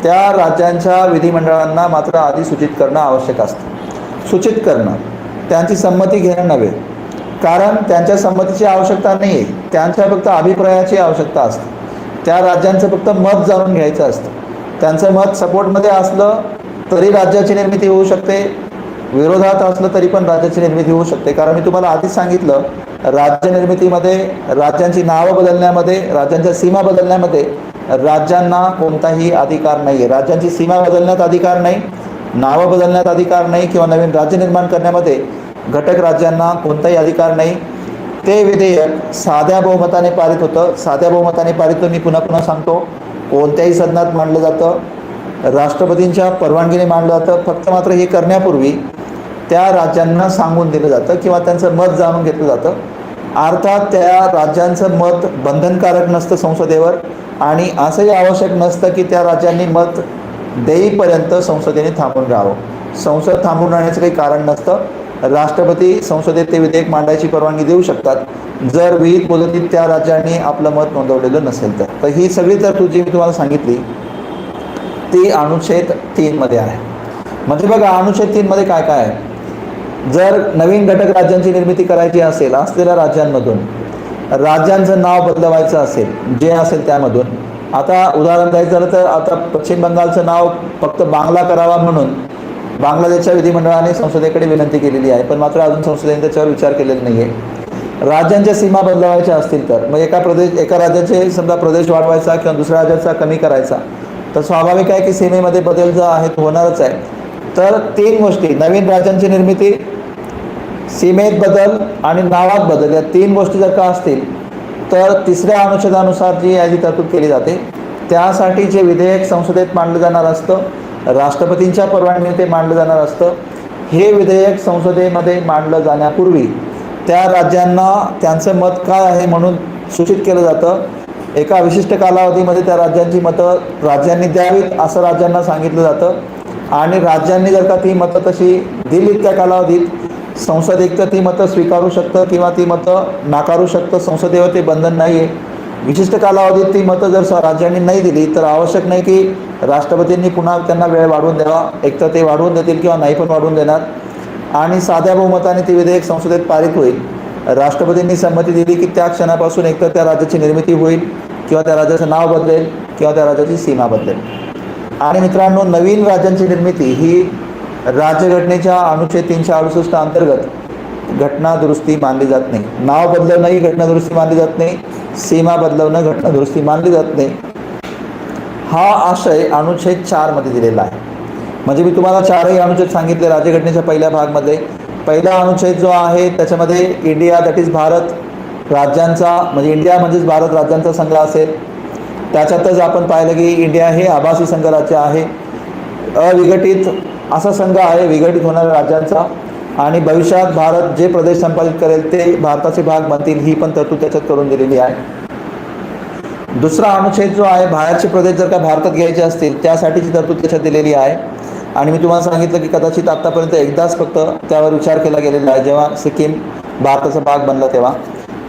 त्या राज्यांच्या विधिमंडळांना मात्र आधी सूचित करणं आवश्यक असतं. सूचित करणं, त्यांची संमती घेणं नव्हे, कारण त्यांच्या संमतीची आवश्यकता नाही आहे, त्यांच्या फक्त अभिप्रायाची आवश्यकता असते. त्या राज्यांचं फक्त मत जाणून घ्यायचं असतं. त्यांचं मत सपोर्टमध्ये असलं तरी राज्याची निर्मिती होऊ शकते, विरोधात असलं तरी पण राज्याची निर्मिती होऊ शकते. कारण मी तुम्हाला आधीच सांगितलं, राज्य निर्मितीमध्ये, राज्यांची नावं बदलण्यामध्ये, राज्यांच्या सीमा बदलण्यामध्ये राज्यांना कोणताही अधिकार नाही आहे. राज्यांची सीमा बदलण्यात अधिकार नाही, नावं बदलण्यात अधिकार नाही किंवा नवीन राज्य निर्माण करण्यामध्ये घटक राज्यांना कोणताही अधिकार नाही. ते विधेयक साध्या बहुमताने पारित होतं. साध्या बहुमताने पारित मी पुन्हा सांगतो, कोणत्याही सदनात मांडलं जातं, राष्ट्रपतींच्या परवानगीने मांडलं जातं. फक्त मात्र हे करण्यापूर्वी त्या राज्यांना सांगून दिलं जातं किंवा त्यांचं मत जाणून घेतलं जातं. अर्थात त्या राज्यांचं मत बंधनकारक नसतं संसदेवर, आणि असंही आवश्यक नसतं की त्या राज्यांनी मत देईपर्यंत संसदेने थांबून राहावं. संसद थांबून राहण्याचं काही कारण नसतं. राष्ट्रपती संसदेत ते विधेयक मांडायची परवानगी देऊ शकतात जर विहित मुदतीत त्या राज्यांनी आपलं मत नोंदवलेलं नसेल तर. ही सगळी तरतूद जी मी तुम्हाला सांगितली ती अनुच्छेद 3 मध्ये आहे. म्हणजे बघा, अनुच्छेद 3 मध्ये काय काय आहे. जर नवीन घटक राज्यांची निर्मिती करायची असेल, असलेल्या राज्यांमधून राज्यांचं नाव बदलवायचं असेल, जे असेल त्यामधून, आता उदाहरण द्यायचं झालं तर आता पश्चिम बंगालचं नाव फक्त बांगला करावा म्हणून बांगलादेशच्या विधिमंडळाने संसदेकडे विनंती केलेली आहे, पण मात्र अजून संसदेने त्याच्यावर विचार केलेला नाही आहे. राज्यांच्या सीमा बदलवायच्या असतील तर मग एका राज्याचे समजा प्रदेश वाढवायचा किंवा दुसऱ्या राज्याचा कमी करायचा, तर स्वाभाविक आहे की सीमेमध्ये बदल जो आहे तो होणारच आहे. तर 3 गोष्टी, नवीन राज्यांची निर्मिती, सीमेत बदल आणि नावात बदल, या 3 गोष्टी जर का असतील तर 3ऱ्या अनुच्छेदानुसार जी याची तरतूद केली जाते. त्यासाठी जे विधेयक संसदेत मांडलं जाणार असतं, राष्ट्रपतींच्या परवानगीने ते मांडलं जाणार असतं. हे विधेयक संसदेमध्ये मांडलं जाण्यापूर्वी त्या राज्यांना त्यांचं मत काय आहे म्हणून सूचित केलं जातं. एका विशिष्ट कालावधीमध्ये त्या राज्यांची मतं राज्यांनी द्यावीत असं राज्यांना सांगितलं जातं, आणि राज्यांनी जर का ती मतं तशी दिलीत त्या कालावधीत, संसद एकतर ती मतं स्वीकारू शकतं किंवा ती मतं नाकारू शकतं. संसदेवर ते बंधन नाही आहे. विशिष्ट कालावधीत ती मतं जर राज्यांनी नाही दिली तर आवश्यक नाही की राष्ट्रपतींनी पुन्हा त्यांना वेळ वाढवून द्यावा. एकतर ते वाढवून देतील किंवा नाही पण वाढवून देणार, आणि साध्या बहुमताने ती विधेयक संसदेत पारित होईल. राष्ट्रपतींनी संमती दिली की त्या क्षणापासून एकतर त्या राज्याची निर्मिती होईल किंवा त्या राज्याचं नाव बदलेल किंवा त्या राज्याची सीमा बदलेल. आणि मित्रांनो, नवीन राज्यांची निर्मिती ही राज्यघटनेच्या अनुच्छेद 368 अंतर्गत घटना दुरुस्ती मानली जात नाही. नाव बदलवणं ही घटना दुरुस्ती मानली जात नाही, सीमा बदलवणं घटना दुरुस्ती मानली जात नाही. हा आशय अनुच्छेद 4 मध्ये दिलेला आहे. म्हणजे मी तुम्हाला 4ही अनुच्छेद सांगितले राज्यघटनेच्या पहिल्या भागमध्ये. पहिला अनुच्छेद जो आहे त्याच्यामध्ये इंडिया, दॅट इज भारत राज्यांचा, म्हणजे इंडिया म्हणजेच भारत राज्यांचा संघ असेल. त्याच्यातच आपण पाहिलं की इंडिया हे आभासी संघराज्य आहे, अविघटित असा संघ आहे विघटित होणाऱ्या राज्यांचा, आणि भविष्यात भारत जे प्रदेश संपादित करेल ते भारताचे भाग बनतील, ही पण तरतूद त्याच्यात करून दिलेली आहे. दुसरा अनुच्छेद जो आहे, बाहेरचे प्रदेश जर का भारतात घ्यायचे असतील त्यासाठीची तरतूद त्याच्यात दिलेली आहे. आणि मी तुम्हाला सांगितलं की कदाचित आत्तापर्यंत एकदाच फक्त त्यावर विचार केला गेलेला आहे, जेव्हा सिक्कीम भारताचा भाग बनला तेव्हा.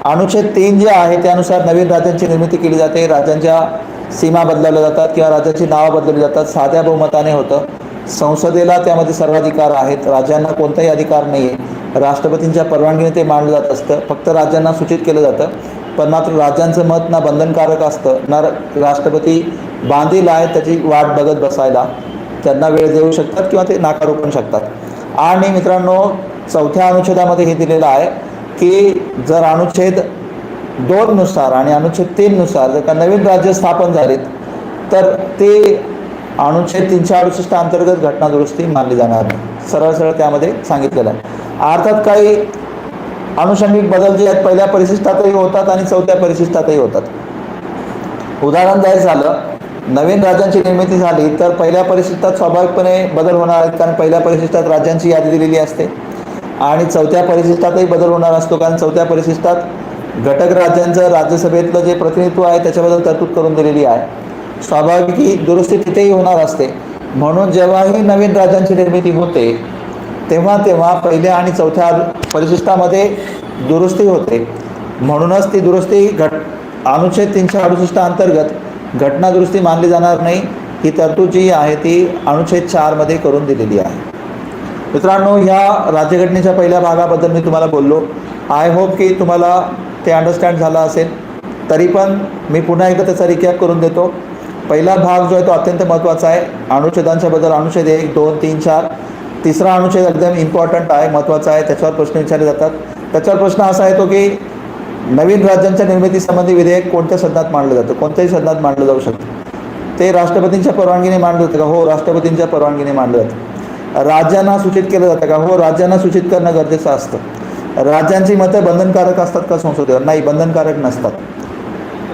अनुच्छेद 3 जे आहे त्यानुसार नवीन राज्यांची निर्मिती केली जाते, राज्यांच्या सीमा बदलवल्या जातात किंवा राज्याची नावं बदलली जातात. साध्या बहुमताने होतं. संसदेला त्यामध्ये सर्वाधिकार आहेत, राज्यांना कोणताही अधिकार नाही आहे. राष्ट्रपतींच्या परवानगीने ते मांडलं जात असतं. फक्त राज्यांना सूचित केलं जातं, पण मात्र राज्यांचं मत ना बंधनकारक असतं ना राष्ट्रपती बांधील आहेत त्याची वाट बघत बसायला. त्यांना वेळ देऊ शकतात किंवा ते नाकारू पण शकतात. आणि मित्रांनो, 4थ्या अनुच्छेदामध्ये हे दिलेलं आहे की जर अनुच्छेद 2 नुसार आणि अनुच्छेद 3 नुसार जर का नवीन राज्य स्थापन झालीत तर ते अनुच्छेद 368 अंतर्गत घटना दुरुस्ती मानली जाणार नाही. सरळ त्यामध्ये सांगितलेलं आहे. अर्थात काही अनुषंगिक बदल जे आहेत पहिल्या परिशिष्टातही होतात आणि 4थ्या परिशिष्टातही होतात. उदाहरण द्यायचं झालं नवीन राज्यांची निर्मिती झाली तर पहिल्या परिशिष्टात स्वाभाविकपणे बदल होणार आहेत, कारण पहिल्या परिशिष्टात राज्यांची यादी दिलेली असते आणि चौथ्या परिशिष्टातही बदल होणार असतो, कारण चौथ्या परिशिष्टात घटक राज्यांचं राज्यसभेतलं जे प्रतिनिधित्व आहे त्याच्याबद्दल तरतूद करून दिलेली आहे. स्वाभाविक ही दुरुस्ती तिथेही होणार असते. म्हणून जेव्हाही नवीन राज्यांची निर्मिती होते तेव्हा तेव्हा पहिल्या आणि चौथ्या परिशिष्टामध्ये दुरुस्ती होते. म्हणूनच ती दुरुस्ती अनुच्छेद 368 अंतर्गत घटना दुरुस्ती मानली जाणार नाही. ही तरतूद जी आहे ती अनुच्छेद 4 मध्ये करून दिलेली आहे. मित्रांनो, ह्या राज्यघटनेच्या पहिल्या भागाबद्दल मी तुम्हाला बोललो. आय होप की तुम्हाला ते अंडरस्टँड झालं असेल. तरी पण मी पुन्हा एकदा त्याचा रिकॅप करून देतो. पहिला भाग जो आहे तो अत्यंत महत्त्वाचा आहे. अनुच्छेदांच्या बद्दल अनुच्छेद 1, 2, 3, 4. तिसरा अनुच्छेद एकदम इम्पॉर्टंट आहे, महत्त्वाचा आहे. त्याच्यावर प्रश्न विचारले जातात. त्याच्यावर प्रश्न असा येतो की नवीन राज्यांच्या निर्मितीसंबंधी विधेयक कोणत्या सदनात मांडलं जातं? कोणत्याही सदनात मांडलं जाऊ शकतं. ते राष्ट्रपतींच्या परवानगीने मांडलं जातं का? हो, राष्ट्रपतींच्या परवानगीने मांडलं जातं. राज्यांना सूचित केलं जातं का? हो, राज्यांना सूचित करणं गरजेचं असतं. राज्यांची मतं बंधनकारक असतात का संसदेवर? नाही, बंधनकारक नसतात.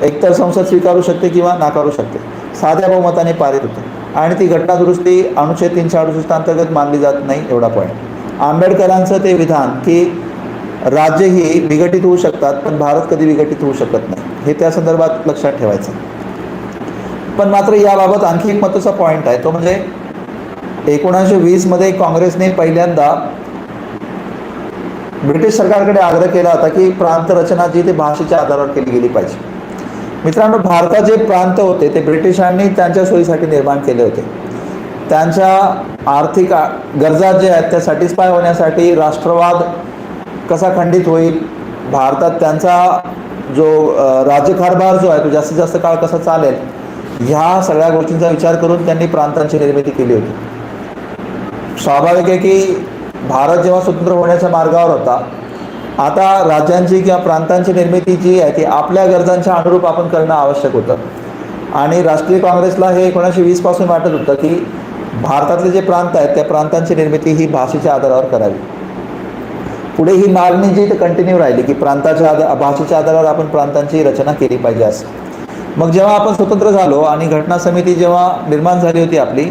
एकतर संसद स्वीकारू शकते किंवा नाकारू शकते. साध्या बहुमताने पारित होते आणि ती घटना दुरुस्ती अनुच्छेद 368 अंतर्गत मानली जात नाही, एवढा पॉईंट. आंबेडकरांचं ते विधान की राज्य ही विघटित होऊ शकतात पण भारत कधी विघटित होऊ शकत नाही, हे त्या संदर्भात लक्षात ठेवायचं. पण मात्र याबाबत आणखी एक महत्त्वाचा पॉईंट आहे, तो म्हणजे 1920 मध्ये काँग्रेसने पहिल्यांदा ब्रिटिश सरकारकडे आग्रह केला होता की प्रांत रचना जी ते भाषेच्या आधारावर केली गेली पाहिजे. मित्रांनो, भारतात जे प्रांत होते ते ब्रिटिशांनी त्यांच्या सोयीसाठी निर्माण केले होते. त्यांच्या आर्थिक गरजा जे आहेत त्या सॅटिस्फाय होण्यासाठी, राष्ट्रवाद कसा खंडित होईल, भारतात त्यांचा जो राज्यकारभार जो आहे तो जास्तीत जास्त काळ कसा चालेल, ह्या सगळ्या गोष्टींचा विचार करून त्यांनी प्रांतांची निर्मिती केली होती. स्वाभाविक आहे की भारत जेव्हा स्वतंत्र होण्याच्या मार्गावर होता, आता राज्यांची किंवा प्रांतांची निर्मिती जी आहे ती आपल्या गरजांच्या अनुरूप आपण करणं आवश्यक होतं. आणि राष्ट्रीय काँग्रेसला हे 1920 पासून वाटत होतं की भारतातले जे प्रांत आहेत त्या प्रांतांची निर्मिती ही भाषेच्या आधारावर करावी. पुढे ही मागणी जी ते कंटिन्यू राहिली की भाषेच्या आधारावर आपण प्रांतांची रचना केली पाहिजे असं. मग जेव्हा आपण स्वतंत्र झालो आणि घटना समिती जेव्हा निर्माण झाली होती आपली,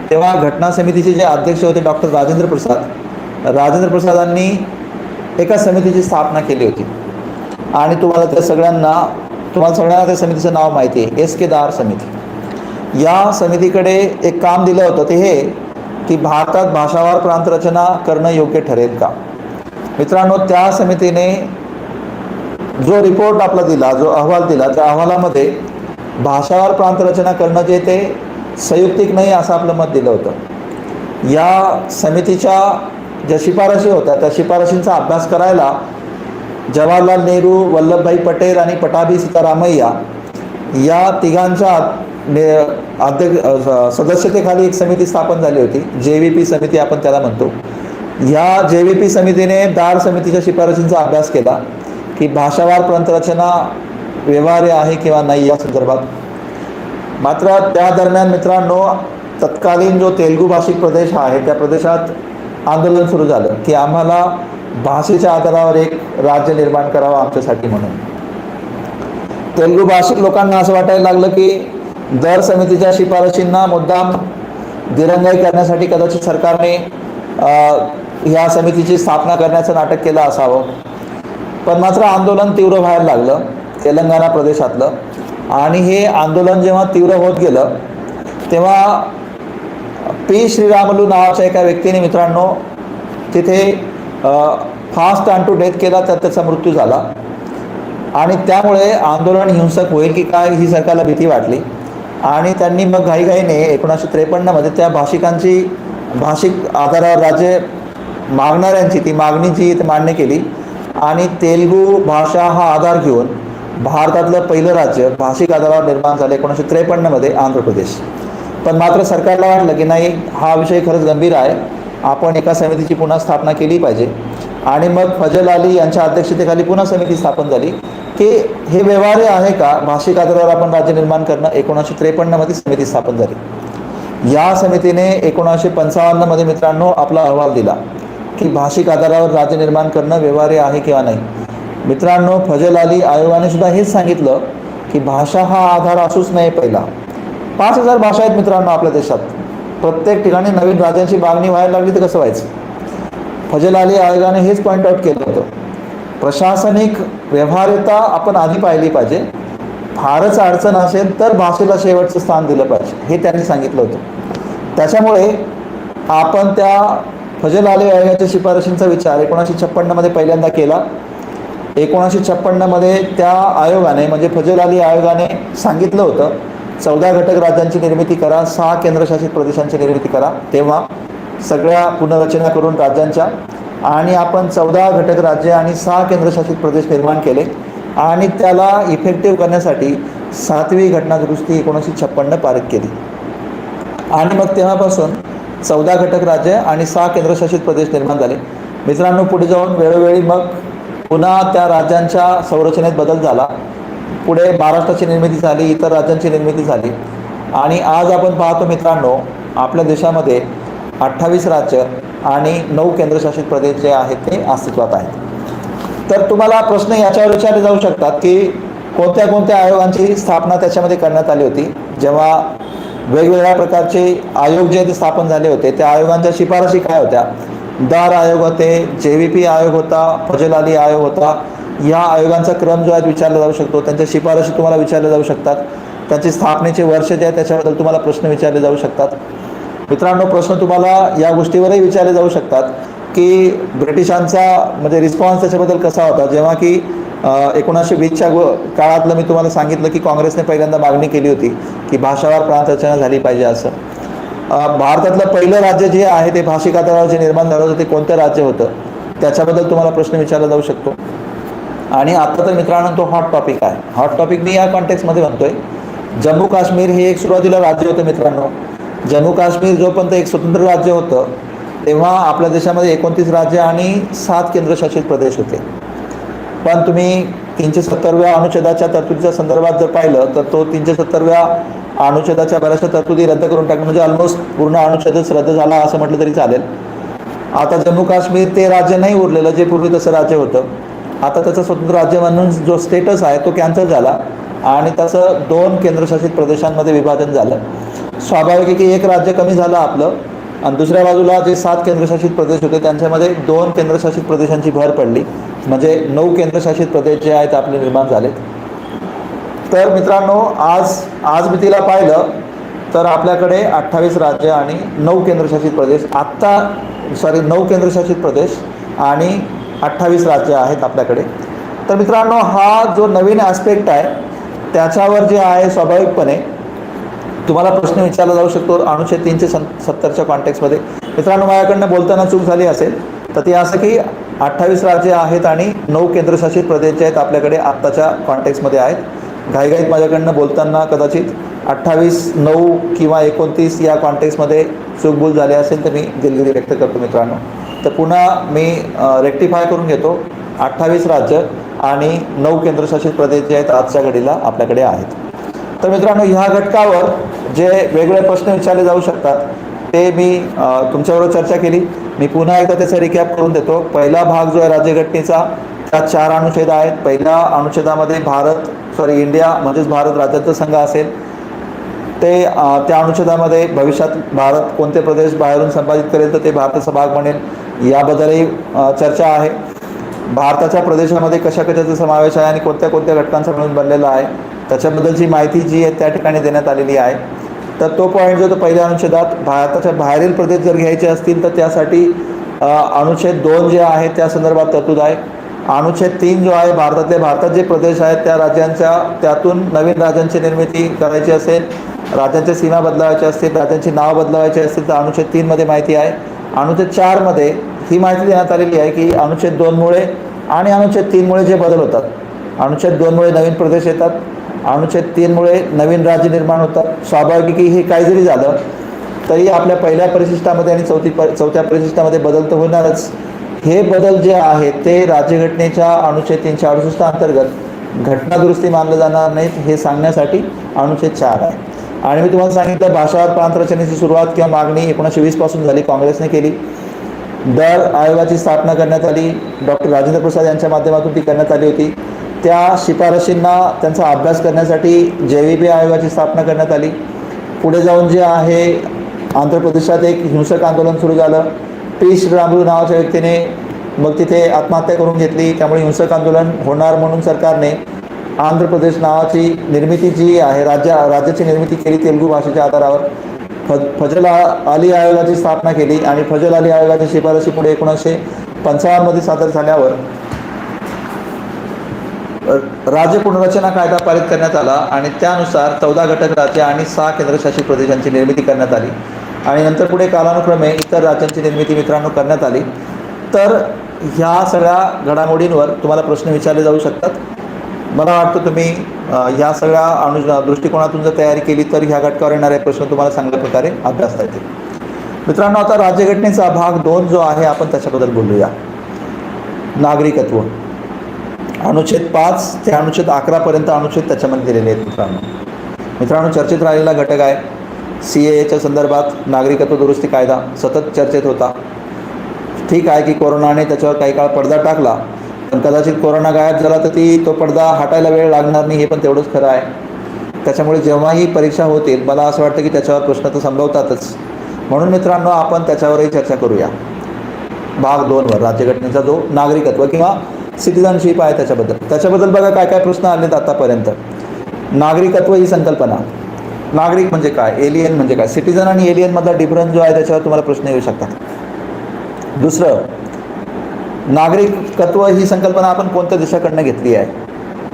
तेव्हा घटना समितीचे जे अध्यक्ष होते डॉक्टर राजेंद्र प्रसादांनी एका समितीची स्थापना केली होती. आणि तुम्हाला सगळ्यांना त्या समितीचं नाव माहिती आहे, एस के दार समिती. या समितीकडे एक काम दिलं होतं, ते हे की भारतात भाषावार प्रांत रचना करणं योग्य ठरेल का. मित्रांनो, त्या समितीने जो रिपोर्ट आपला दिला, जो अहवाल दिला, त्या अहवालामध्ये भाषावार प्रांत रचना करणं जे ते संयुक्तिक नाही असं आपलं मत दिलं होतं. या समितीच्या ज्या शिफारशी होत्या त्या शिफारशींचा अभ्यास करायला जवाहरलाल नेहरू, वल्लभभाई पटेल आणि पटाभी सीतारामय्या या तिघांच्या सदस्यतेखाली एक समिती स्थापन झाली होती. JVP समिती आपण त्याला म्हणतो. ह्या JVP समितीने दार समितीच्या शिफारशींचा अभ्यास केला की भाषावार प्रांतरचना व्यवहार्य आहे किंवा नाही या संदर्भात. मात्र त्या दरम्यान मित्रांनो, तत्कालीन जो तेलुगू भाषिक प्रदेश आहे त्या प्रदेशात आंदोलन सुरू झालं की आम्हाला भाषेच्या आधारावर एक राज्य निर्माण करावं आमच्यासाठी म्हणून. तेलुगू भाषिक लोकांना असं वाटायला लागलं की दर समितीच्या शिफारशींना मुद्दाम दिरंगाई करण्यासाठी कदाचित सरकारने ह्या समितीची स्थापना करण्याचं नाटक केलं असावं. पण मात्र आंदोलन तीव्र व्हायला लागलं तेलंगणा प्रदेशातलं. आणि हे आंदोलन जेव्हा तीव्र होत गेलं तेव्हा P. श्रीरामलू नावाच्या एका व्यक्तीने मित्रांनो तिथे फास्ट अँड टू डेथ केला, तर त्याचा मृत्यू झाला. आणि त्यामुळे आंदोलन हिंसक होईल की काय ही सरकारला भीती वाटली. आणि त्यांनी मग घाईघाईने 1953 मध्ये त्या भाषिक आधारावर राज्य मागणाऱ्यांची ती मागणीची मान्य केली. आणि तेलुगू भाषा हा आधार घेऊन भारतातलं पहिलं राज्य भाषिक आधारावर निर्माण झालं 1953 मध्ये, आंध्र प्रदेश. पण मात्र सरकारला वाटलं की नाही, हा विषय खरंच गंभीर आहे, आपण एका समितीची पुन्हा स्थापना केली पाहिजे. आणि मग फजल अली यांच्या अध्यक्षतेखाली पुन्हा समिती स्थापन झाली की हे व्यवहार्य आहे का भाषिक आधारावर आपण राज्य निर्माण करणं. 1953 मध्ये समिती स्थापन झाली. या समितीने 1955 मध्ये मित्रांनो आपला अहवाल दिला की भाषिक आधारावर राज्य निर्माण करणं व्यवहार्य आहे किंवा नाही. मित्रांनो, फजल अली आयोगाने सुद्धा हेच सांगितलं की भाषा हा आधार असूच नाही पहिला, 5,000 भाषा आहेत मित्रांनो आपल्या देशात. प्रत्येक ठिकाणी नवीन राज्यांची मागणी व्हायला लागली तर कसं व्हायचं. फजल अली आयोगाने हेच पॉईंट आउट केलं होतं. प्रशासनिक व्यवहार्यता आपण आधी पाहिली पाहिजे, फारच अडचण असेल तर भाषेला शेवटचं स्थान दिलं पाहिजे, हे त्यांनी सांगितलं होतं. त्याच्यामुळे आपण त्या फजल अली आयोगाच्या शिफारशींचा विचार 1956 पहिल्यांदा केला. 1956 त्या आयोगाने म्हणजे फजल अली आयोगाने सांगितलं होतं 14 घटक राज्यांची निर्मिती करा, 6 केंद्रशासित प्रदेशांची निर्मिती करा. तेव्हा सगळ्या पुनर्रचना करून राज्यांच्या आणि आपण 14 घटक राज्य आणि 6 केंद्रशासित प्रदेश निर्माण केले आणि त्याला इफेक्टिव्ह करण्यासाठी 7वी घटनादुरुस्ती 1956 पारित केली. आणि मग तेव्हापासून 14 घटक राज्य आणि 6 केंद्रशासित प्रदेश निर्माण झाले. मित्रांनो, पुढे जाऊन वेळोवेळी मग पुन्हा त्या राज्यांच्या संरचनेत बदल झाला. पुढे महाराष्ट्राची निर्मिती झाली, इतर राज्यांची निर्मिती झाली आणि आज आपण पाहतो मित्रांनो, आपल्या देशामध्ये 28 राज्य आणि 9 केंद्रशासित प्रदेश जे आहेत ते अस्तित्वात आहेत. तर तुम्हाला प्रश्न याच्यावर विचारले जाऊ शकतात की कोणत्या कोणत्या आयोगांची स्थापना त्याच्यामध्ये करण्यात आली होती. जेव्हा वेगवेगळ्या प्रकारचे आयोग जे ते स्थापन झाले होते त्या आयोगांच्या शिफारशी काय होत्या. दार आयोग होते, JVP आयोग होता, फजल अली आयोग होता. या आयोगांचा क्रम जो आहे विचारला जाऊ शकतो, त्यांच्या शिफारशी तुम्हाला विचारल्या जाऊ शकतात, त्यांची स्थापनेचे वर्ष जे आहे त्याच्याबद्दल तुम्हाला प्रश्न विचारले जाऊ शकतात. मित्रांनो, प्रश्न तुम्हाला या गोष्टीवरही विचारले जाऊ शकतात की ब्रिटिशांचा म्हणजे रिस्पॉन्स त्याच्याबद्दल कसा होता. जेव्हा की 1920च्या काळातलं मी तुम्हाला सांगितलं की काँग्रेसने पहिल्यांदा मागणी केली होती की भाषावार प्रांत रचना झाली पाहिजे असं. भारतातलं पहिलं राज्य जे आहे ते भाषिक आधारावर जे निर्माण झालं होतं ते कोणतं राज्य होतं त्याच्याबद्दल तुम्हाला प्रश्न विचारला जाऊ शकतो. आणि आता तर मित्रांनो तो हॉट टॉपिक आहे. हॉट टॉपिक मी या कॉन्टेक्स्टमध्ये म्हणतोय. जम्मू काश्मीर हे एक सुरुवातीला राज्य होतं मित्रांनो. जम्मू काश्मीर जोपर्यंत एक स्वतंत्र राज्य होतं तेव्हा आपल्या देशामध्ये 29 राज्य आणि 7 केंद्रशासित प्रदेश होते. पण तुम्ही 370व्या अनुच्छेदाच्या तरतुदीच्या संदर्भात जर पाहिलं तर तो 370व्या अनुच्छेदाच्या बऱ्याचशा तरतुदी रद्द करून टाकणं म्हणजे ऑलमोस्ट पूर्ण अनुच्छेदच रद्द झाला असं म्हटलं तरी चालेल. आता जम्मू काश्मीर ते राज्य नाही उरलेलं जे पूर्वी तसं राज्य होतं. आता त्याचं स्वतंत्र राज्य म्हणून जो स्टेटस आहे तो कॅन्सल झाला आणि त्याचं 2 केंद्रशासित प्रदेशांमध्ये विभाजन झालं. स्वाभाविक आहे की एक राज्य कमी झालं आपलं आणि दुसऱ्या बाजूला जे 7 केंद्रशासित प्रदेश होते त्यांच्यामध्ये 2 केंद्रशासित प्रदेशांची भर पडली म्हणजे 9 केंद्रशासित प्रदेश जे आहेत आपले निर्माण झालेत. तर मित्रांनो, आज मी तिला पाहिलं तर आपल्याकडे 28 राज्य आणि 9 केंद्रशासित प्रदेश 9 केंद्रशासित प्रदेश आणि 28 राज्य आहेत आपल्याकडे. तर मित्रांनो, हा जो नवीन ॲस्पेक्ट आहे त्याच्यावर जे आहे स्वाभाविकपणे तुम्हाला प्रश्न विचारला जाऊ शकतो अनुच्छेद 370च्या कॉन्टेक्स्टमध्ये. मित्रांनो, माझ्याकडनं बोलताना चूक झाली असेल तर ती असं की 28 राज्य आहेत आणि 9 केंद्रशासित प्रदेश जे आहेत आपल्याकडे आत्ताच्या कॉन्टेक्स्टमध्ये आहेत. घाईघाईत माझ्याकडनं बोलताना कदाचित 28, 9 किंवा 29 या कॉन्टेक्स्टमध्ये चूकभूल झाली असेल तर मी दिलगिरी व्यक्त करतो मित्रांनो. तर पुन्हा मी रेक्टिफाय करून घेतो. 28 राज्य आणि 9 केंद्रशासित प्रदेश जे आहेत आजच्या घडीला आपल्याकडे आहेत. तर मित्रांनो, ह्या घटकावर जे वेगवेगळे प्रश्न विचारले जाऊ शकतात ते मी तुमच्याबरोबर चर्चा केली. मी पुन्हा एकदा त्याचा रिकॅप करून देतो. पहिला भाग जो आहे राज्यघटनेचा त्यात 4 अनुच्छेद आहेत. पहिल्या अनुच्छेदामध्ये इंडिया म्हणजेच भारत राज्याचा संघ असेल. त्या अनुच्छेदामध्ये भविष्यात भारत कोणते प्रदेश बाहेरून संपादित करेल तर ते भारताचा भाग बनेल याबद्दलही चर्चा आहे. भारताच्या प्रदेशामध्ये कशा कशाचा समावेश आहे आणि कोणत्या कोणत्या घटकांचा मिळून बनलेला आहे त्याच्याबद्दलची माहिती जी आहे त्या ठिकाणी देण्यात आलेली आहे. तर तो पॉईंट जो तो पहिल्या अनुच्छेदात भारताच्या बाहेरील प्रदेश जर घ्यायचे असतील तर त्यासाठी अनुच्छेद 2 जे आहे त्या संदर्भात तरतूद आहे. अनुच्छेद 3 जो आहे भारतात जे प्रदेश आहेत त्या राज्यांच्या त्यातून नवीन राज्यांची निर्मिती करायची असेल, राज्यांच्या सीमा बदलावायच्या असतील, राज्यांची नाव बदलावायची असतील तर अनुच्छेद 3 मध्ये माहिती आहे. अनुच्छेद 4 मध्ये ही माहिती देण्यात आलेली आहे की अनुच्छेद 2 मुळे आणि अनुच्छेद 3 मुळे जे बदल होतात. अनुच्छेद 2 मुळे नवीन प्रदेश येतात, अनुच्छेद 3 मुळे नवीन राज्य निर्माण होतात. स्वाभाविक की हे काही जरी झालं तरी आपल्या पहिल्या परिशिष्टामध्ये आणि चौथ्या परिशिष्टामध्ये बदल तर होणारच. हे बदल जे आहेत ते राज्यघटनेच्या अनुच्छेद 368 अंतर्गत घटनादुरुस्ती मानलं जाणार नाहीत हे सांगण्यासाठी अनुच्छेद 4 आहे. आणि मी तुम्हाला सांगितलं भाषावार प्रांत रचनेची सुरुवात किंवा मागणी 1920 पासून झाली, काँग्रेसने केली. दर आयोगाची स्थापना करण्यात आली, डॉक्टर राजेंद्र प्रसाद यांच्या माध्यमातून ती करण्यात आली होती. त्या शिफारशींना त्यांचा अभ्यास करण्यासाठी JVP आयोगाची स्थापना करण्यात आली. पुढे जाऊन जे आहे आंध्र प्रदेशात एक हिंसक आंदोलन सुरू झालं. पी श्रीरामुलू नावाच्या व्यक्तीने मग तिथे आत्महत्या करून घेतली. त्यामुळे हिंसक आंदोलन होणार म्हणून सरकारने आंध्र प्रदेश नावाची निर्मिती जी आहे राज्याची निर्मिती केली तेलुगू भाषेच्या आधारावर. फजल अली आयोगाची स्थापना केली आणि फजल अली आयोगाच्या शिफारशी पुढे 1955 सादर झाल्यावर राज्य पुनर्रचना कायदा पारित करण्यात आला आणि त्यानुसार 14 घटक राज्य आणि 6 केंद्रशासित प्रदेशांची निर्मिती करण्यात आली आणि नंतर पुढे कालानुक्रमे इतर राज्यांची निर्मिती मित्रांनो करण्यात आली. तर ह्या सगळ्या घडामोडींवर तुम्हाला प्रश्न विचारले जाऊ शकतात. मला वाटतं तुम्ही ह्या सगळ्या दृष्टिकोनातून जर तयारी केली तर ह्या घटकावर येणारे प्रश्न तुम्हाला चांगल्या प्रकारे अभ्यासता येतील. मित्रांनो, आता राज्यघटनेचा भाग 2 जो आहे आपण त्याच्याबद्दल बोलूया. नागरिकत्व. अनुच्छेद 5 ते अनुच्छेद 11 पर्यंत अनुच्छेद त्याच्यामध्ये दिलेले आहेत. मित्रांनो चर्चेत राहिलेला घटक आहे. CAAच्या संदर्भात नागरिकत्व दुरुस्ती कायदा सतत चर्चेत होता. ठीक आहे की कोरोनाने त्याच्यावर काही काळ पडदा टाकला, पण कदाचित कोरोना गायब झाला तर तो पडदा हटायला वेळ लागणार नाही, हे पण तेवढंच खरं आहे. त्याच्यामुळे जेव्हाही परीक्षा होतील मला असं वाटतं की त्याच्यावर प्रश्न तर संभवतातच. म्हणून मित्रांनो आपण त्याच्यावरही चर्चा करूया. भाग 2 वर राज्यघटनेचा जो नागरिकत्व किंवा सिटिझनशिप आहे त्याच्याबद्दल बघा काय काय प्रश्न आलेत आतापर्यंत. नागरिकत्व ही संकल्पना, नागरिक म्हणजे काय, एलियन म्हणजे काय, सिटिझन आणि एलियनमधला डिफरन्स जो आहे त्याच्यावर तुम्हाला प्रश्न येऊ शकतात. दुसरं, नागरिकत्व ही संकल्पना आपण कोणत्या देशाकडनं घेतली आहे?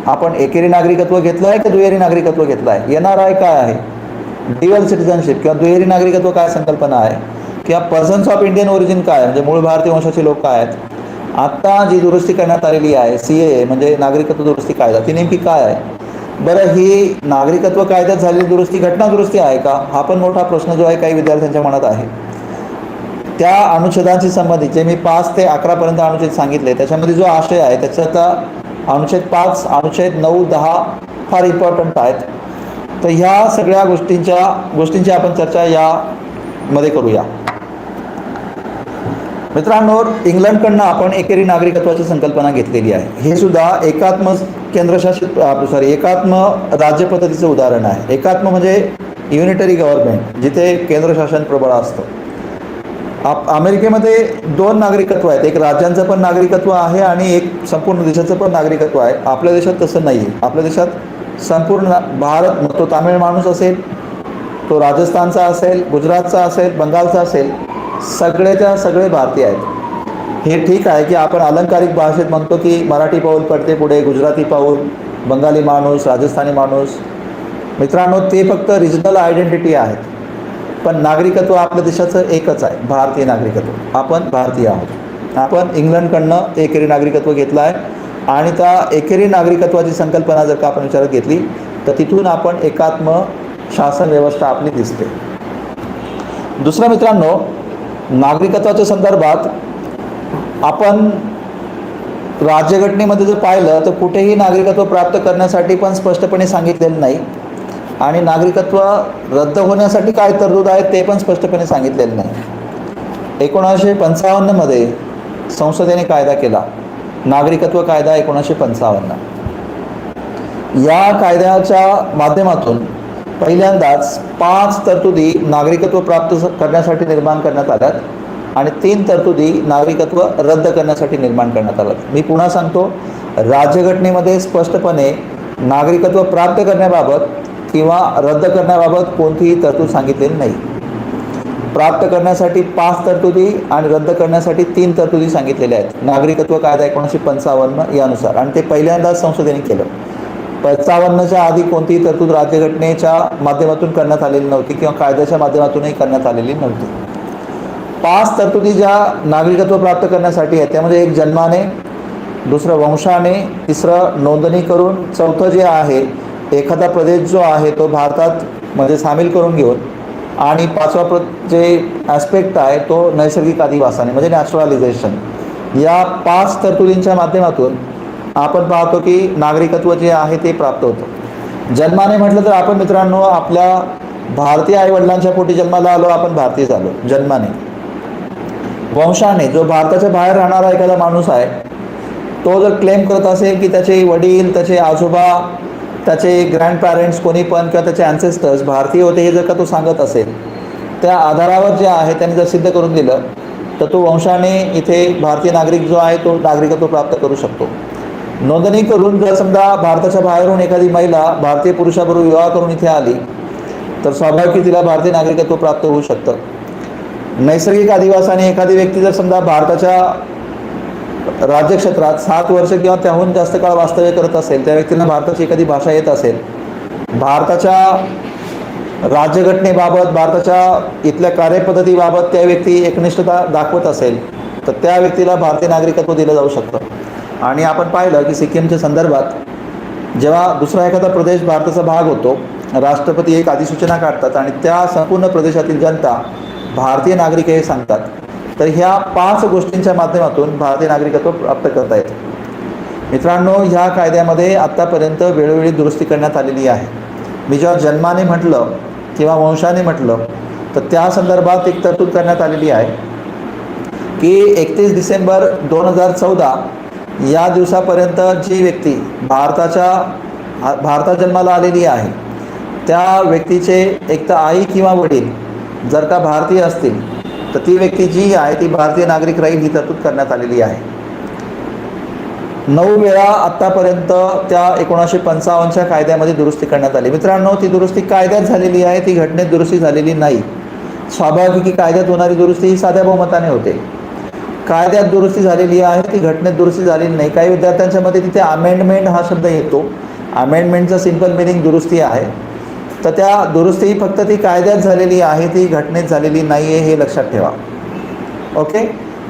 आपण एकेरी नागरिकत्व घेतलं आहे की दुहेरी नागरिकत्व घेतलं आहे? NRI काय आहे? ड्युअल सिटिझनशिप किंवा दुहेरी नागरिकत्व काय संकल्पना आहे? किंवा पर्सन्स ऑफ इंडियन ओरिजिन काय, म्हणजे मूळ भारतीय वंशाचे लोक काय आहेत? आत्ता जी दुरुस्ती करण्यात आलेली आहे CAA म्हणजे नागरिकत्व दुरुस्ती कायदा, ती नेमकी काय आहे? बरं, ही नागरिकत्व कायद्यात झालेली दुरुस्ती घटना दुरुस्ती आहे का? हा पण मोठा प्रश्न जो आहे काही विद्यार्थ्यांच्या मनात आहे. त्या अनुच्छेदांशी संबंधित जे मी 5 ते 11 पर्यंत अनुच्छेद सांगितले त्याच्यामध्ये जो आशय आहे त्याच्यातला अनुच्छेद 5, अनुच्छेद 9, 10 फार इम्पॉर्टंट आहेत. तर ह्या सगळ्या गोष्टींची आपण चर्चा यामध्ये करूया. मित्रांनो, इंग्लंडकडनं आपण एकेरी नागरिकत्वाची संकल्पना घेतलेली आहे. हे सुद्धा एकात्म राज्य पद्धतीचं उदाहरण आहे. एकात्म म्हणजे युनिटरी गव्हर्नमेंट, जिथे केंद्र शासन प्रबळ असतं. अमेरिकेमध्ये 2 नागरिकत्व आहेत. एक राज्यांचं पण नागरिकत्व आहे आणि एक संपूर्ण देशाचं पण नागरिकत्व आहे. आपल्या देशात तसं नाही आहे. आपल्या देशात संपूर्ण भारत, तो तामिळ माणूस असेल, तो राजस्थानचा असेल, गुजरातचा असेल, बंगालचा असेल, सगळेच्या सगळे भारतीय आहेत. हे ठीक आहे की आपण अलंकारिक भाषेत म्हणतो की मराठी पाऊल पडते पुढे, गुजराती पाऊल, बंगाली माणूस, राजस्थानी माणूस. मित्रांनो, ते फक्त रिजनल आयडेंटिटी आहेत, पण नागरिकत्व आपल्या देशाचं एकच आहे, भारतीय नागरिकत्व. आपण भारतीय आहोत. आपण इंग्लंडकडनं एकेरी नागरिकत्व घेतलं आहे आणि त्या एकेरी नागरिकत्वाची संकल्पना जर का आपण विचारात घेतली तर तिथून आपण एकात्म शासन व्यवस्था आपली दिसते. दुसरं मित्रांनो, नागरिकत्वाच्या संदर्भात आपण राज्यघटनेमध्ये जर पाहिलं तर कुठेही नागरिकत्व प्राप्त करण्यासाठी पण स्पष्टपणे सांगितलेलं नाही आणि नागरिकत्व रद्द होण्यासाठी काय तरतूद आहेत ते पण स्पष्टपणे सांगितलेलं नाही. 1955 मध्ये संसदेने कायदा केला, नागरिकत्व कायदा 1955. या कायद्याच्या माध्यमातून पहिल्यांदाच 5 तरतुदी नागरिकत्व प्राप्त करण्यासाठी निर्माण करण्यात आल्यात आणि 3 तरतुदी नागरिकत्व रद्द करण्यासाठी निर्माण करण्यात आल्यात. मी पुन्हा सांगतो, राज्यघटनेमध्ये स्पष्टपणे नागरिकत्व प्राप्त करण्याबाबत किंवा रद्द करण्याबाबत कोणतीही तरतूद सांगितलेली नाही. प्राप्त करण्यासाठी 5 तरतुदी आणि रद्द करण्यासाठी 3 तरतुदी सांगितलेल्या आहेत नागरिकत्व कायदा 1955 यानुसार, आणि ते पहिल्यांदाच संसदेने केलं. 55च्या आधी कोणतीही तरतूद राज्यघटनेच्या माध्यमातून करण्यात आलेली नव्हती किंवा कायद्याच्या माध्यमातूनही करण्यात आलेली नव्हती. 5 तरतुदी ज्या नागरिकत्व प्राप्त करण्यासाठी आहेत त्यामध्ये एक जन्माने, दुसरं वंशाने, तिसरं नोंदणी करून, चौथं जे आहे एखादा प्रदेश जो आहे तो भारतात म्हणजे सामील करून घेऊन, आणि 5वा जे ॲस्पेक्ट आहे तो नैसर्गिक अधिवासाने म्हणजे नॅचरलायझेशन. या 5 तरतुदींच्या माध्यमातून आपण पाहतो की नागरिकत्व जे आहे ते प्राप्त होतं. जन्माने म्हटलं तर आपण मित्रांनो आपल्या भारतीय आईवडिलांच्या पोटी जन्माला आलो, आपण भारतीय झालो जन्माने. वंशाने, जो भारताच्या बाहेर राहणारा एखादा माणूस आहे तो जर क्लेम करत असेल की त्याचे वडील, त्याचे आजोबा त्याचे ग्रँड पॅरेंट्स कोणी पण किंवा त्याचे ॲन्सेस्टर्स भारतीय होते हे जर का तो सांगत असेल, त्या आधारावर जे आहे त्यांनी जर सिद्ध करून दिलं तर तो वंशाने इथे भारतीय नागरिक जो आहे तो नागरिकत्व प्राप्त करू शकतो. नोंदणी करून जर समजा भारताच्या बाहेरून एखादी महिला भारतीय पुरुषाबरोबर विवाह करून इथे आली तर स्वाभाविक तिला भारतीय नागरिकत्व प्राप्त होऊ शकतं. नैसर्गिक अधिवासाने एखादी व्यक्ती जर समजा भारताच्या राज्यक्षेत्रात 7 वर्ष किंवा त्याहून जास्त काळ वास्तव्य करत असेल, त्या व्यक्तीला भारताची एखादी भाषा येत असेल, भारताच्या राज्यघटनेबाबत भारताच्या इथल्या कार्यपद्धतीबाबत त्या व्यक्ती एकनिष्ठता दाखवत असेल तर त्या व्यक्तीला भारतीय नागरिकत्व दिलं जाऊ शकतं. आणि आपण पाहिलं की सिक्कीमच्या संदर्भात जेव्हा दुसरा एखादा प्रदेश भारताचा भाग होतो, राष्ट्रपती एक अधिसूचना काढतात आणि त्या संपूर्ण प्रदेशातील जनता भारतीय नागरिक हे सांगतात. तर ह्या 5 गोष्टींच्या माध्यमातून भारतीय नागरिकत्व प्राप्त करता येतं. मित्रांनो, ह्या कायद्यामध्ये आत्तापर्यंत वेळोवेळी दुरुस्ती करण्यात आलेली आहे. मी जेव्हा जन्माने म्हटलं किंवा वंशाने म्हटलं तर त्या संदर्भात एक तरतूद करण्यात आलेली आहे की 31 डिसेंबर 2014 या दिवसापर्यंत जी व्यक्ती भारतात जन्माला आलेली आहे त्या व्यक्तीचे एक तर आई किंवा वडील जर का भारतीय असतील तर ती व्यक्ती जी आहे ती भारतीय नागरिक राहील, ही तरतूद करण्यात आलेली आहे. 9 वेळा आत्तापर्यंत त्या 1955च्या कायद्यामध्ये दुरुस्ती करण्यात आली. मित्रांनो, ती दुरुस्ती कायद्यात झालेली आहे, ती घटनेत दुरुस्ती झालेली नाही. स्वाभाविक की कायद्यात होणारी दुरुस्ती ही साध्या बहुमताने होते. कायद्यात दुरुस्ती झालेली आहे, ती घटनेत दुरुस्ती झालेली नाही. काही विद्यार्थ्यांच्या मध्ये तिथे अमेंडमेंट हा शब्द येतो. अमेंडमेंटचं सिंपल मिनिंग दुरुस्ती आहे. तर त्या दुरुस्ती ही फक्त ती कायद्यात झालेली आहे, ती घटनेत झालेली नाही आहे, हे लक्षात ठेवा. ओके.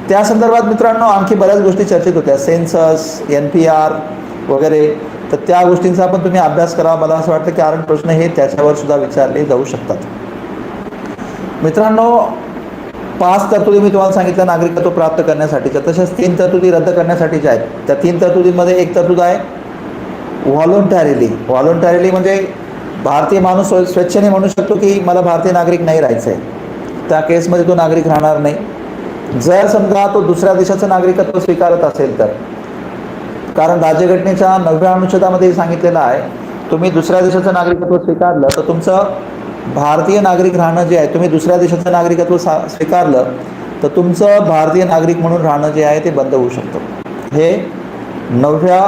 त्या संदर्भात मित्रांनो आणखी बऱ्याच गोष्टी चर्चेत होत्या, सेन्सस, NPR वगैरे. तर त्या गोष्टींचा पण तुम्ही अभ्यास करा. मला असं वाटतं की कारण प्रश्न हे त्याच्यावर सुद्धा विचारले जाऊ शकतात. मित्रांनो, 5 तरतुदी मी तुम्हाला सांगितलं नागरिकत्व प्राप्त करण्यासाठीच्या, तसेच 3 तरतुदी रद्द करण्यासाठीच्या आहेत. त्या 3 तरतुदींमध्ये एक तरतूद आहे व्हॉलंटॅरिली म्हणजे भारतीय माणूस स्वेच्छेने म्हणू शकतो की मला भारतीय नागरिक नाही राहायचं आहे. त्या केसमध्ये तो नागरिक राहणार नाही. जर समजा तो दुसऱ्या देशाचं नागरिकत्व स्वीकारत असेल तर, कारण राज्यघटनेच्या 9व्या अनुच्छेदामध्ये सांगितलेलं आहे तुम्ही दुसऱ्या देशाचं नागरिकत्व स्वीकारलं तर तुमचं भारतीय नागरिक राहणं जे आहे, तुम्ही दुसऱ्या देशाचं नागरिकत्व स्वीकारलं तर तुमचं भारतीय नागरिक म्हणून राहणं जे आहे ते बंद होऊ शकतं. हे 9व्या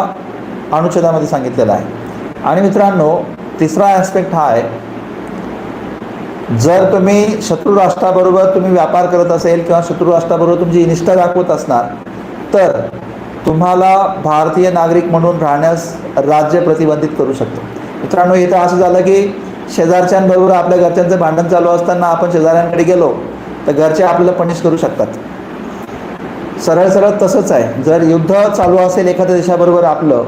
अनुच्छेदामध्ये सांगितलेलं आहे. आणि मित्रांनो, तिसरा ॲस्पेक्ट हा आहे, जर तुम्ही शत्रू राष्ट्राबरोबर तुम्ही व्यापार करत असेल किंवा शत्रू राष्ट्राबरोबर तुमची निष्ठा दाखवत असणार तर तुम्हाला भारतीय नागरिक म्हणून राहण्यास राज्य प्रतिबंधित करू शकतो. मित्रांनो, इथं असं झालं की शेजारच्यांबरोबर आपल्या घरच्यांचं भांडण चालू असताना आपण शेजाऱ्यांकडे गेलो तर घरचे आपल्याला पनिश करू शकतात. सरळ सरळ तसंच आहे. जर युद्ध चालू असेल एखाद्या देशाबरोबर आपलं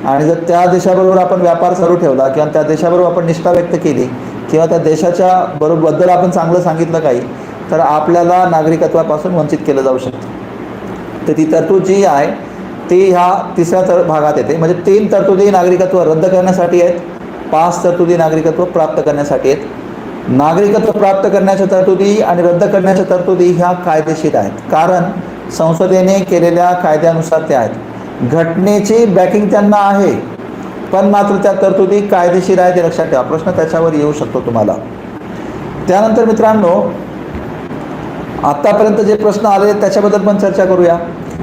आणि जर त्या देशाबरोबर आपण व्यापार चालू ठेवला किंवा त्या देशाबरोबर आपण निष्ठा व्यक्त केली किंवा त्या देशाच्या बद्दल आपण चांगलं सांगितलं काही तर आपल्याला नागरिकत्वापासून वंचित केलं जाऊ शकतं. तर ती तरतूद जी आहे ती ह्या तिसऱ्या भागात येते. म्हणजे 3 तरतुदी नागरिकत्व रद्द करण्यासाठी आहेत, 5 तरतुदी नागरिकत्व प्राप्त करण्यासाठी आहेत. नागरिकत्व प्राप्त करण्याच्या तरतुदी आणि रद्द करण्याच्या तरतुदी ह्या कायदेशीर आहेत, कारण संसदेने केलेल्या कायद्यानुसार त्या आहेत. घटनेची बॅकिंग त्यांना आहे, पण मात्र त्या तरतुदी कायदेशीर आहे ते लक्षात ठेवा. प्रश्न त्याच्यावर येऊ शकतो तुम्हाला. त्यानंतर मित्रांनो, आत्तापर्यंत जे प्रश्न आले त्याच्याबद्दल पण चर्चा करूया.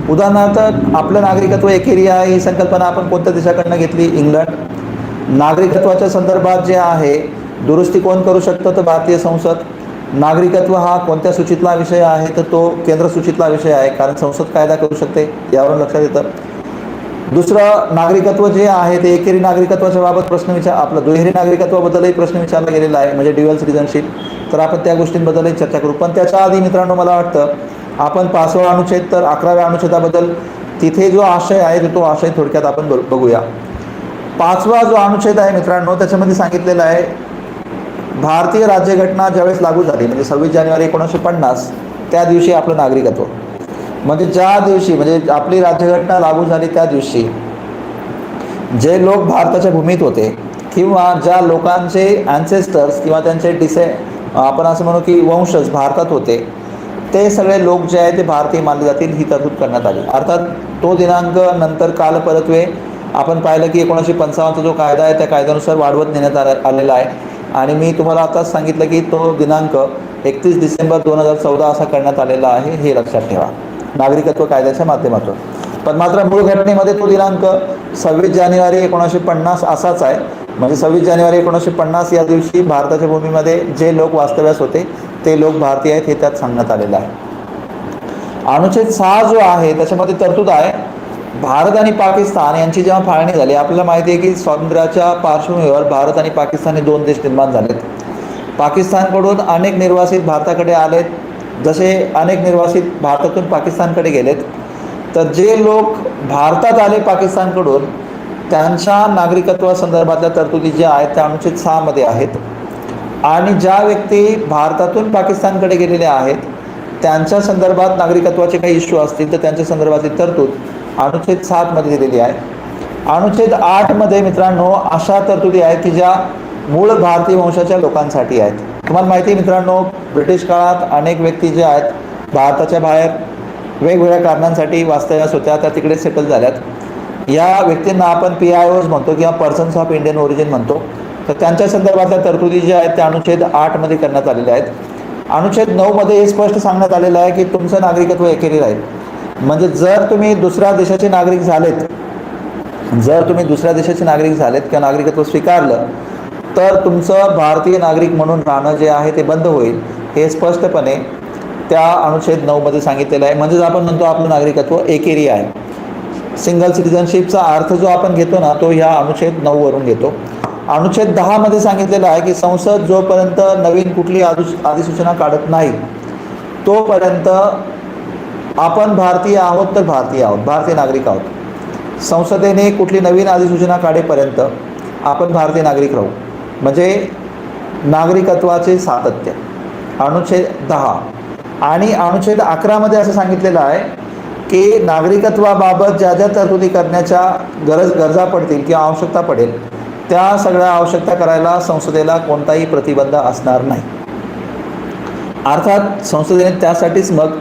उदाहरणार्थ, आपलं नागरिकत्व एकेरी आहे ही संकल्पना आपण कोणत्या देशाकडनं घेतली? इंग्लंड. नागरिकत्वाच्या संदर्भात जे आहे दुरुस्ती कोण करू शकतं? तर भारतीय संसद. नागरिकत्व हा कोणत्या सूचीतला विषय आहे? तर तो केंद्र सूचीतला विषय आहे, कारण संसद कायदा करू शकते, यावरून लक्षात येतं. दुसरं, नागरिकत्व जे आहे ते एकेरी नागरिकत्वाच्या बाबत प्रश्न आपलं दुहेरी नागरिकत्वाबद्दलही प्रश्न विचारला गेलेला आहे, म्हणजे ड्युअल सिटिझनशिप. तर आपण त्या गोष्टींबद्दलही चर्चा करू. पण त्याच्या आधी मित्रांनो, मला वाटतं आपण 5वा अनुच्छेद तर 11व्या अनुच्छेदाबद्दल तिथे जो आशय आहे तो आशय थोडक्यात आपण बघूया. 5वा जो अनुच्छेद आहे मित्रांनो, त्याच्यामध्ये सांगितलेलं आहे भारतीय राज्यघटना ज्यावेळेस लागू झाली म्हणजे 26 जानेवारी 1950 त्या दिवशी आपलं नागरिकत्व, म्हणजे ज्या दिवशी म्हणजे आपली राज्यघटना लागू झाली त्या दिवशी जे लोक भारताच्या भूमीत होते किंवा ज्या लोकांचे ॲन्सेस्टर्स किंवा त्यांचे आपण असं म्हणू की वंशज भारतात होते, ते सगळे लोक जे आहेत ते भारतीय मानले जातील, ही तरतूद करण्यात आली. अर्थात तो दिनांक नंतर कालपरत्वे आपण पाहिलं की 1955चा जो कायदा आहे त्या कायद्यानुसार वाढवत नेण्यात आलेला आहे आणि मी तुम्हाला आताच सांगितलं की तो दिनांक 31 डिसेंबर 2014 असा करण्यात आलेला आहे, हे लक्षात ठेवा नागरिकत्व कायद्याच्या माध्यमातून. पण मात्र मूळ घटनेमध्ये तो दिनांक 26 जानेवारी 1950 असाच आहे. म्हणजे 26 जानेवारी 1950 या दिवशी भारताच्या भूमीमध्ये जे लोक वास्तव्यास होते ते लोक भारतीय आहेत हे त्यात सांगण्यात आलेलं आहे. अनुच्छेद 6 जो आहे त्याच्यामध्ये तरतूद आहे भारत आणि पाकिस्तान यांची जेव्हा फाळणी झाली, आपल्याला माहिती आहे की स्वातंत्र्याच्या पार्श्वभूमीवर भारत आणि पाकिस्तान हे दोन देश निर्माण झालेत. पाकिस्तानकडून अनेक निर्वासित भारताकडे आलेत, जसे अनेक निर्वासित भारतातून पाकिस्तानकडे गेलेत. तर जे लोक भारतात आले पाकिस्तानकडून त्यांच्या नागरिकत्वासंदर्भातल्या तरतुदी ज्या आहेत त्या अनुच्छेद 6 मध्ये आहेत आणि ज्या व्यक्ती भारतातून पाकिस्तानकडे गेलेल्या आहेत त्यांच्या संदर्भात नागरिकत्वाचे काही इश्यू असतील तर त्यांच्या संदर्भातली तरतूद अनुच्छेद 7 मध्ये दिलेली आहे. अनुच्छेद 8 मध्ये मित्रांनो अशा तरतुदी आहेत की ज्या मूळ भारतीय वंशाच्या लोकांसाठी आहेत. तुम्हाला माहिती आहे मित्रांनो, ब्रिटिश काळात अनेक व्यक्ती ज्या आहेत भारताच्या बाहेर वेगवेगळ्या कारणांसाठी वास्तव्यास होत्या, त्या तिकडे सेटल झाल्यात. या व्यक्तींना आपण PIOs म्हणतो किंवा पर्सन्स ऑफ इंडियन ओरिजिन म्हणतो. तर त्यांच्या संदर्भातल्या तरतुदी ज्या आहेत त्या अनुच्छेद 8 मध्ये करण्यात आलेल्या आहेत. अनुच्छेद 9 मध्ये हे स्पष्ट सांगण्यात आलेलं आहे की तुमचं नागरिकत्व एकेरी राहील. म्हणजे जर तुम्ही दुसऱ्या देशाचे नागरिक झालेत किंवा नागरिकत्व स्वीकारलं तर तुमचं भारतीय नागरिक म्हणून राहणं जे आहे ते बंद होईल, हे स्पष्टपणे त्या अनुच्छेद 9 मध्ये सांगितलेलं आहे. म्हणजेच आपण म्हणतो आपलं नागरिकत्व एकेरी आहे. सिंगल सिटिझनशिपचा अर्थ जो आपण घेतो ना तो ह्या अनुच्छेद 9 वरून घेतो. अनुच्छेद 10 मध्ये सांगितलेलं आहे की संसद जोपर्यंत नवीन कुठली अधिसूचना काढत नाही तोपर्यंत आपण भारतीय आहोत तर भारतीय नागरिक आहोत. संसदेने कुठली नवीन अधिसूचना काढेपर्यंत आपण भारतीय नागरिक राहू. म्हणजे नागरिकत्वाचे सातत्य अनुच्छेद 10. आणि अनुच्छेद 11 मध्ये असं सांगितलेलं आहे की नागरिकत्वाबाबत ज्या ज्या तरतुदी करण्याच्या गरजा पडतील किंवा आवश्यकता पडेल त्या सगळ्या आवश्यकता करायला संसदेला कोणताही प्रतिबंध असणार नाही. अर्थात संसदेने त्यासाठीच मग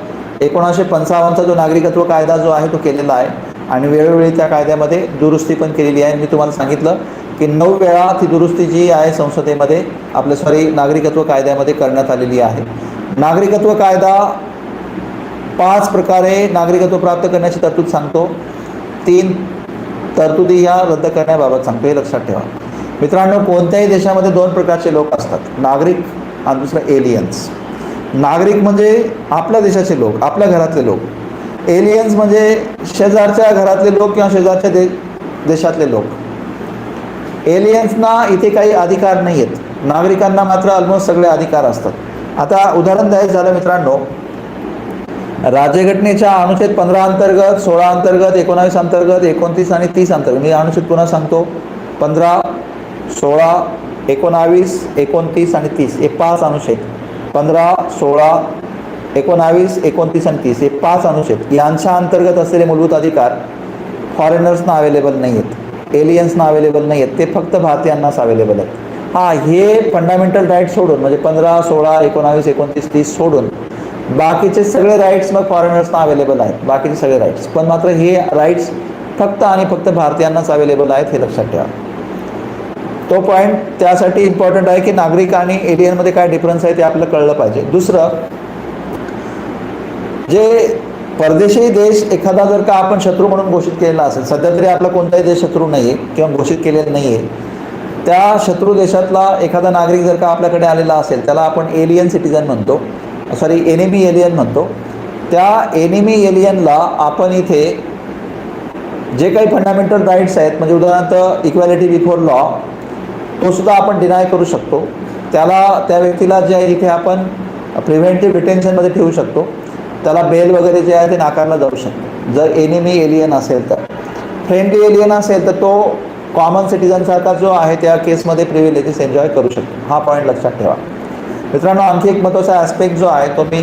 1955चा जो नागरिकत्व कायदा जो आहे तो केलेला आहे आणि वेळोवेळी त्या कायद्यामध्ये दुरुस्ती पण केलेली आहे. मी तुम्हाला सांगितलं की 9 वेळा ती दुरुस्ती जी आहे संसदेमध्ये नागरिकत्व कायद्यामध्ये करण्यात आलेली आहे. नागरिकत्व कायदा 5 प्रकारे नागरिकत्व प्राप्त करण्याची तरतूद सांगतो. 3 तरतुदी ह्या रद्द करण्याबाबत सांगतो, हे लक्षात ठेवा. मित्रांनो, कोणत्याही देशामध्ये 2 प्रकारचे लोक असतात, नागरिक आणि दुसरं एलियन्स. नागरिक म्हणजे आपल्या देशाचे लोक, आपल्या घरातले लोक. एलियन्स म्हणजे शेजारच्या घरातले लोक किंवा शेजारच्या देशातले लोक. एलियन्सना इथे काही अधिकार नाही आहेत, नागरिकांना मात्र ऑलमोस्ट सगळे अधिकार असतात. आता उदाहरण द्यायचं झालं मित्रांनो, राज्यघटनेच्या अनुच्छेद 15 अंतर्गत, 16 अंतर्गत, 19 अंतर्गत, 29 आणि 30 अंतर्गत, मी अनुच्छेद पुन्हा सांगतो, 15, 16, 19, 29 आणि 30 हे 5 अनुच्छेद. 15, 16, 19, 29 आणि 30 हे 5 अनुच्छेद यांच्या अंतर्गत असलेले मूलभूत अधिकार फॉरेनर्सना अवेलेबल नाही आहेत, एलियन्सना अवेलेबल नाही आहेत, ते फक्त भारतीयांनाच अवेलेबल आहेत. हे फंडामेंटल राईट्स सोडून म्हणजे 15, 16, 19, 29, 30 सोडून बाकीचे सगळे राईट्स मग फॉरेनर्सना अवेलेबल आहेत, बाकीचे सगळे राईट्स. पण मात्र हे राईट्स फक्त आणि फक्त भारतीयांनाच अवेलेबल आहेत, हे लक्षात ठेवा. तो पॉईंट त्यासाठी इम्पॉर्टंट आहे की नागरिक आणि एलियनमध्ये काय डिफरन्स आहे ते आपल्याला कळलं पाहिजे. दुसरं, जे परदेशी देश एखादा जर का आपण शत्रू म्हणून घोषित केलेला असेल, सध्या तरी आपला कोणताही देश शत्रू नाही आहे किंवा घोषित केलेला नाही आहे, त्या शत्रू देशातला एखादा नागरिक जर का आपल्याकडे आलेला असेल त्याला आपण एलियन सिटिझन म्हणतो, एनिमी एलियन म्हणतो. त्या एनिमी एलियनला आपण इथे जे काही फंडामेंटल राईट्स आहेत, म्हणजे उदाहरणार्थ इक्वॅलिटी बिफोर लॉ, तो सुद्धा आपण डिनाय करू शकतो. त्या व्यक्तीला जे आहे इथे आपण प्रिव्हेंटिव्ह डिटेन्शनमध्ये ठेवू शकतो, त्याला बेल वगैरे जे आहे ते नाकारला जाऊ शकतो जर एनिमी एलियन असेल तर. फ्रेंडली एलियन असेल तर तो कॉमन सिटिझनसारखा जो आहे त्या केसमध्ये प्रिव्हिलेजेस एन्जॉय करू शकतो. हा पॉईंट लक्षात ठेवा. मित्रांनो, आणखी एक महत्त्वाचा ॲस्पेक्ट जो आहे तो मी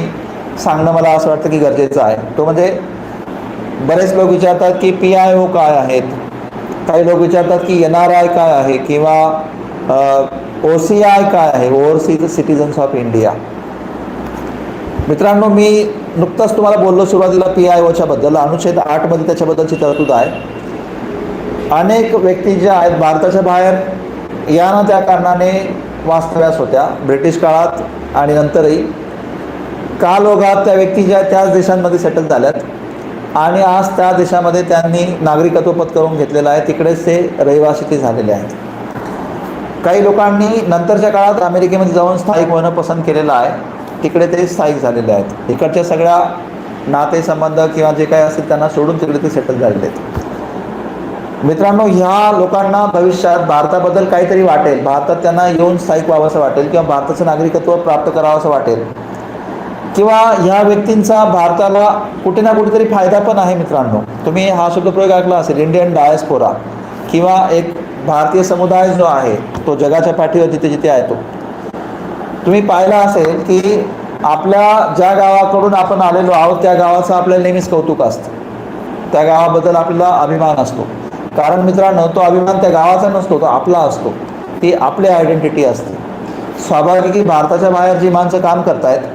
सांगणं मला असं वाटतं की गरजेचं आहे. तो म्हणजे बरेच लोक विचारतात की PIO काय आहेत, काही लोक विचारतात की NRI काय आहे किंवा OCI काय आहे, ओव्हरसीज सिटिझन्स ऑफ इंडिया. मित्रांनो, मी नुकताच तुम्हाला बोललो सुरुवातीला PIOच्या बद्दल. अनुच्छेद 8 मध्ये त्याच्याबद्दलची तरतूद आहे. अनेक व्यक्ती ज्या आहेत भारताच्या बाहेर या ना त्या कारणाने वास्तव्यास होत्या ब्रिटिश काळात आणि नंतरही कालओघात त्या व्यक्ती ज्या त्याच देशांमध्ये सेटल झाल्यात आणि आज त्या देशामध्ये त्यांनी नागरिकत्व पत्करून घेतलेलं आहे, तिकडेच ते रहिवासी ते झालेले आहेत. काही लोकांनी नंतरच्या काळात अमेरिकेमध्ये जाऊन स्थायिक होणं पसंत केलेलं आहे, तिकडे ते स्थायिक झालेले आहेत. इकडच्या सगळ्या नातेसंबंध किंवा जे काही असतील त्यांना सोडून तिकडे ते सेटल झालेले आहेत. मित्रांनो, ह्या लोकांना भविष्यात भारताबद्दल काहीतरी वाटेल, भारतात त्यांना येऊन स्थायिक व्हावंसं वाटेल किंवा भारताचं नागरिकत्व प्राप्त करावंसं वाटेल किंवा ह्या व्यक्तींचा भारताला कुठे ना कुठेतरी फायदा पण आहे. मित्रांनो, तुम्ही हा शब्दप्रयोग ऐकला असेल, इंडियन डायस्पोरा किंवा एक भारतीय समुदाय जो आहे तो जगाच्या पाठीवर जिथे जिथे आहे तो तुम्ही पाहिला असेल की आपल्या ज्या गावाकडून आपण आलेलो आहोत त्या गावाचं आपल्याला नेहमीच कौतुक असतं, त्या गावाबद्दल आपल्याला अभिमान असतो. कारण मित्रांनो, तो अभिमान त्या गावाचा नसतो, तो आपला असतो, ती आपली आयडेंटिटी असते. स्वाभाविक की भारताच्या बाहेर जी माणसं काम करतायत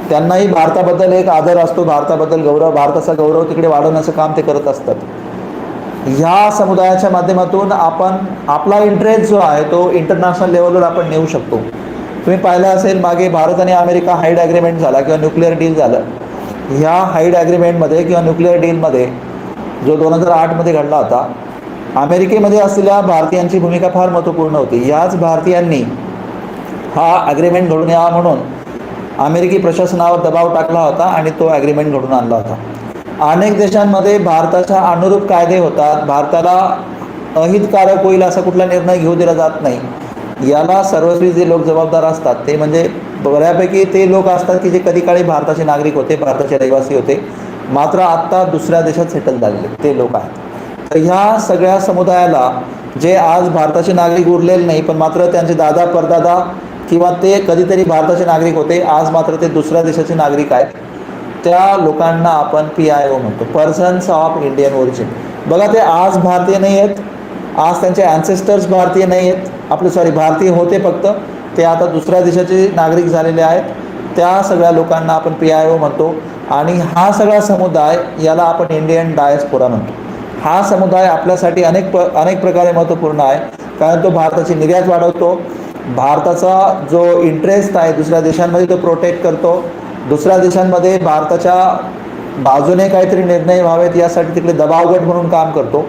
त्यांनाही भारताबद्दल एक आदर असतो, भारताबद्दल गौरव, भारताचा गौरव तिकडे वाढवण्याचं काम ते करत असतात. ह्या समुदायाच्या माध्यमातून आपण आपला इंटरेस्ट जो आहे तो इंटरनॅशनल लेवलवर आपण नेऊ शकतो. तुम्ही पाहिलं असेल मागे भारत आणि अमेरिका हाईड ॲग्रीमेंट झाला किंवा न्यूक्लिअर डील झालं. ह्या हाईड ॲग्रीमेंटमध्ये किंवा न्यूक्लिअर डीलमध्ये जो 2008मध्ये घडला होता, अमेरिकेमध्ये असलेल्या भारतीयांची भूमिका फार महत्त्वपूर्ण होती. याच भारतीयांनी हा ॲग्रीमेंट घडून यावा म्हणून अमेरिकी प्रशासनावर दबाव टाकला होता आणि तो ॲग्रीमेंट घडून आणला होता. अनेक देशांमध्ये भारताच्या अनुरूप कायदे होतात, भारताला अहितकारक होईल असा कुठला निर्णय घेऊ दिला जात नाही. याला सर्वस्वी जे लोक जबाबदार असतात ते म्हणजे बऱ्यापैकी ते लोक असतात की जे कधी काळी भारताचे नागरिक होते, भारताचे रहिवासी होते, मात्र आत्ता दुसऱ्या देशात सेटल झालेले ते लोक आहेत. तर ह्या सगळ्या समुदायाला जे आज भारताचे नागरिक उरलेले नाही पण मात्र त्यांचे दादा परदादा किंवा ते कधीतरी भारताचे नागरिक होते, आज मात्र ते दुसऱ्या देशाचे नागरिक आहेत, त्या लोकांना आपण PIO म्हणतो, पर्सन्स ऑफ इंडियन ओरिजिन. बघा, ते आज भारतीय नाही आहेत, आज त्यांचे ॲन्सेस्टर्स भारतीय नाही आहेत, भारतीय होते फक्त, ते आता दुसऱ्या देशाचे नागरिक झालेले आहेत. त्या सगळ्या लोकांना आपण PIO म्हणतो आणि हा सगळा समुदाय याला आपण इंडियन डायस्पोरा म्हणतो. हा समुदाय आपल्यासाठी अनेक प्रकारे महत्त्वपूर्ण आहे, कारण तो भारताची निर्यात वाढवतो, भारताचा जो इंटरेस्ट आहे दुसऱ्या देशांमध्ये तो प्रोटेक्ट करतो, दुसऱ्या देशांमध्ये भारताच्या बाजूने काहीतरी निर्णय व्हावेत यासाठी तिकडे दबावगट म्हणून काम करतो.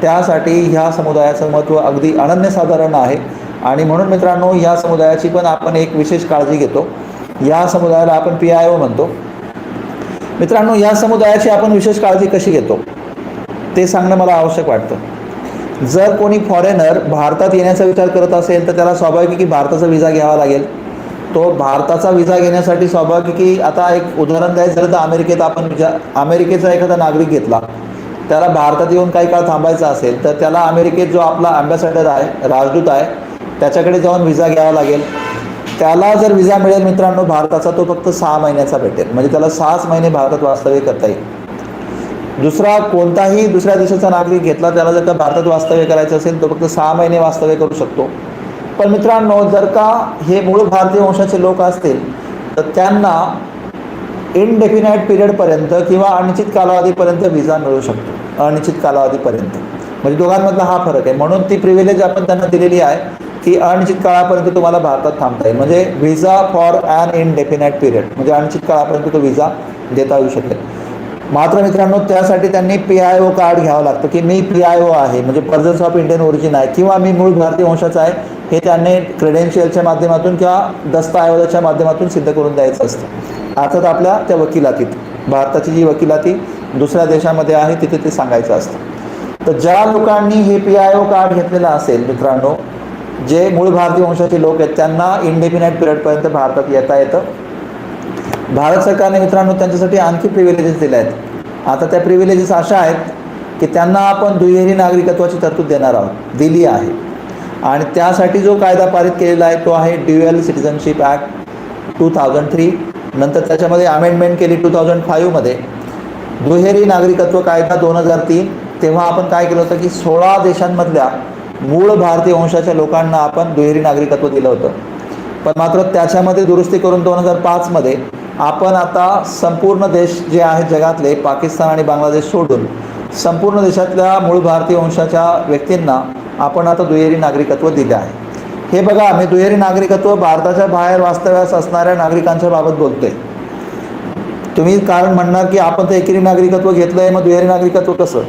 त्यासाठी ह्या समुदायाचं महत्त्व अगदी अनन्यसाधारण आहे आणि म्हणून मित्रांनो, ह्या समुदायाची पण आपण एक विशेष काळजी घेतो. या समुदायाला आपण PIO म्हणतो. मित्रांनो, या समुदायाची आपण विशेष काळजी कशी घेतो ते सांगणं मला आवश्यक वाटतं. जर कोणी फॉरेनर भारतात येण्याचा विचार करत असेल तर त्याला स्वाभाविक की भारताचा विजा घ्यावा लागेल. तो भारताचा विजा घेण्यासाठी स्वाभाविक की आता एक उदाहरण द्यायचं झालं तर अमेरिकेत आपण अमेरिकेचा एखादा नागरिक घेतला, त्याला भारतात येऊन काही काळ थांबायचं असेल तर त्याला अमेरिकेत जो आपला अँबॅसेडर आहे, राजदूत आहे, त्याच्याकडे जाऊन विजा घ्यावा लागेल. त्याला जर विजा मिळेल मित्रांनो भारताचा, तो फक्त 6 महिन्याचा भेटेल, म्हणजे त्याला 6 महिने भारतात वास्तव्य करता येईल. दुसरा कोणताही दुसऱ्या देशाचा नागरिक घेतला, त्याला जर का भारतात वास्तव्य करायचं असेल तो फक्त 6 महिने वास्तव्य करू शकतो. पण मित्रांनो, जर का हे मूळ भारतीय वंशाचे लोक असतील तर त्यांना इनडेफिनाईट पिरियडपर्यंत किंवा अनिश्चित कालावधीपर्यंत विजा मिळू शकतो, अनिश्चित कालावधीपर्यंत. म्हणजे दोघांमधला हा फरक आहे. म्हणून ती प्रिव्हिलेज आपण त्यांना दिलेली आहे की अनिश्चित काळापर्यंत तुम्हाला भारतात थांबता येईल, म्हणजे visa for an indefinite period, म्हणजे अनिश्चित काळापर्यंत तो विजा देता येऊ शकेल. मात्र मित्रांनो, त्यासाठी त्यांनी PIO कार्ड घ्यावं लागतं की मी PIO आहे, म्हणजे पर्सन्स ऑफ इंडियन ओरिजिन आहे, किंवा मी मूळ भारतीय वंशाचा आहे, हे त्यांनी क्रेडेन्शियलच्या माध्यमातून किंवा दस्तऐवजाच्या माध्यमातून सिद्ध करून द्यायचं असतं. अर्थात आपल्या त्या वकिलातीत, भारताची जी वकिलाती दुसऱ्या देशामध्ये आहे तिथे ते सांगायचं असतं. तर ज्या लोकांनी हे PIO कार्ड घेतलेलं असेल मित्रांनो, जे मूळ भारतीय वंशाचे लोक आहेत, त्यांना इनडेफिनाईट पिरियडपर्यंत भारतात येता येतं. भारत सरकारने मित्रांनो त्यांच्यासाठी आणखी प्रिव्हिलेजेस दिले आहेत. आता त्या प्रिव्हिलेजेस अशा आहेत की त्यांना आपण दुहेरी नागरिकत्वाची तरतूद देणार आहोत, दिली आहे. आणि त्यासाठी जो कायदा पारित केलेला आहे तो आहे ड्युअल सिटिझनशिप ॲक्ट 2003. नंतर त्याच्यामध्ये अमेंडमेंट केली 2005मध्ये, दुहेरी नागरिकत्व कायदा 2003. तेव्हा आपण काय केलं होतं की 16 देशांमधल्या मूळ भारतीय वंशाच्या लोकांना आपण दुहेरी नागरिकत्व दिलं होतं. पण मात्र त्याच्यामध्ये दुरुस्ती करून 2005मध्ये आपण आता संपूर्ण देश जे आहेत जगातले, पाकिस्तान आणि बांगलादेश सोडून संपूर्ण देशातल्या मूळ भारतीय वंशाच्या व्यक्तींना आपण आता दुहेरी नागरिकत्व दिले आहे. हे बघा, मी दुहेरी नागरिकत्व भारताच्या बाहेर वास्तव्यास असणाऱ्या नागरिकांच्या बाबत बोलतोय. तुम्ही कारण म्हणणार की आपण तर एकेरी नागरिकत्व घेतलं आहे, मग दुहेरी नागरिकत्व कसं?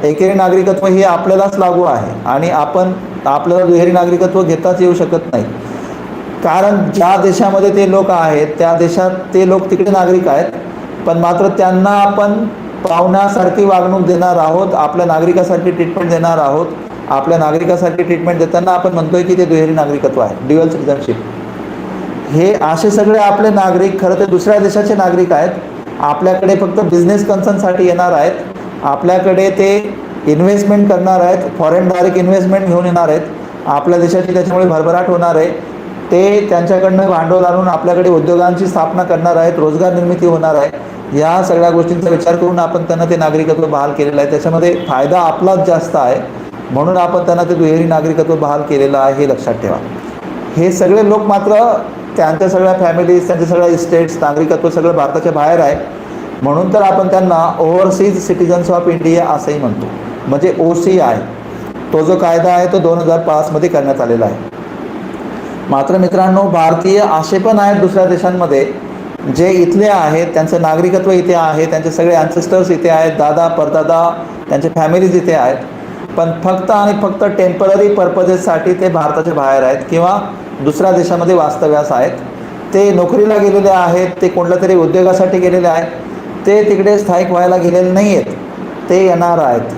एकेरी नागरिकत्व हे आपल्यालाच लागू आहे आणि आपल्याला दुहेरी नागरिकत्व घेताच येऊ शकत नाही. कारण ज्या देशामध्ये ते लोक आहेत त्या देशात ते लोक तिकडे नागरिक आहेत, पण मात्र त्यांना आपण पाहुण्यासारखी वागणूक देणार आहोत, आपल्या नागरिकासारखी ट्रीटमेंट देणार आहोत. आपल्या नागरिकासारखी ट्रीटमेंट देताना आपण म्हणतोय की ते दुहेरी नागरिकत्व आहे, ड्युअल सिटिझनशिप. हे असे सगळे आपले नागरिक खरं तर दुसऱ्या देशाचे नागरिक आहेत. आपल्याकडे फक्त बिझनेस कन्सर्नसाठी येणार आहेत, आपल्याकडे ते इन्व्हेस्टमेंट करणार आहेत, फॉरेन डायरेक्ट इन्व्हेस्टमेंट घेऊन येणार आहेत. आपल्या देशाची त्याच्यामुळे भरभराट होणार आहे. ते त्यांच्याकडनं भांडवल आणून आपल्याकडे उद्योगांची स्थापना करणार आहेत, रोजगार निर्मिती होणार आहे. या सगळ्या गोष्टींचा विचार करून आपण त्यांना ते नागरिकत्व बहाल केलेलं आहे. त्याच्यामध्ये फायदा आपलाच जास्त आहे, म्हणून आपण त्यांना ते दुहेरी नागरिकत्व बहाल केलेलं आहे, हे लक्षात ठेवा. हे सगळे लोक मात्र त्यांच्या सगळ्या फॅमिलीज, त्यांच्या सगळ्या इस्टेट्स, नागरिकत्व सगळं भारताच्या बाहेर आहे. म्हणून तर आपण त्यांना ओव्हरसीज सिटिझन्स ऑफ इंडिया असंही म्हणतो, म्हणजे OCI. तो जो कायदा आहे तो 2005मध्ये करण्यात आलेला आहे. मात्र मित्रांनो, भारतीय असे पण आहेत दुसऱ्या देशांमध्ये जे इथले आहेत, त्यांचं नागरिकत्व इथे आहे, त्यांचे सगळे ॲन्सेस्टर्स इथे आहेत, दादा परदादा त्यांचे फॅमिलीज इथे आहेत, पण फक्त आणि फक्त टेम्पररी पर्पजेससाठी ते भारताच्या बाहेर आहेत किंवा दुसऱ्या देशामध्ये वास्तव्यास आहेत. ते नोकरीला गेलेले आहेत, ते कोणत्या तरी उद्योगासाठी गेलेले आहेत, ते तिकडे स्थायिक व्हायला गेलेले नाही आहेत. ते येणार आहेत,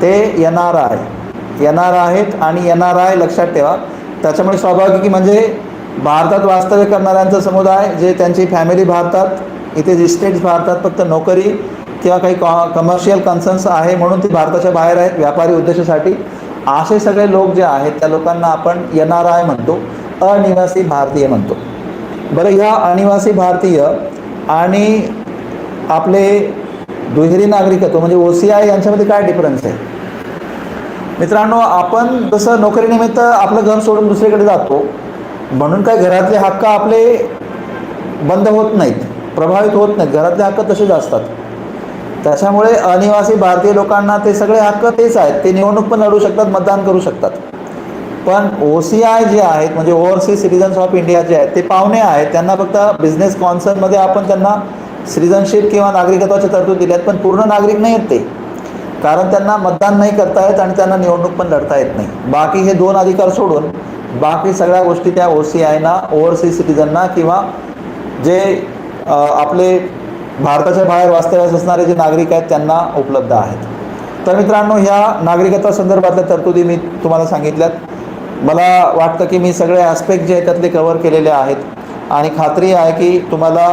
ते येणार आहेत आणि येणार आहे, लक्षात ठेवा. त्याच्यामुळे स्वाभाविक की म्हणजे भारतात वास्तव्य करणाऱ्यांचा समुदाय, जे त्यांची फॅमिली भारतात, इथे इस्टेट्स भारतात, फक्त नोकरी किंवा काही कमर्शियल कन्सर्न्स आहे म्हणून ते भारताच्या बाहेर आहेत व्यापारी उद्देशासाठी. असे सगळे लोक जे आहेत त्या लोकांना आपण NRI म्हणतो, अनिवासी भारतीय म्हणतो. बरं, ह्या अनिवासी भारतीय आणि आपले दुहेरी नागरिकत्व म्हणजे OCI यांच्यामध्ये काय डिफरन्स आहे? मित्रांनो, आपण जसं नोकरीनिमित्त आपलं घर सोडून दुसरीकडे जातो म्हणून काय घरातले हक्क आपले बंद होत नाहीत, प्रभावित होत नाहीत. घरातले हक्क तसेच असतात. त्याच्यामुळे अनिवासी भारतीय लोकांना ते सगळे हक्क तेच आहेत. ते निवडणूक पण लढू शकतात, मतदान करू शकतात. पण OCI जे आहेत म्हणजे ओव्हरसीज सिटिझन्स ऑफ इंडिया जे आहेत ते पाहुणे आहेत. त्यांना फक्त बिझनेस कॉन्सर्नमध्ये आपण त्यांना सिटिझनशिप किंवा नागरिकत्वाची तरतूद दिली आहेत, पण पूर्ण नागरिक नाही आहेत ते, कारण त्यांना मतदान नाही करता येत आणि त्यांना निवडणूक पण लढता येत नाही. बाकी हे 2 अधिकार सोडून बाकी सगळ्या गोष्टी त्या OCIना, ओव्हरसीज सिटिझनना किंवा जे आपले भारताच्या बाहेर वास्तव्यास असणारे जे नागरिक आहेत त्यांना उपलब्ध आहेत. तर मित्रांनो, ह्या नागरिकत्वासंदर्भातल्या तरतुदी मी तुम्हाला सांगितल्यात. मला वाटतं की मी सगळे ॲस्पेक्ट जे आहेत त्यातले कव्हर केलेले आहेत आणि खात्री आहे की तुम्हाला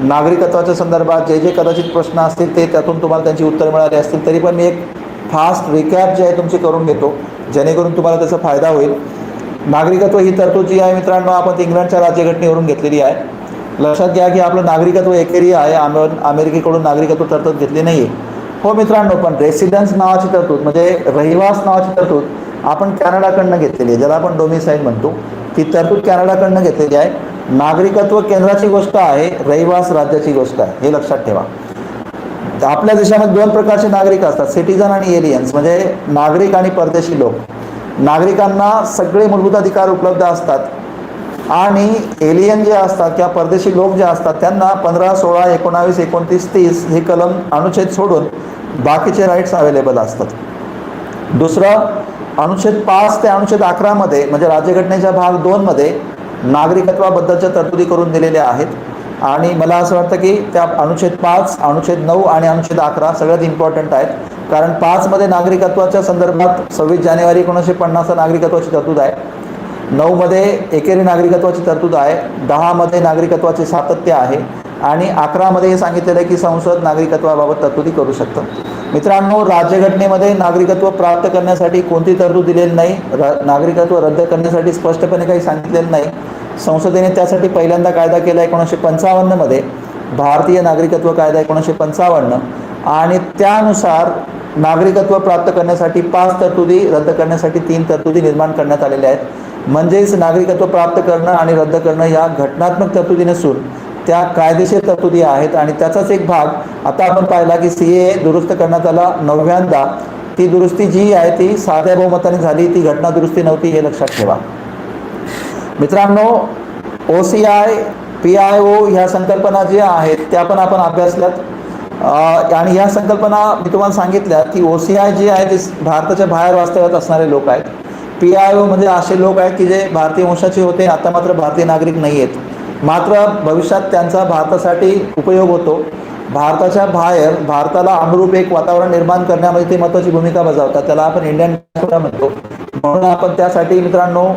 नागरिकत्वाच्या संदर्भात जे जे कदाचित प्रश्न असतील ते त्यातून तुम्हाला त्यांची उत्तर मिळाली असतील. तरी पण मी एक फास्ट रिकॅप जे आहे तुमची करून घेतो, जेणेकरून तुम्हाला त्याचा फायदा होईल. नागरिकत्व ही तरतूद जी आहे मित्रांनो, आपण इंग्लंडच्या राज्यघटनेवरून घेतलेली आहे. लक्षात घ्या की आपलं नागरिकत्व एकेरी आहे, अमेरिकेकडून नागरिकत्व तरतूद घेतली नाही आहे. हो मित्रांनो, पण रेसिडेन्स नावाची तरतूद म्हणजे रहिवास नावाची तरतूद आपण कॅनडाकडनं घेतलेली आहे, ज्याला आपण डोमिसाईल म्हणतो. ती तरतूद कॅनडाकडनं घेतलेली आहे. नागरिकत्व केंद्राची गोष्ट आहे, रहिवास राज्याची गोष्ट आहे, हे लक्षात ठेवा. आपल्या देशामध्ये 2 प्रकारचे नागरिक असतात, सिटिझन आणि एलियन्स, म्हणजे नागरिक आणि परदेशी लोक. नागरिकांना सगळे मूलभूत अधिकार उपलब्ध असतात आणि एलियन जे असतात किंवा परदेशी लोक जे असतात त्यांना 15, 16, 19, 29, 30 हे कलम अनुच्छेद सोडून बाकीचे राईट्स अवेलेबल असतात. दुसरं, अनुच्छेद 5 ते अनुच्छेद 11मध्ये म्हणजे राज्यघटनेच्या भाग 2मध्ये नागरिकत्वाबद्दलच्या तरतुदी करून दिलेल्या आहेत. आणि मला असं वाटतं की त्या अनुच्छेद 5, अनुच्छेद 9 आणि अनुच्छेद 11 सगळ्यात इम्पॉर्टंट आहेत. कारण 5मध्ये नागरिकत्वाच्या संदर्भात 26 जानेवारी 1950 नागरिकत्वाची तरतूद आहे, 9मध्ये एकेरी नागरिकत्वाची तरतूद आहे, 10मध्ये नागरिकत्वाचे सातत्य आहे आणि 11मध्ये हे सांगितलेलं आहे की संसद नागरिकत्वाबाबत तरतुदी करू शकतं. मित्रांनो, राज्यघटनेमध्ये नागरिकत्व प्राप्त करण्यासाठी कोणती तरतूद दिलेली नाही, नागरिकत्व रद्द करण्यासाठी स्पष्टपणे काही सांगितलेलं नाही. संसदेने त्यासाठी पहिल्यांदा कायदा केला 1955मध्ये, भारतीय नागरिकत्व कायदा 1955, आणि त्यानुसार नागरिकत्व प्राप्त करण्यासाठी 5 तरतुदी, रद्द करण्यासाठी 3 तरतुदी निर्माण करण्यात आलेल्या आहेत. म्हणजेच नागरिकत्व प्राप्त करणं आणि रद्द करणं या घटनात्मक तरतुदी नसून त्या कायदेशीर तरतुदी आहेत आणि त्याचाच एक भाग आता आपण पाहिला की CAA दुरुस्त करण्यात आला 9व्यांदा. ती दुरुस्ती जी आहे ती साध्या बहुमताने झाली, ती घटना दुरुस्ती नव्हती, हे लक्षात ठेवा. मित्रांनो, OCI PIO ह्या संकल्पना ज्या आहेत त्या पण आपण अभ्यासल्यात आणि ह्या संकल्पना मी तुम्हाला सांगितल्या की OCI जे आहे ते भारताच्या बाहेर वास्तव्यात असणारे लोक आहेत. PIO म्हणजे असे लोक आहेत की जे भारतीय वंशाचे होते, आता मात्र भारतीय नागरिक नाही आहेत, मात्र भविष्यात त्यांचा भारतासाठी उपयोग होतो. भारताच्या बाहेर भारताला अनुरूप एक वातावरण निर्माण करण्यामध्ये ते महत्त्वाची भूमिका बजावतात. त्याला आपण इंडियन डायस्पोरा म्हणतो. म्हणून आपण त्यासाठी मित्रांनो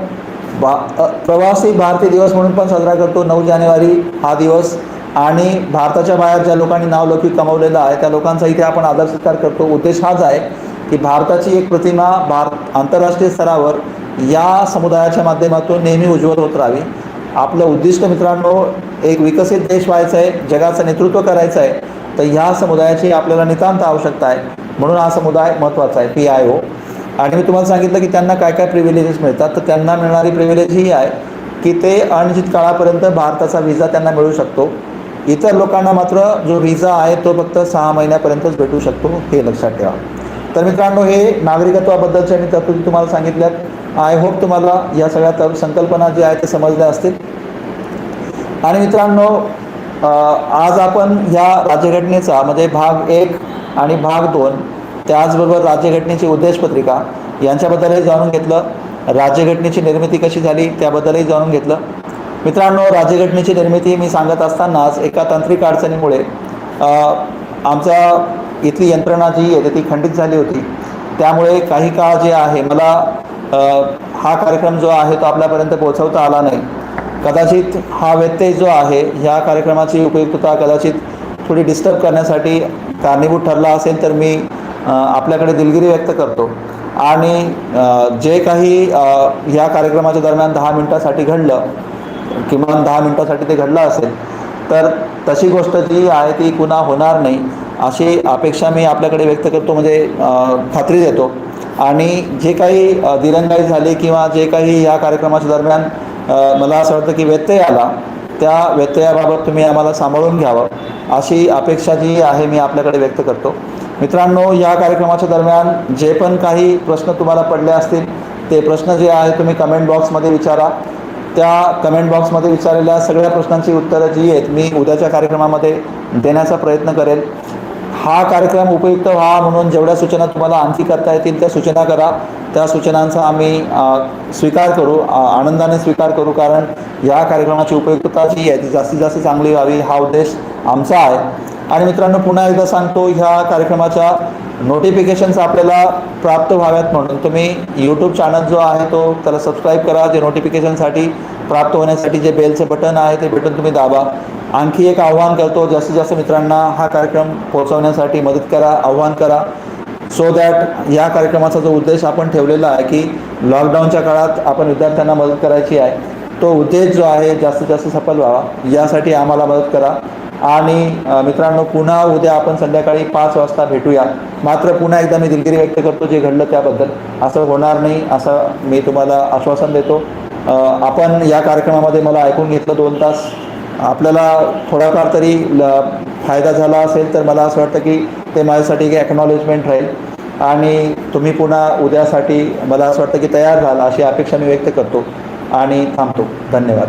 प्रवासी भारतीय दिवस म्हणून पण साजरा करतो 9 जानेवारी हा दिवस. आणि भारताच्या बाहेर ज्या लोकांनी नावलौकिक कमवलेलं आहे त्या लोकांचा इथे आपण आदर सत्कार करतो. उद्देश हाच आहे की भारताची एक प्रतिमा आंतरराष्ट्रीय स्तरावर या समुदायाच्या माध्यमातून नेहमी उज्ज्वल होत राहावी. आपलं उद्दिष्ट मित्रांनो एक विकसित देश व्हायचं आहे, जगाचं नेतृत्व करायचं आहे, तर ह्या समुदायाची आपल्याला नितांत आवश्यकता आहे. म्हणून हा समुदाय महत्त्वाचा आहे PIO. आणि मी तुम्हाला सांगितलं की त्यांना काय काय प्रिव्हिलेजेस मिळतात. तर त्यांना मिळणारी प्रिव्हिलेज ही आहे की ते अनिश्चित काळापर्यंत भारताचा व्हिसा त्यांना मिळू शकतो. इतर लोकांना मात्र जो व्हिसा आहे तो फक्त 6 महिन्यापर्यंतच भेटू शकतो, हे लक्षात ठेवा. तर मित्रांनो, हे नागरिकत्वाबद्दलच्या मी तरतुदी तुम्हाला सांगितल्यात. आय होप तुम्हाला या सगळ्या संकल्पना ज्या आहेत ते समजल्या असतील. आणि मित्रांनो, आज आपण ह्या राज्यघटनेचा म्हणजे भाग 1 आणि भाग 2 त्याचबरोबर राज्यघटनेची उद्देशपत्रिका यांच्याबद्दलही जाणून घेतलं. राज्यघटनेची निर्मिती कशी झाली त्याबद्दलही जाणून घेतलं. मित्रांनो, राज्यघटनेची निर्मिती मी सांगत असतानाच एका तांत्रिक अडचणीमुळे आमचा इथली यंत्रणा जी आहे ती खंडित झाली होती. त्यामुळे काही काळ जे आहे मला हा कार्यक्रम जो आहे तो आपल्यापर्यंत पोहोचवता आला नाही. कदाचित हा व्यत्यय जो आहे ह्या कार्यक्रमाची उपयुक्तता कदाचित थोडी डिस्टर्ब करण्यासाठी कारणीभूत ठरला असेल, तर मी आपल्याकडे दिलगिरी व्यक्त करतो. आणि जे काही ह्या कार्यक्रमाच्या दरम्यान 10 मिनिटासाठी घडलं, किमान 10 मिनिटासाठी ते घडलं असेल, तर तशी गोष्ट जी आहे ती पुन्हा होणार नाही अशी अपेक्षा मी आपल्याकडे व्यक्त करतो, म्हणजे खात्री देतो. आणि जे काही दिरंगाई झाली किंवा जे काही या कार्यक्रमाच्या दरम्यान मला असं वाटतं की व्यत्यय आला, त्या व्यत्ययाबाबत तुम्ही आम्हाला सांभाळून घ्यावं अशी अपेक्षा जी आहे मी आपल्याकडे व्यक्त करतो. मित्रांनो, या कार्यक्रमाच्या दरम्यान जे पण काही प्रश्न तुम्हाला पडले असतील ते प्रश्न जे आहे तुम्ही कमेंट बॉक्समध्ये विचारा. त्या कमेंट बॉक्समध्ये विचारलेल्या सगळ्या प्रश्नांची उत्तरं जी आहेत मी उद्याच्या कार्यक्रमामध्ये देण्याचा प्रयत्न करेल. हा कार्यक्रम उपयुक्त व्हा म्हणून जेवढ्या सूचना तुम्हाला आणखी करता येतील त्या सूचना करा. त्या सूचनांचा आम्ही स्वीकार करू, आनंदाने स्वीकार करू, कारण या कार्यक्रमाची उपयुक्तता जी आहे ती जास्तीत जास्त चांगली व्हावी हा उद्देश आमचा आहे. आणि मित्रांनो, पुन्हा एकदा सांगतो, ह्या कार्यक्रमाच्या नोटिफिकेशन्स आपल्याला प्राप्त व्हाव्यात म्हणून तुम्ही यूट्यूब चॅनल जो आहे तो त्याला सबस्क्राईब करा. जे नोटिफिकेशनसाठी प्राप्त होण्यासाठी जे बेलचं बटन आहे ते बटन तुम्ही दाबा. आणखी एक आव्हान करतो, जास्तीत जास्त मित्रांना हा कार्यक्रम पोहोचवण्यासाठी मदत करा, आव्हान करा, सो दॅट या कार्यक्रमाचा जो उद्देश आपण ठेवलेला आहे की लॉकडाऊनच्या काळात आपण विद्यार्थ्यांना मदत करायची आहे, तो उद्देश जो आहे जास्तीत जास्त सफल व्हावा यासाठी आम्हाला मदत करा. आणि मित्रांनो, पुन्हा उद्या आपण संध्याकाळी 5 वाजता भेटूया. मात्र पुन्हा एकदा मी दिलगिरी व्यक्त करतो जे घडलं त्याबद्दल. असं होणार नाही असं मी तुम्हाला आश्वासन देतो. आपण या कार्यक्रमामध्ये मला ऐकून घेतलं 2 तास, आपल्याला थोडाफार तरी फायदा झाला असेल तर मला असं वाटतं की ते माझ्यासाठी एक ॲक्नॉलेजमेंट राहील. आणि तुम्ही पुन्हा उद्यासाठी मला असं वाटतं की तयार झाला अशी अपेक्षा मी व्यक्त करतो आणि थांबतो. धन्यवाद.